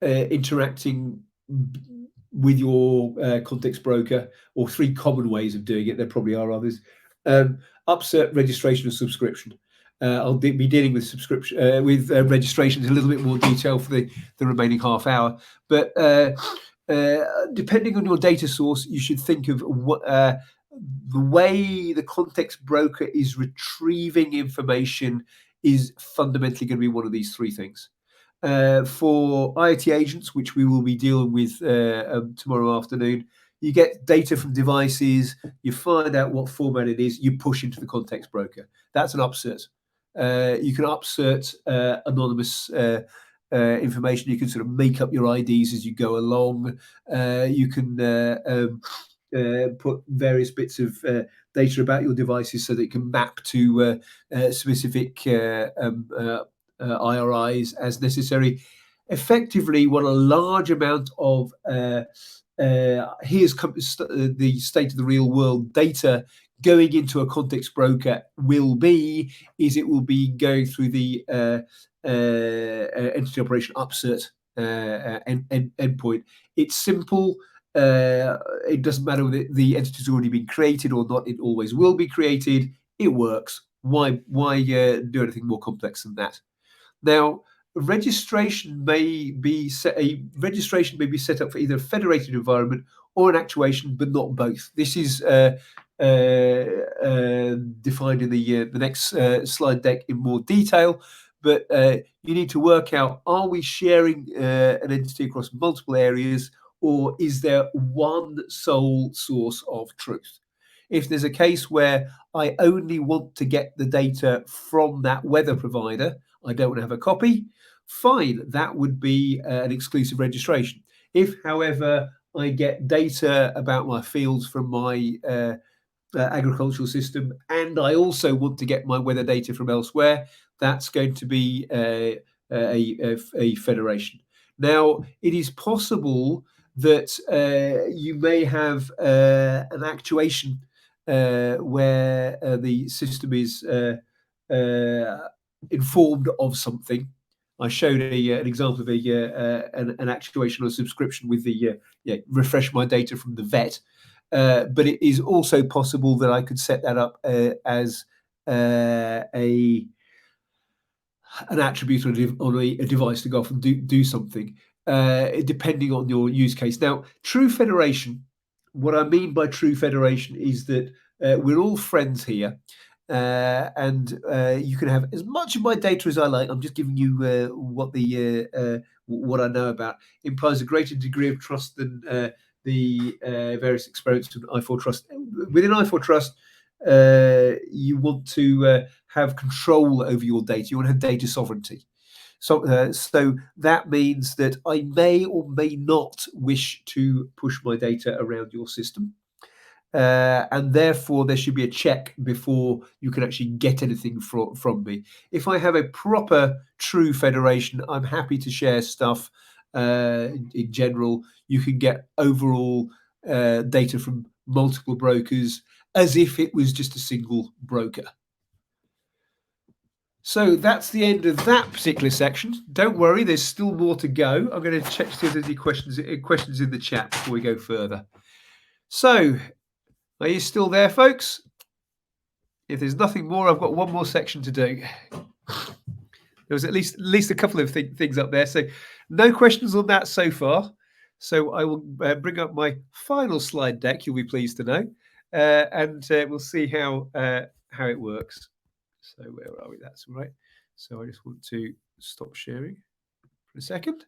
interacting with your context broker, or three common ways of doing it. There probably are others. Upsert, registration, and subscription. I'll be dealing with subscription with registrations in a little bit more detail for the remaining half hour. But depending on your data source, you should think of what the way the context broker is retrieving information is fundamentally going to be one of these three things. For IoT agents, which we will be dealing with tomorrow afternoon, you get data from devices, you find out what format it is, you push into the context broker. That's an upsert. You can upsert anonymous information. You can sort of make up your IDs as you go along. You can put various bits of data about your devices so that it can map to specific IRIs as necessary. Effectively, what a large amount of here's the state of the real world data going into a context broker will be, is it will be going through the entity operation upsert endpoint. It's simple. It doesn't matter whether the entity's already been created or not. It always will be created. It works. Why do anything more complex than that? Now, registration may be set up for either a federated environment or an actuation, but not both. This is defined in the next slide deck in more detail. But you need to work out: are we sharing an entity across multiple areas, or is there one sole source of truth? If there's a case where I only want to get the data from that weather provider, I don't want to have a copy, fine, that would be an exclusive registration. If, however, I get data about my fields from my agricultural system, and I also want to get my weather data from elsewhere, that's going to be a federation. Now, it is possible that you may have an actuation where the system is informed of something. I showed an example of an actuation or subscription with the refresh my data from the vet. But it is also possible that I could set that up as an attribute on a device to go off and do something, depending on your use case. Now, true federation, what I mean by true federation is that we're all friends here. And you can have as much of my data as I like. I'm just giving you what I know about. Implies a greater degree of trust than the various experiments with I4 Trust. Within I4 Trust, you want to have control over your data. You want to have data sovereignty. So that means that I may or may not wish to push my data around your system. And therefore, there should be a check before you can actually get anything from me. If I have a proper, true federation, I'm happy to share stuff. In general, you can get overall data from multiple brokers as if it was just a single broker. So that's the end of that particular section. Don't worry, there's still more to go. I'm going to check to see if there's any questions in the chat before we go further. So, are you still there, folks? If there's nothing more, I've got one more section to do. There was at least a couple of things up there. So no questions on that so far. So I will bring up my final slide deck, you'll be pleased to know. and we'll see how it works. So where are we? That's all right. So I just want to stop sharing for a second.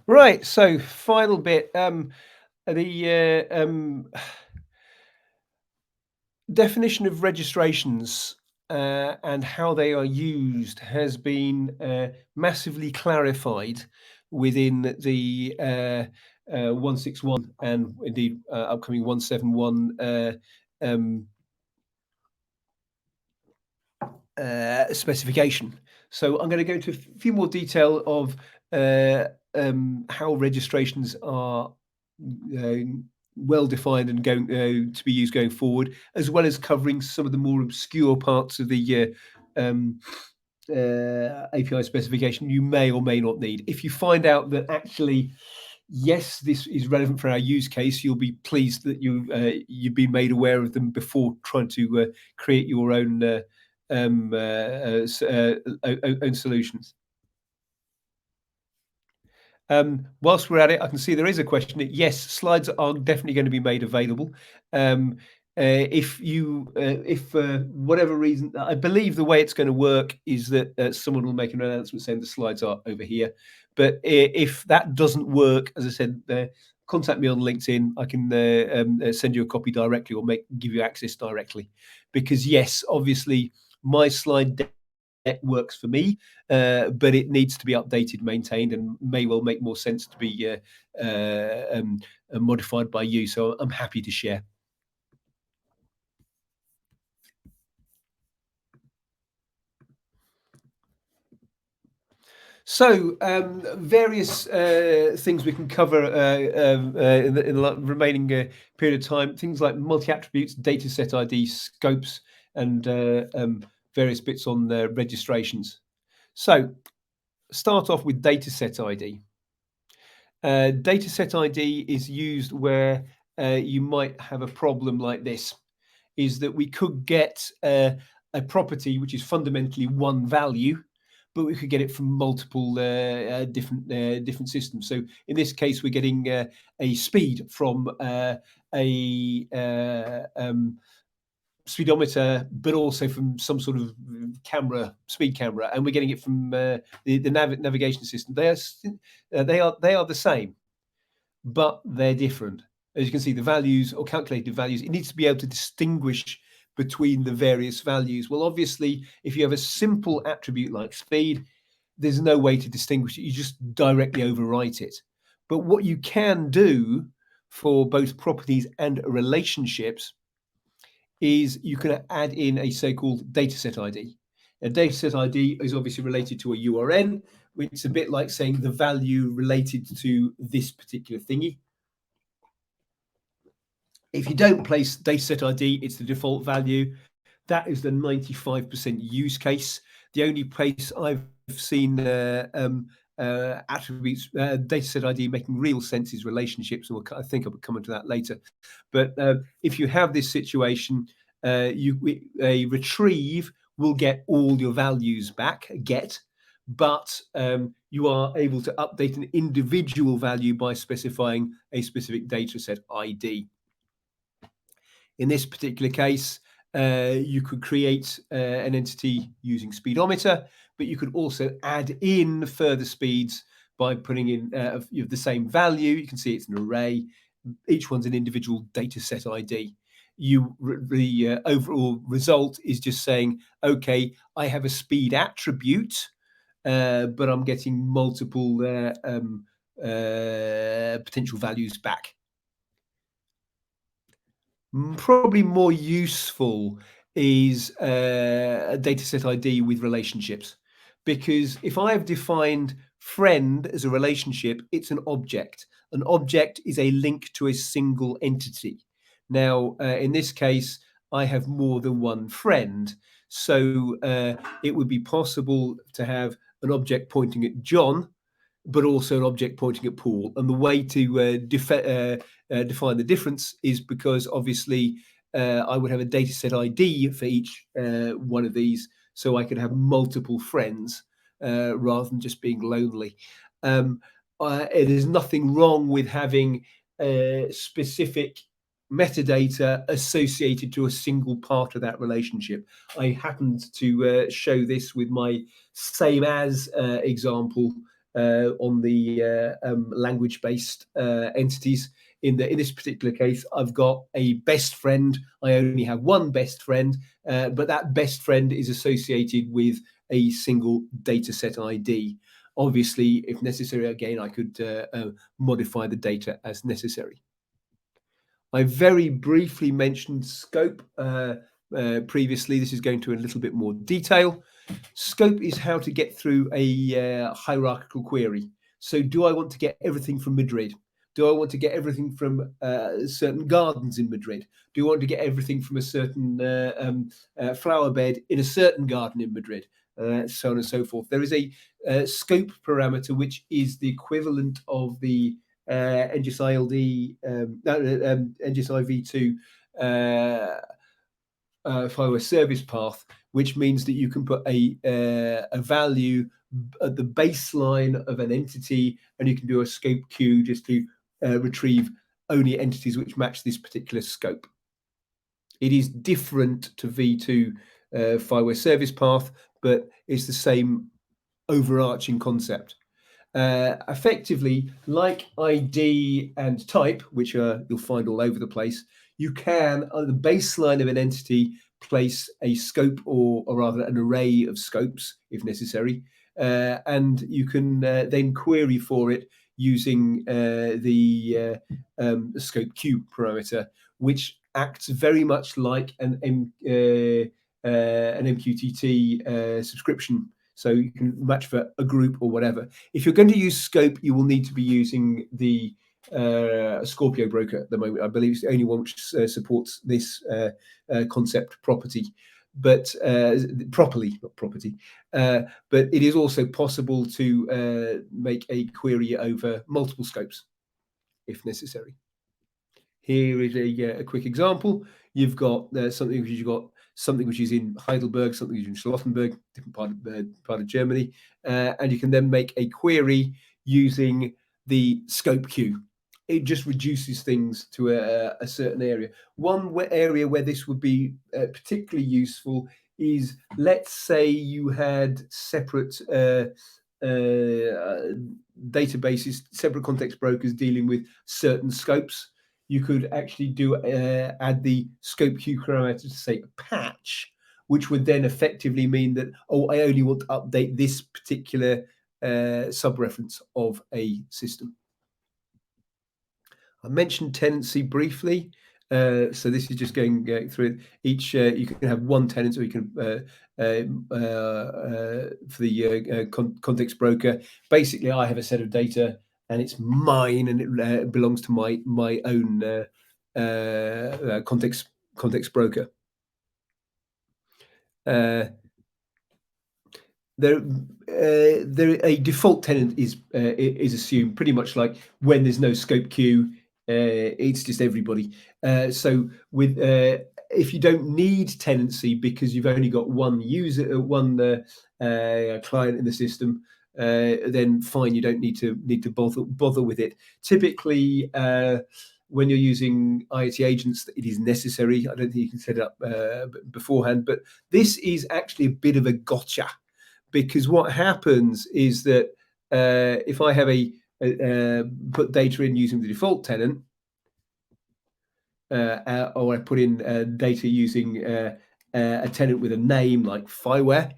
Right. So final bit. The definition of registrations and how they are used has been massively clarified within the 161 and indeed upcoming 171 um, specification. So I'm going to go into a few more detail of how registrations are uh, well defined and going to be used going forward, as well as covering some of the more obscure parts of the API specification you may or may not need. If you find out that actually, yes, this is relevant for our use case, you'll be pleased that you've been made aware of them before trying to create your own own solutions. Whilst we're at it, I can see there is a question. Yes, slides are definitely going to be made available. If for whatever reason, I believe the way it's going to work is that someone will make an announcement saying the slides are over here. But if that doesn't work, as I said, contact me on LinkedIn. I can send you a copy directly or give you access directly. Because yes, obviously, my slide deck works for me, but it needs to be updated, maintained, and may well make more sense to be modified by you. So I'm happy to share. So, various things we can cover in the remaining period of time. Things like multi-attributes, data set ID, scopes, and various bits on registrations. So, start off with data set ID. Data set ID is used where you might have a problem like this, is that we could get a property which is fundamentally one value, but we could get it from multiple different systems. So in this case, we're getting a speed from a speedometer, but also from some sort of speed camera, and we're getting it from the navigation system. They are the same, but they're different. As you can see, the values or calculated values, it needs to be able to distinguish between the various values. Well, obviously, if you have a simple attribute like speed, there's no way to distinguish it. You just directly overwrite it. But what you can do for both properties and relationships is you can add in a so-called dataset ID. A dataset ID is obviously related to a URN, which is a bit like saying the value related to this particular thingy. If you don't place dataset ID, it's the default value. That is the 95% use case. The only place I've seen attributes, dataset ID making real sense is relationships. And I think I'll come into that later. But if you have this situation, a retrieve will get all your values back, but you are able to update an individual value by specifying a specific dataset ID. In this particular case, you could create an entity using speedometer, but you could also add in further speeds by putting in the same value. You can see it's an array. Each one's an individual data set ID. The overall result is just saying, okay, I have a speed attribute, but I'm getting multiple potential values back. Probably more useful is a dataset ID with relationships. Because if I have defined friend as a relationship, it's an object. An object is a link to a single entity. Now, in this case, I have more than one friend. So it would be possible to have an object pointing at John, but also an object pointing at Paul. And the way to define the difference is because obviously I would have a dataset ID for each one of these, so I could have multiple friends rather than just being lonely. There's nothing wrong with having specific metadata associated to a single part of that relationship. I happened to show this with my same as example on the language-based entities. In this particular case, I've got a best friend. I only have one best friend, but that best friend is associated with a single dataset ID. Obviously, if necessary, again, I could modify the data as necessary. I very briefly mentioned scope previously. This is going to a little bit more detail. Scope is how to get through a hierarchical query. So do I want to get everything from Madrid? Do I want to get everything from certain gardens in Madrid? Do I want to get everything from a certain flower bed in a certain garden in Madrid? So on and so forth. There is a scope parameter, which is the equivalent of the NGSI LD, NGSI V2 FIWARE service path, which means that you can put a value at the baseline of an entity, and you can do a scope queue just to retrieve only entities which match this particular scope. It is different to V2 FIWARE service path, but it's the same overarching concept. Effectively, like ID and type, which you'll find all over the place, you can, at the baseline of an entity, place a scope or rather an array of scopes if necessary. And you can then query for it using the scope queue parameter, which acts very much like an MQTT subscription. So you can match for a group or whatever. If you're going to use scope, you will need to be using the Scorpio broker at the moment. I believe it's the only one which supports this concept property, but properly, not property. But it is also possible to make a query over multiple scopes if necessary. Here is a quick example. You've got something which is in Heidelberg, something which is in Charlottenburg, different part of Germany, and you can then make a query using the scope queue. It just reduces things to a certain area. One area where this would be particularly useful is, let's say you had separate databases, separate context brokers dealing with certain scopes. You could actually do add the scope queue parameter to say a patch, which would then effectively mean that, oh, I only want to update this particular sub-reference of a system. I mentioned tenancy briefly. So this is just going through it. Each you can have one tenant, or you can for the context broker. Basically, I have a set of data, and it's mine, and it belongs to my own context broker. A default tenant is assumed pretty much like when there's no scope queue, it's just everybody. So with if you don't need tenancy because you've only got one user, one client in the system, then fine, you don't need to bother with it. Typically, when you're using IoT agents, it is necessary. I don't think you can set it up beforehand, but this is actually a bit of a gotcha. Because what happens is that if I have put data in using the default tenant, or I put in data using a tenant with a name like FIWARE,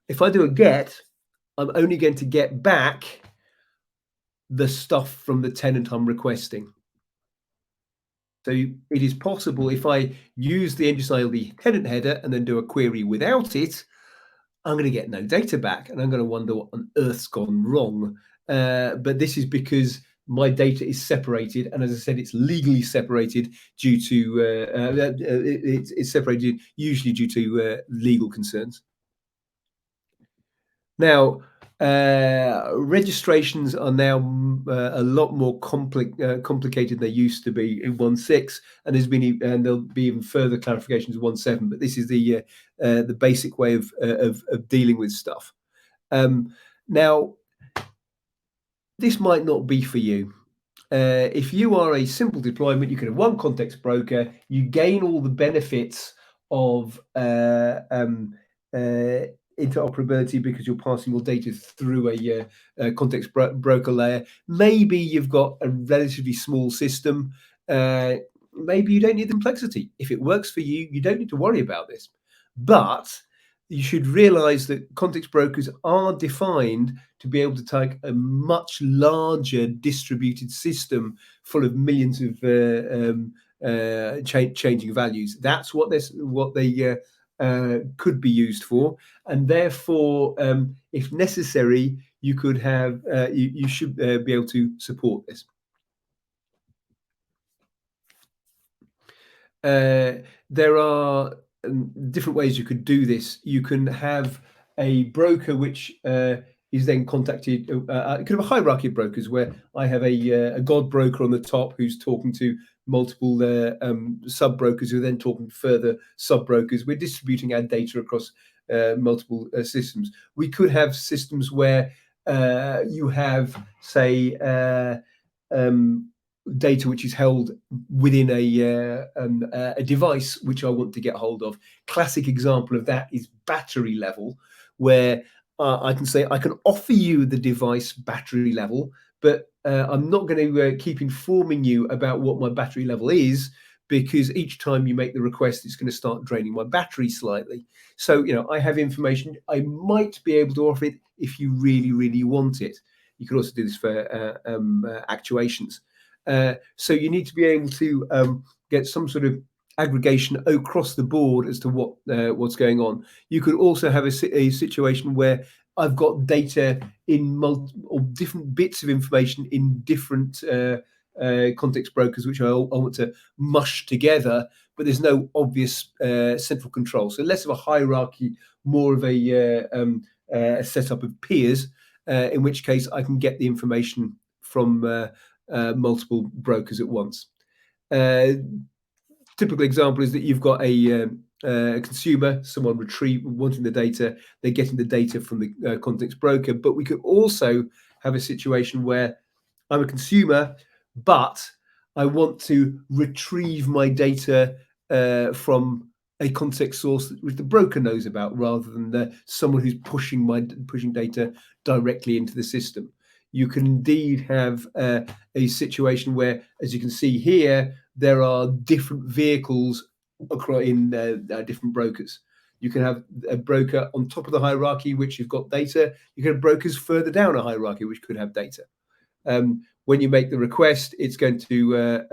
if I do a get, I'm only going to get back the stuff from the tenant I'm requesting. So it is possible if I use the NGSI LD tenant header and then do a query without it, I'm going to get no data back, and I'm going to wonder what on earth's gone wrong. But this is because my data is separated, and as I said, it's legally separated due to it's separated usually due to legal concerns. Now, registrations are now a lot more complicated than they used to be in 1.6, and and there'll be even further clarifications in 1.7. But this is the basic way of dealing with stuff. Now, this might not be for you. If you are a simple deployment, you can have one context broker, you gain all the benefits of interoperability because you're passing your data through a context broker layer. Maybe you've got a relatively small system. Maybe you don't need the complexity. If it works for you, you don't need to worry about this. But you should realize that context brokers are defined to be able to take a much larger distributed system full of millions of changing values. That's what they could be used for, and therefore, if necessary, you could have you should be able to support this. There are different ways you could do this. You can have a broker which is then contacted. You could have a hierarchy of brokers where I have a god broker on the top who's talking to multiple sub brokers who are then talking to further sub brokers. We're distributing our data across multiple systems. We could have systems where you have, say, data which is held within a device which I want to get hold of. Classic example of that is battery level, where I can say I can offer you the device battery level, but I'm not going to keep informing you about what my battery level is, because each time you make the request, it's going to start draining my battery slightly. So, I have information. I might be able to offer it if you really, really want it. You can also do this for actuations. So you need to be able to get some sort of aggregation across the board as to what's going on. You could also have a situation where I've got data in multiple different bits of information in different context brokers, which I want to mush together, but there's no obvious central control. So less of a hierarchy, more of a setup of peers, in which case I can get the information from multiple brokers at once. Typical example is that you've got a consumer, someone wanting the data, they're getting the data from the context broker. But we could also have a situation where I'm a consumer, but I want to retrieve my data from a context source which the broker knows about, rather than someone who's pushing data directly into the system. You can indeed have a situation where, as you can see here, there are different vehicles in different brokers. You can have a broker on top of the hierarchy, which has got data. You can have brokers further down a hierarchy, which could have data. When you make the request, it's going to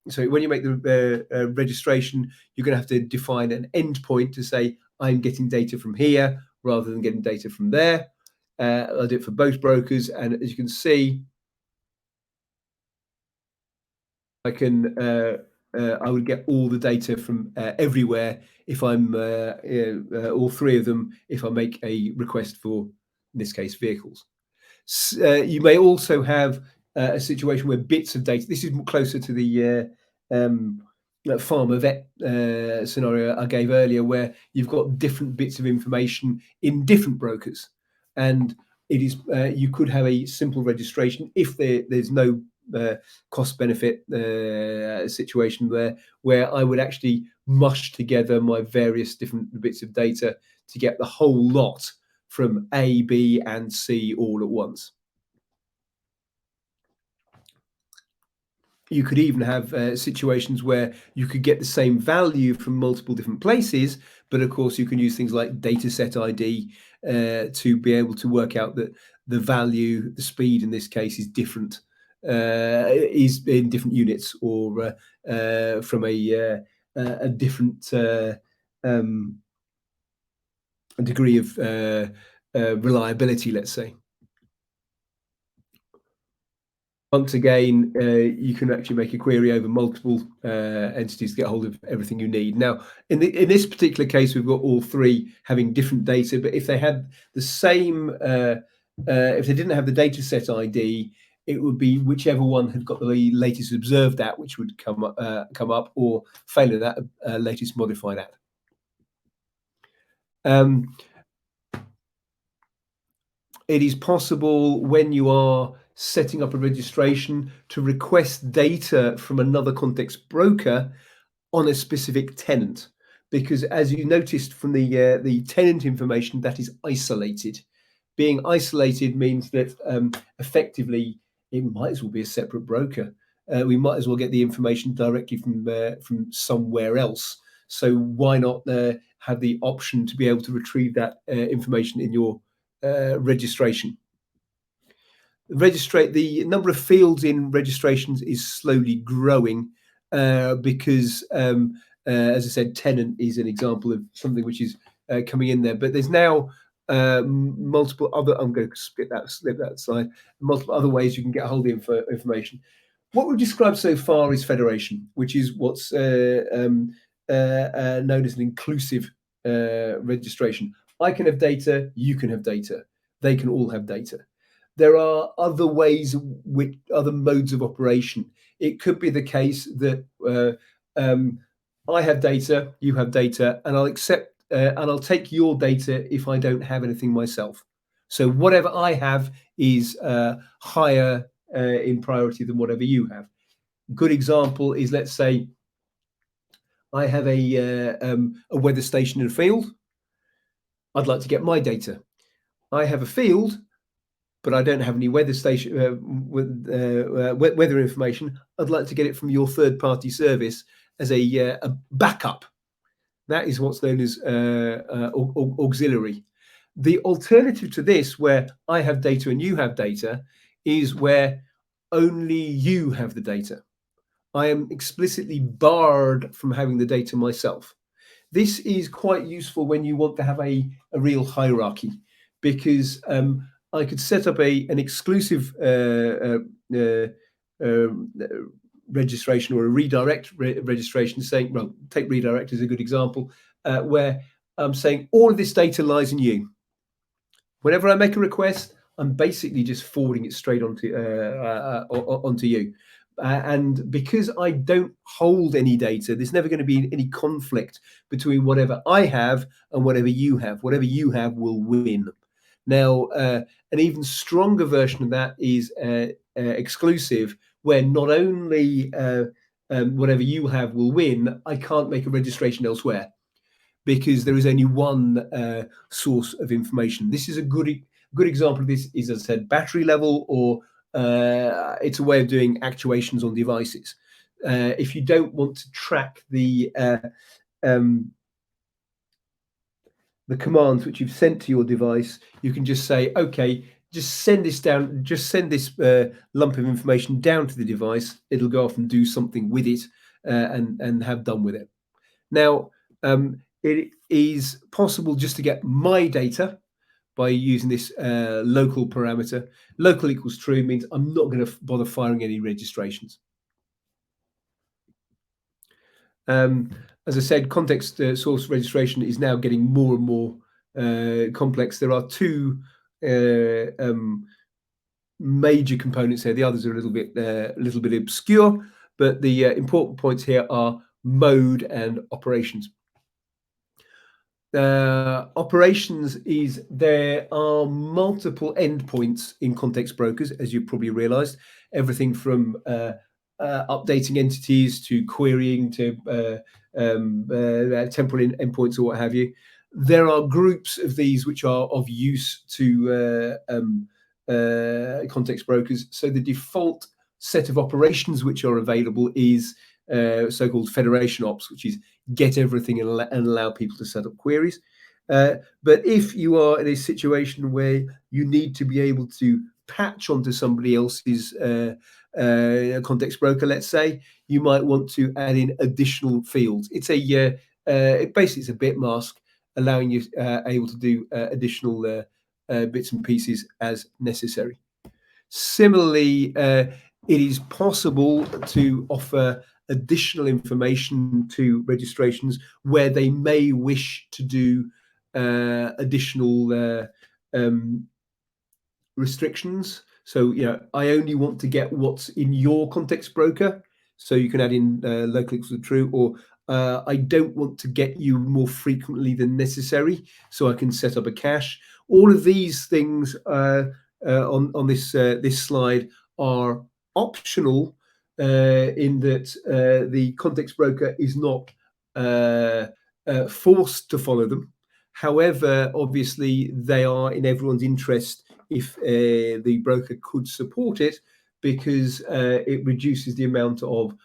so when you make the registration, you're going to have to define an endpoint to say I'm getting data from here rather than getting data from there. I'll do it for both brokers, and as you can see, I can I would get all the data from everywhere if I'm all three of them if I make a request for, in this case, vehicles. You may also have a situation where bits of data. This is closer to the farmer vet scenario I gave earlier, where you've got different bits of information in different brokers, and it is you could have a simple registration if there's no cost benefit situation where I would actually mush together my various different bits of data to get the whole lot from A, B, and C all at once. You could even have situations where you could get the same value from multiple different places, but of course you can use things like dataset ID to be able to work out that the value, the speed in this case, is different is in different units or from a different um, degree of reliability, let's say. Once again, you can actually make a query over multiple entities to get hold of everything you need. Now, in this particular case, we've got all three having different data, but if they had the same, if they didn't have the data set ID, it would be whichever one had got the latest observed at, which would come up, or failing that, latest modified at. It is possible when you are setting up a registration to request data from another context broker on a specific tenant, because as you noticed from the tenant information, that is isolated. Being isolated means that effectively it might as well be a separate broker. We might as well get the information directly from somewhere else. So why not have the option to be able to retrieve that information in your registration? The number of fields in registrations is slowly growing because, as I said, tenant is an example of something which is coming in there. But there's now multiple other. I'm going to slip that slide. Multiple other ways you can get a hold of information. What we've described so far is federation, which is what's known as an inclusive registration. I can have data, you can have data, they can all have data. There are other ways, with other modes of operation. It could be the case that I have data, you have data, and I'll accept and I'll take your data if I don't have anything myself. So whatever I have is higher in priority than whatever you have. Good example is, let's say I have a weather station in a field. I'd like to get my data. I have a field, but I don't have any weather station weather information. I'd like to get it from your third-party service as a backup. That is what's known as auxiliary. The alternative to this, where I have data and you have data, is where only you have the data. I am explicitly barred from having the data myself. This is quite useful when you want to have a real hierarchy, because I could set up an exclusive registration or a redirect registration saying, well, take redirect as a good example, where I'm saying all of this data lies in you. Whenever I make a request, I'm basically just forwarding it straight onto you. And because I don't hold any data, there's never going to be any conflict between whatever I have and whatever you have. Whatever you have will win. Now, an even stronger version of that is exclusive, where not only whatever you have will win, I can't make a registration elsewhere because there is only one source of information. This is a good example of this is, as I said, battery level, or it's a way of doing actuations on devices. If you don't want to track the commands which you've sent to your device, you can just say, okay, just send this down, just send this lump of information down to the device. It'll go off and do something with it and have done with it. Now, it is possible just to get my data by using this local parameter. Local equals true means I'm not going to bother firing any registrations. As I said, context source registration is now getting more and more complex. There are two major components here. The others are a little bit obscure, but the important points here are mode and operations. Operations is there are multiple endpoints in context brokers, as you probably realized. Everything from updating entities to querying to temporal endpoints or what have you. There are groups of these which are of use to context brokers. So the default set of operations which are available is so-called federation ops, which is get everything and allow people to set up queries. But if you are in a situation where you need to be able to patch onto somebody else's context broker, let's say, you might want to add in additional fields. It's basically it's a bit mask allowing you able to do additional bits and pieces as necessary. Similarly, it is possible to offer additional information to registrations where they may wish to do additional restrictions. So, I only want to get what's in your context broker. So you can add in local equals to true, or I don't want to get you more frequently than necessary. So I can set up a cache. All of these things on this slide are optional in that the context broker is not forced to follow them. However, obviously, they are in everyone's interest if the broker could support it, because it reduces the amount of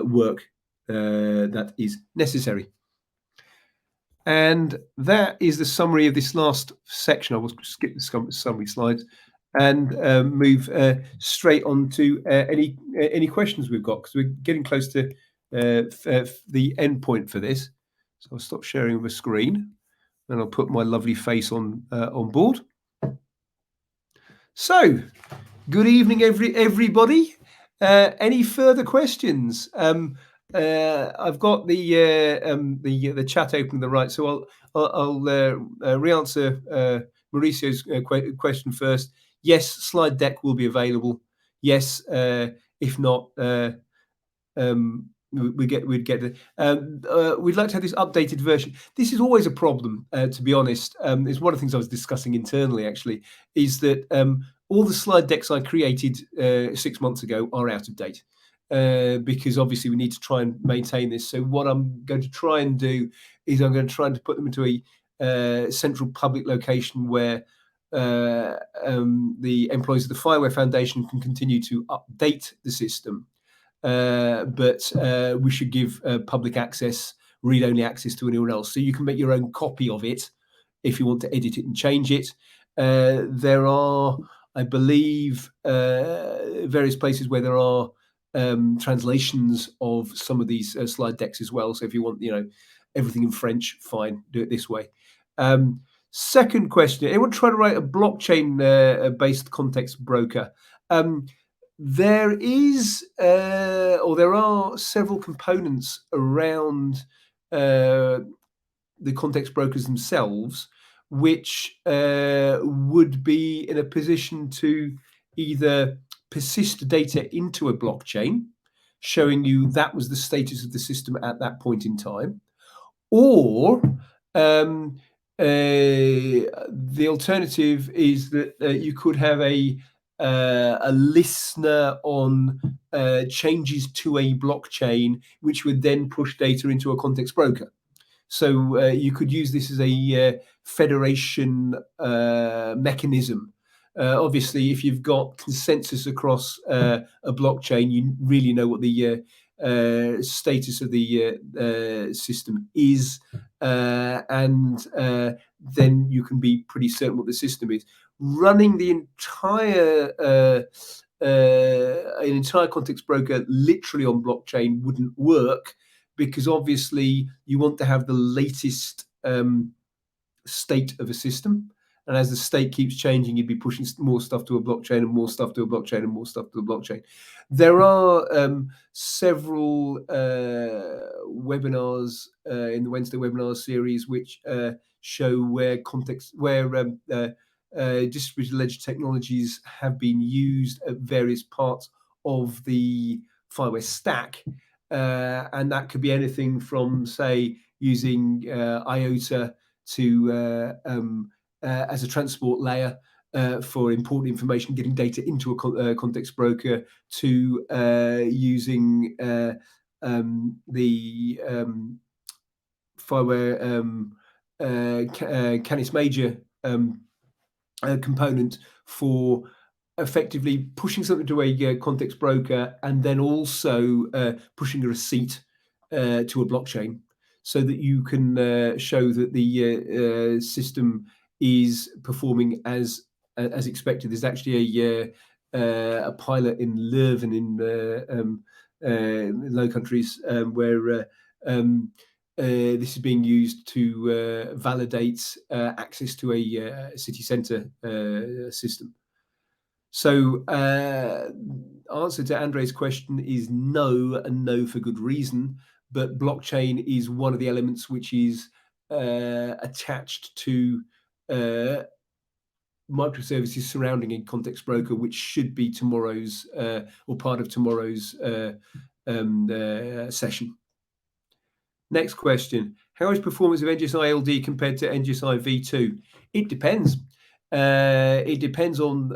work that is necessary. And that is the summary of this last section. I will skip the summary slides and move straight on to any questions we've got, because we're getting close to the end point for this. So I'll stop sharing the screen and I'll put my lovely face on board. So, good evening, everybody. Any further questions? I've got the chat open to the right, so I'll re-answer Mauricio's question first. Yes, slide deck will be available. Yes, if not, we'd get it. We'd like to have this updated version. This is always a problem, to be honest. It's one of the things I was discussing internally, actually, is that all the slide decks I created 6 months ago are out of date, because obviously we need to try and maintain this. So what I'm going to try and do is I'm going to try and put them into a central public location where the employees of the FIWARE Foundation can continue to update the system. But we should give public access, read-only access to anyone else. So you can make your own copy of it if you want to edit it and change it. There are, I believe, various places where there are translations of some of these slide decks as well. So if you want, everything in French, fine, do it this way. Second question: anyone try to write a blockchain-based context broker? There is, or there are several components around the context brokers themselves, which would be in a position to either persist data into a blockchain, showing you that was the status of the system at that point in time, or the alternative is that you could have a listener on changes to a blockchain, which would then push data into a context broker. So you could use this as a federation mechanism. Obviously, if you've got consensus across a blockchain, you really know what the status of the system is, and then you can be pretty certain what the system is. Running the an entire context broker literally on blockchain wouldn't work, because obviously you want to have the latest state of a system, and as the state keeps changing, you'd be pushing more stuff to a blockchain and more stuff to a blockchain and more stuff to a blockchain. There are several webinars in the Wednesday webinar series which show where distributed ledger technologies have been used at various parts of the FIWARE stack, and that could be anything from, say, using IOTA to as a transport layer for important information, getting data into a context broker, to using the FIWARE Canis Major component for effectively pushing something to a context broker, and then also pushing a receipt to a blockchain, so that you can show that the system is performing as expected. There's actually a pilot in Leuven in Low Countries, where this is being used to validate access to a city centre system. So, answer to Andre's question is no, and no for good reason. But blockchain is one of the elements which is attached to microservices surrounding a context broker, which should be tomorrow's or part of tomorrow's session. Next question. How is performance of NGSI LD compared to NGSI V2? It depends. It depends on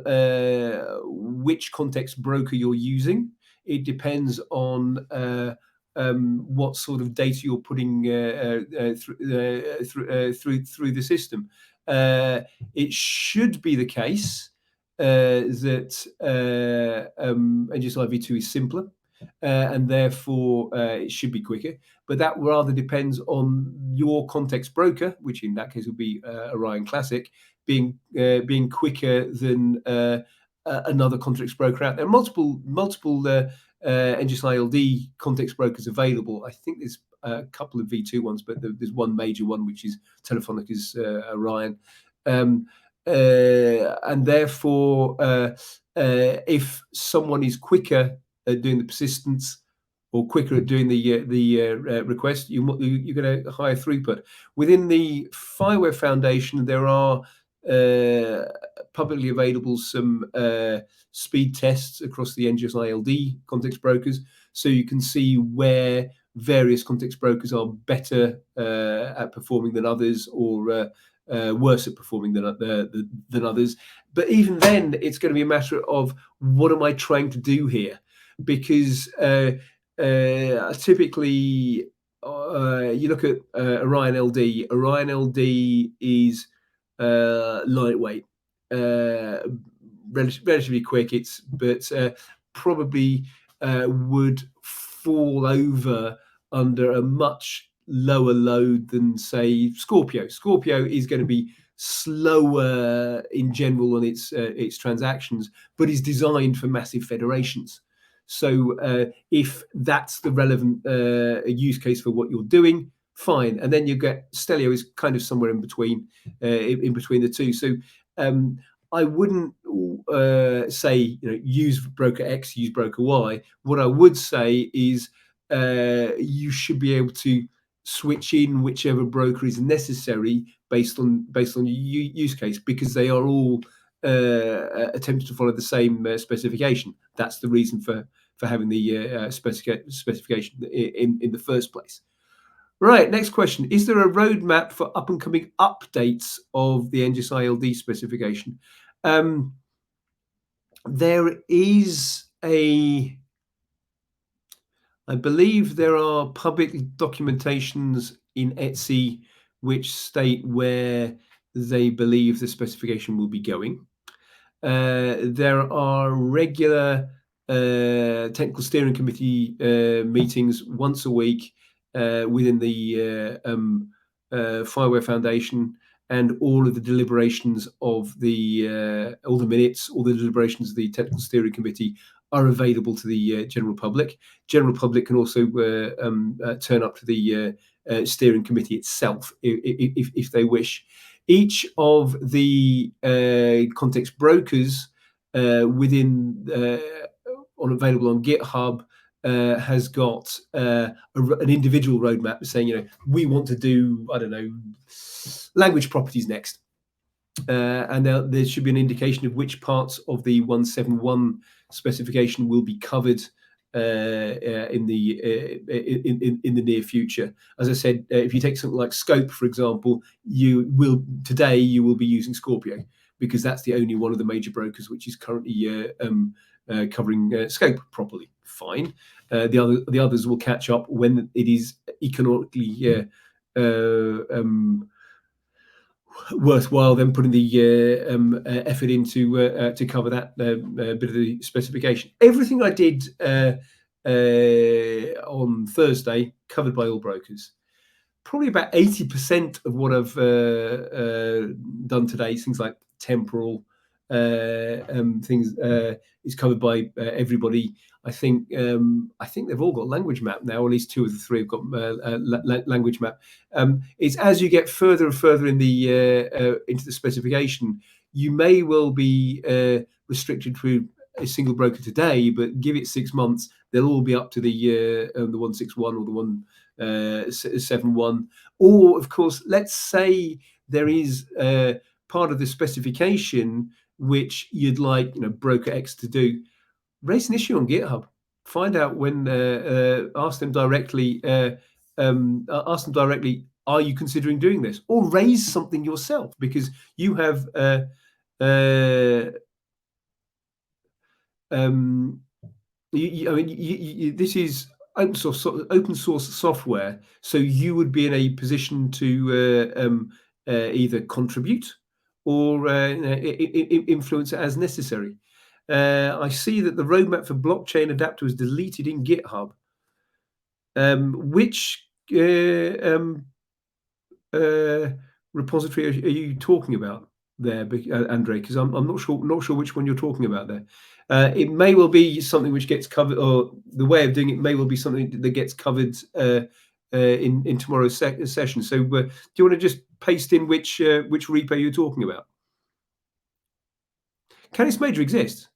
which context broker you're using. It depends on what sort of data you're putting through the system. It should be the case that NGSI V2 is simpler, and therefore it should be quicker. But that rather depends on your context broker, which in that case would be Orion Classic, being quicker than another context broker out there. Multiple NGSI LD context brokers available. I think there's a couple of V2 ones, but there's one major one, which is Telefonica's Orion. And therefore, if someone is quicker at doing the persistence or quicker at doing the request, you get a higher throughput. Within the FIWARE Foundation, there are publicly available some speed tests across the NGSI LD context brokers, so you can see where various context brokers are better at performing than others, or worse at performing than others. But even then, it's going to be a matter of what am I trying to do here? Because typically you look at Orion LD. Orion LD is lightweight, relatively quick. But probably would fall over under a much lower load than, say, Scorpio. Scorpio is going to be slower in general on its transactions, but is designed for massive federations. So if that's the relevant use case for what you're doing, fine. And then you get Stellio is kind of somewhere in between the two. So I wouldn't say use broker X, use broker Y. What I would say is you should be able to switch in whichever broker is necessary based on your use case, because they are all attempting to follow the same specification. That's the reason for having the specification in the first place. Right, next question. Is there a roadmap for up and coming updates of the NGSI LD specification? There is I believe there are public documentations in Etsy which state where they believe the specification will be going. There are regular technical steering committee meetings once a week within the FIWARE Foundation, and all of the deliberations of all the minutes, all the deliberations of the technical steering committee are available to the general public. General public can also turn up to the steering committee itself if they wish. Each of the context brokers within available on GitHub has got an individual roadmap saying, we want to do, I don't know, language properties next. And there should be an indication of which parts of the 171 specification will be covered in the near future. As I said, if you take something like Scope, for example, you will be using Scorpio, because that's the only one of the major brokers which is currently covering Scope properly. Fine. The others will catch up when it is economically worthwhile then putting the effort into to cover that bit of the specification. Everything I did on Thursday covered by all brokers. Probably about 80% of what I've done today, things like temporal, things is covered by everybody. I think they've all got language map now, or at least two of the three have got language map. It's as you get further and further in the into the specification, you may well be restricted through a single broker today, but give it 6 months, they'll all be up to the 161 or the 171. Or, of course, let's say there is part of the specification which you'd like, broker X to do. Raise an issue on GitHub. Find out when. Ask them directly. Ask them directly. Are you considering doing this, or raise something yourself because you have. This is open source software, so you would be in a position to either contribute or influence it as necessary. I see that the roadmap for blockchain adapter was deleted in GitHub. Which repository are you talking about there, Andre? Because I'm not sure which one you're talking about there. It may well be something which gets covered, or the way of doing it may well be something that gets covered in tomorrow's session. So, do you want to just paste in which repo you're talking about? Canis Major exists.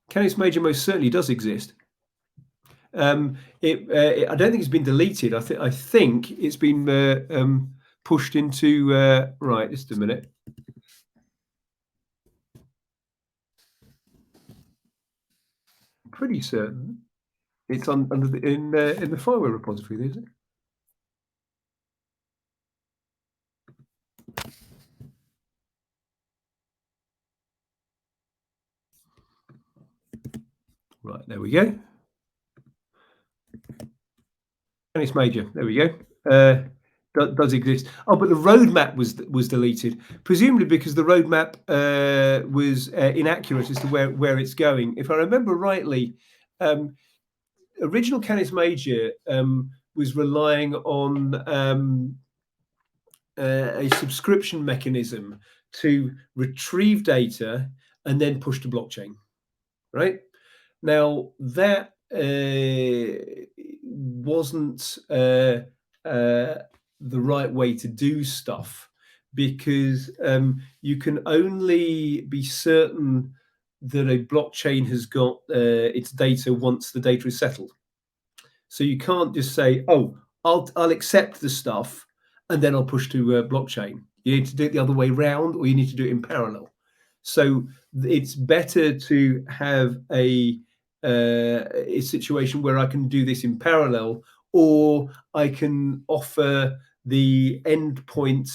Canis Major most certainly does exist. I don't think it's been deleted. I think it's been pushed into right. Just a minute. Pretty certain it's in the FIWARE repository, is it? Right, there we go. Canis Major, there we go. Does exist. Oh, but the roadmap was deleted, presumably because the roadmap was inaccurate as to where it's going. If I remember rightly, original Canis Major was relying on a subscription mechanism to retrieve data and then push to blockchain. Right now, that wasn't the right way to do stuff, because you can only be certain that a blockchain has got its data once the data is settled. So you can't just say, "Oh, I'll accept the stuff and then I'll push to blockchain." You need to do it the other way round, or you need to do it in parallel. So it's better to have a situation where I can do this in parallel, or I can offer the endpoint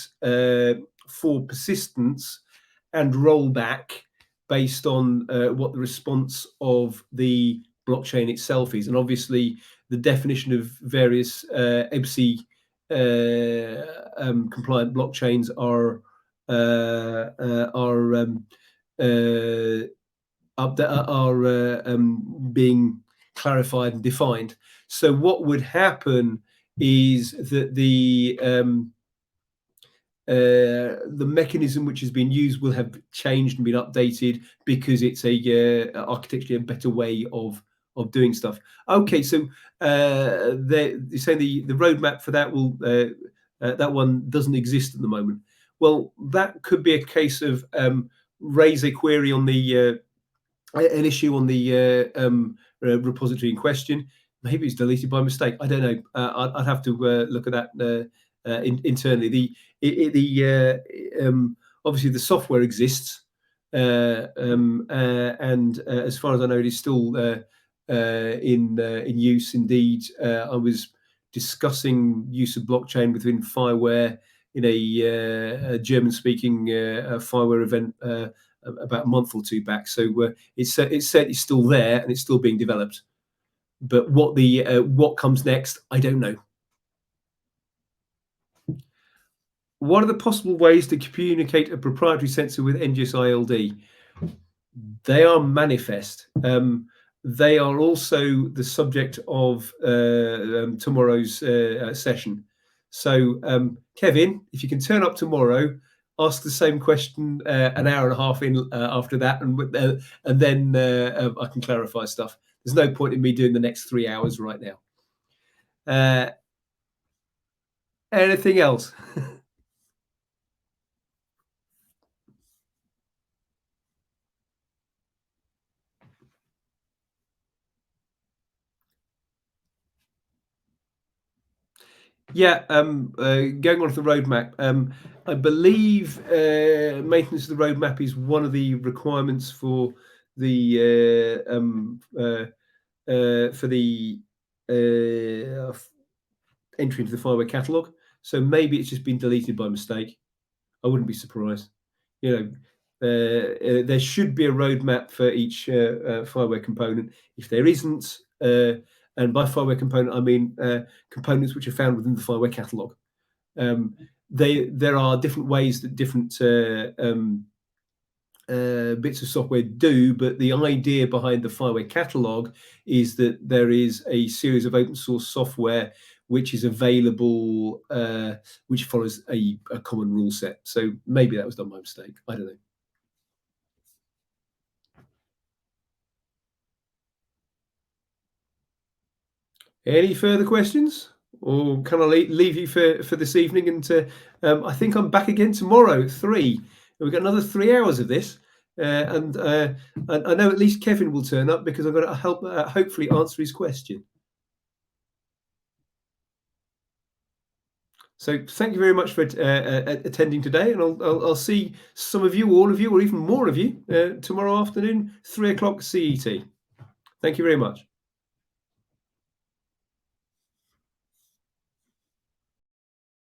for persistence and rollback based on what the response of the blockchain itself is. And obviously, the definition of various EBSI compliant blockchains are being clarified and defined. So what would happen is that the mechanism which has been used will have changed and been updated, because it's architecturally a better way of doing stuff. Okay, so they're saying the roadmap for that that one doesn't exist at the moment. Well, that could be a case of raise a query on the an issue on the repository in question. Maybe it's deleted by mistake. I don't know. I'd have to look at that internally. Obviously the software exists, and as far as I know, it is still in use. Indeed, I was discussing use of blockchain within FIWARE in a German-speaking FIWARE event about a month or two back. So it's certainly still there and it's still being developed. But what comes next, I don't know. What are the possible ways to communicate a proprietary sensor with NGSI LD? They are manifest. They are also the subject of tomorrow's session. So, Kevin, if you can turn up tomorrow, ask the same question an hour and a half in after that, and then I can clarify stuff. There's no point in me doing the next 3 hours right now. Uh, Anything else? Yeah, going on to the roadmap, I believe maintenance of the roadmap is one of the requirements for the entry into the FIWARE catalog. So maybe it's just been deleted by mistake. I wouldn't be surprised. You know, there should be a roadmap for each FIWARE component. If there isn't, and by FIWARE component I mean components which are found within the FIWARE catalog. There are different ways that different bits of software do, but the idea behind the FIWARE catalog is that there is a series of open source software which is available, which follows a common rule set. So maybe that was done by mistake. I don't know. Any further questions? Or can I leave you for this evening? And I think I'm back again tomorrow at 3. We've got another 3 hours of this. And I know at least Kevin will turn up because I've got to help hopefully answer his question. So thank you very much for attending today, and I'll see some of you, all of you, or even more of you tomorrow afternoon, 3 o'clock CET. Thank you very much.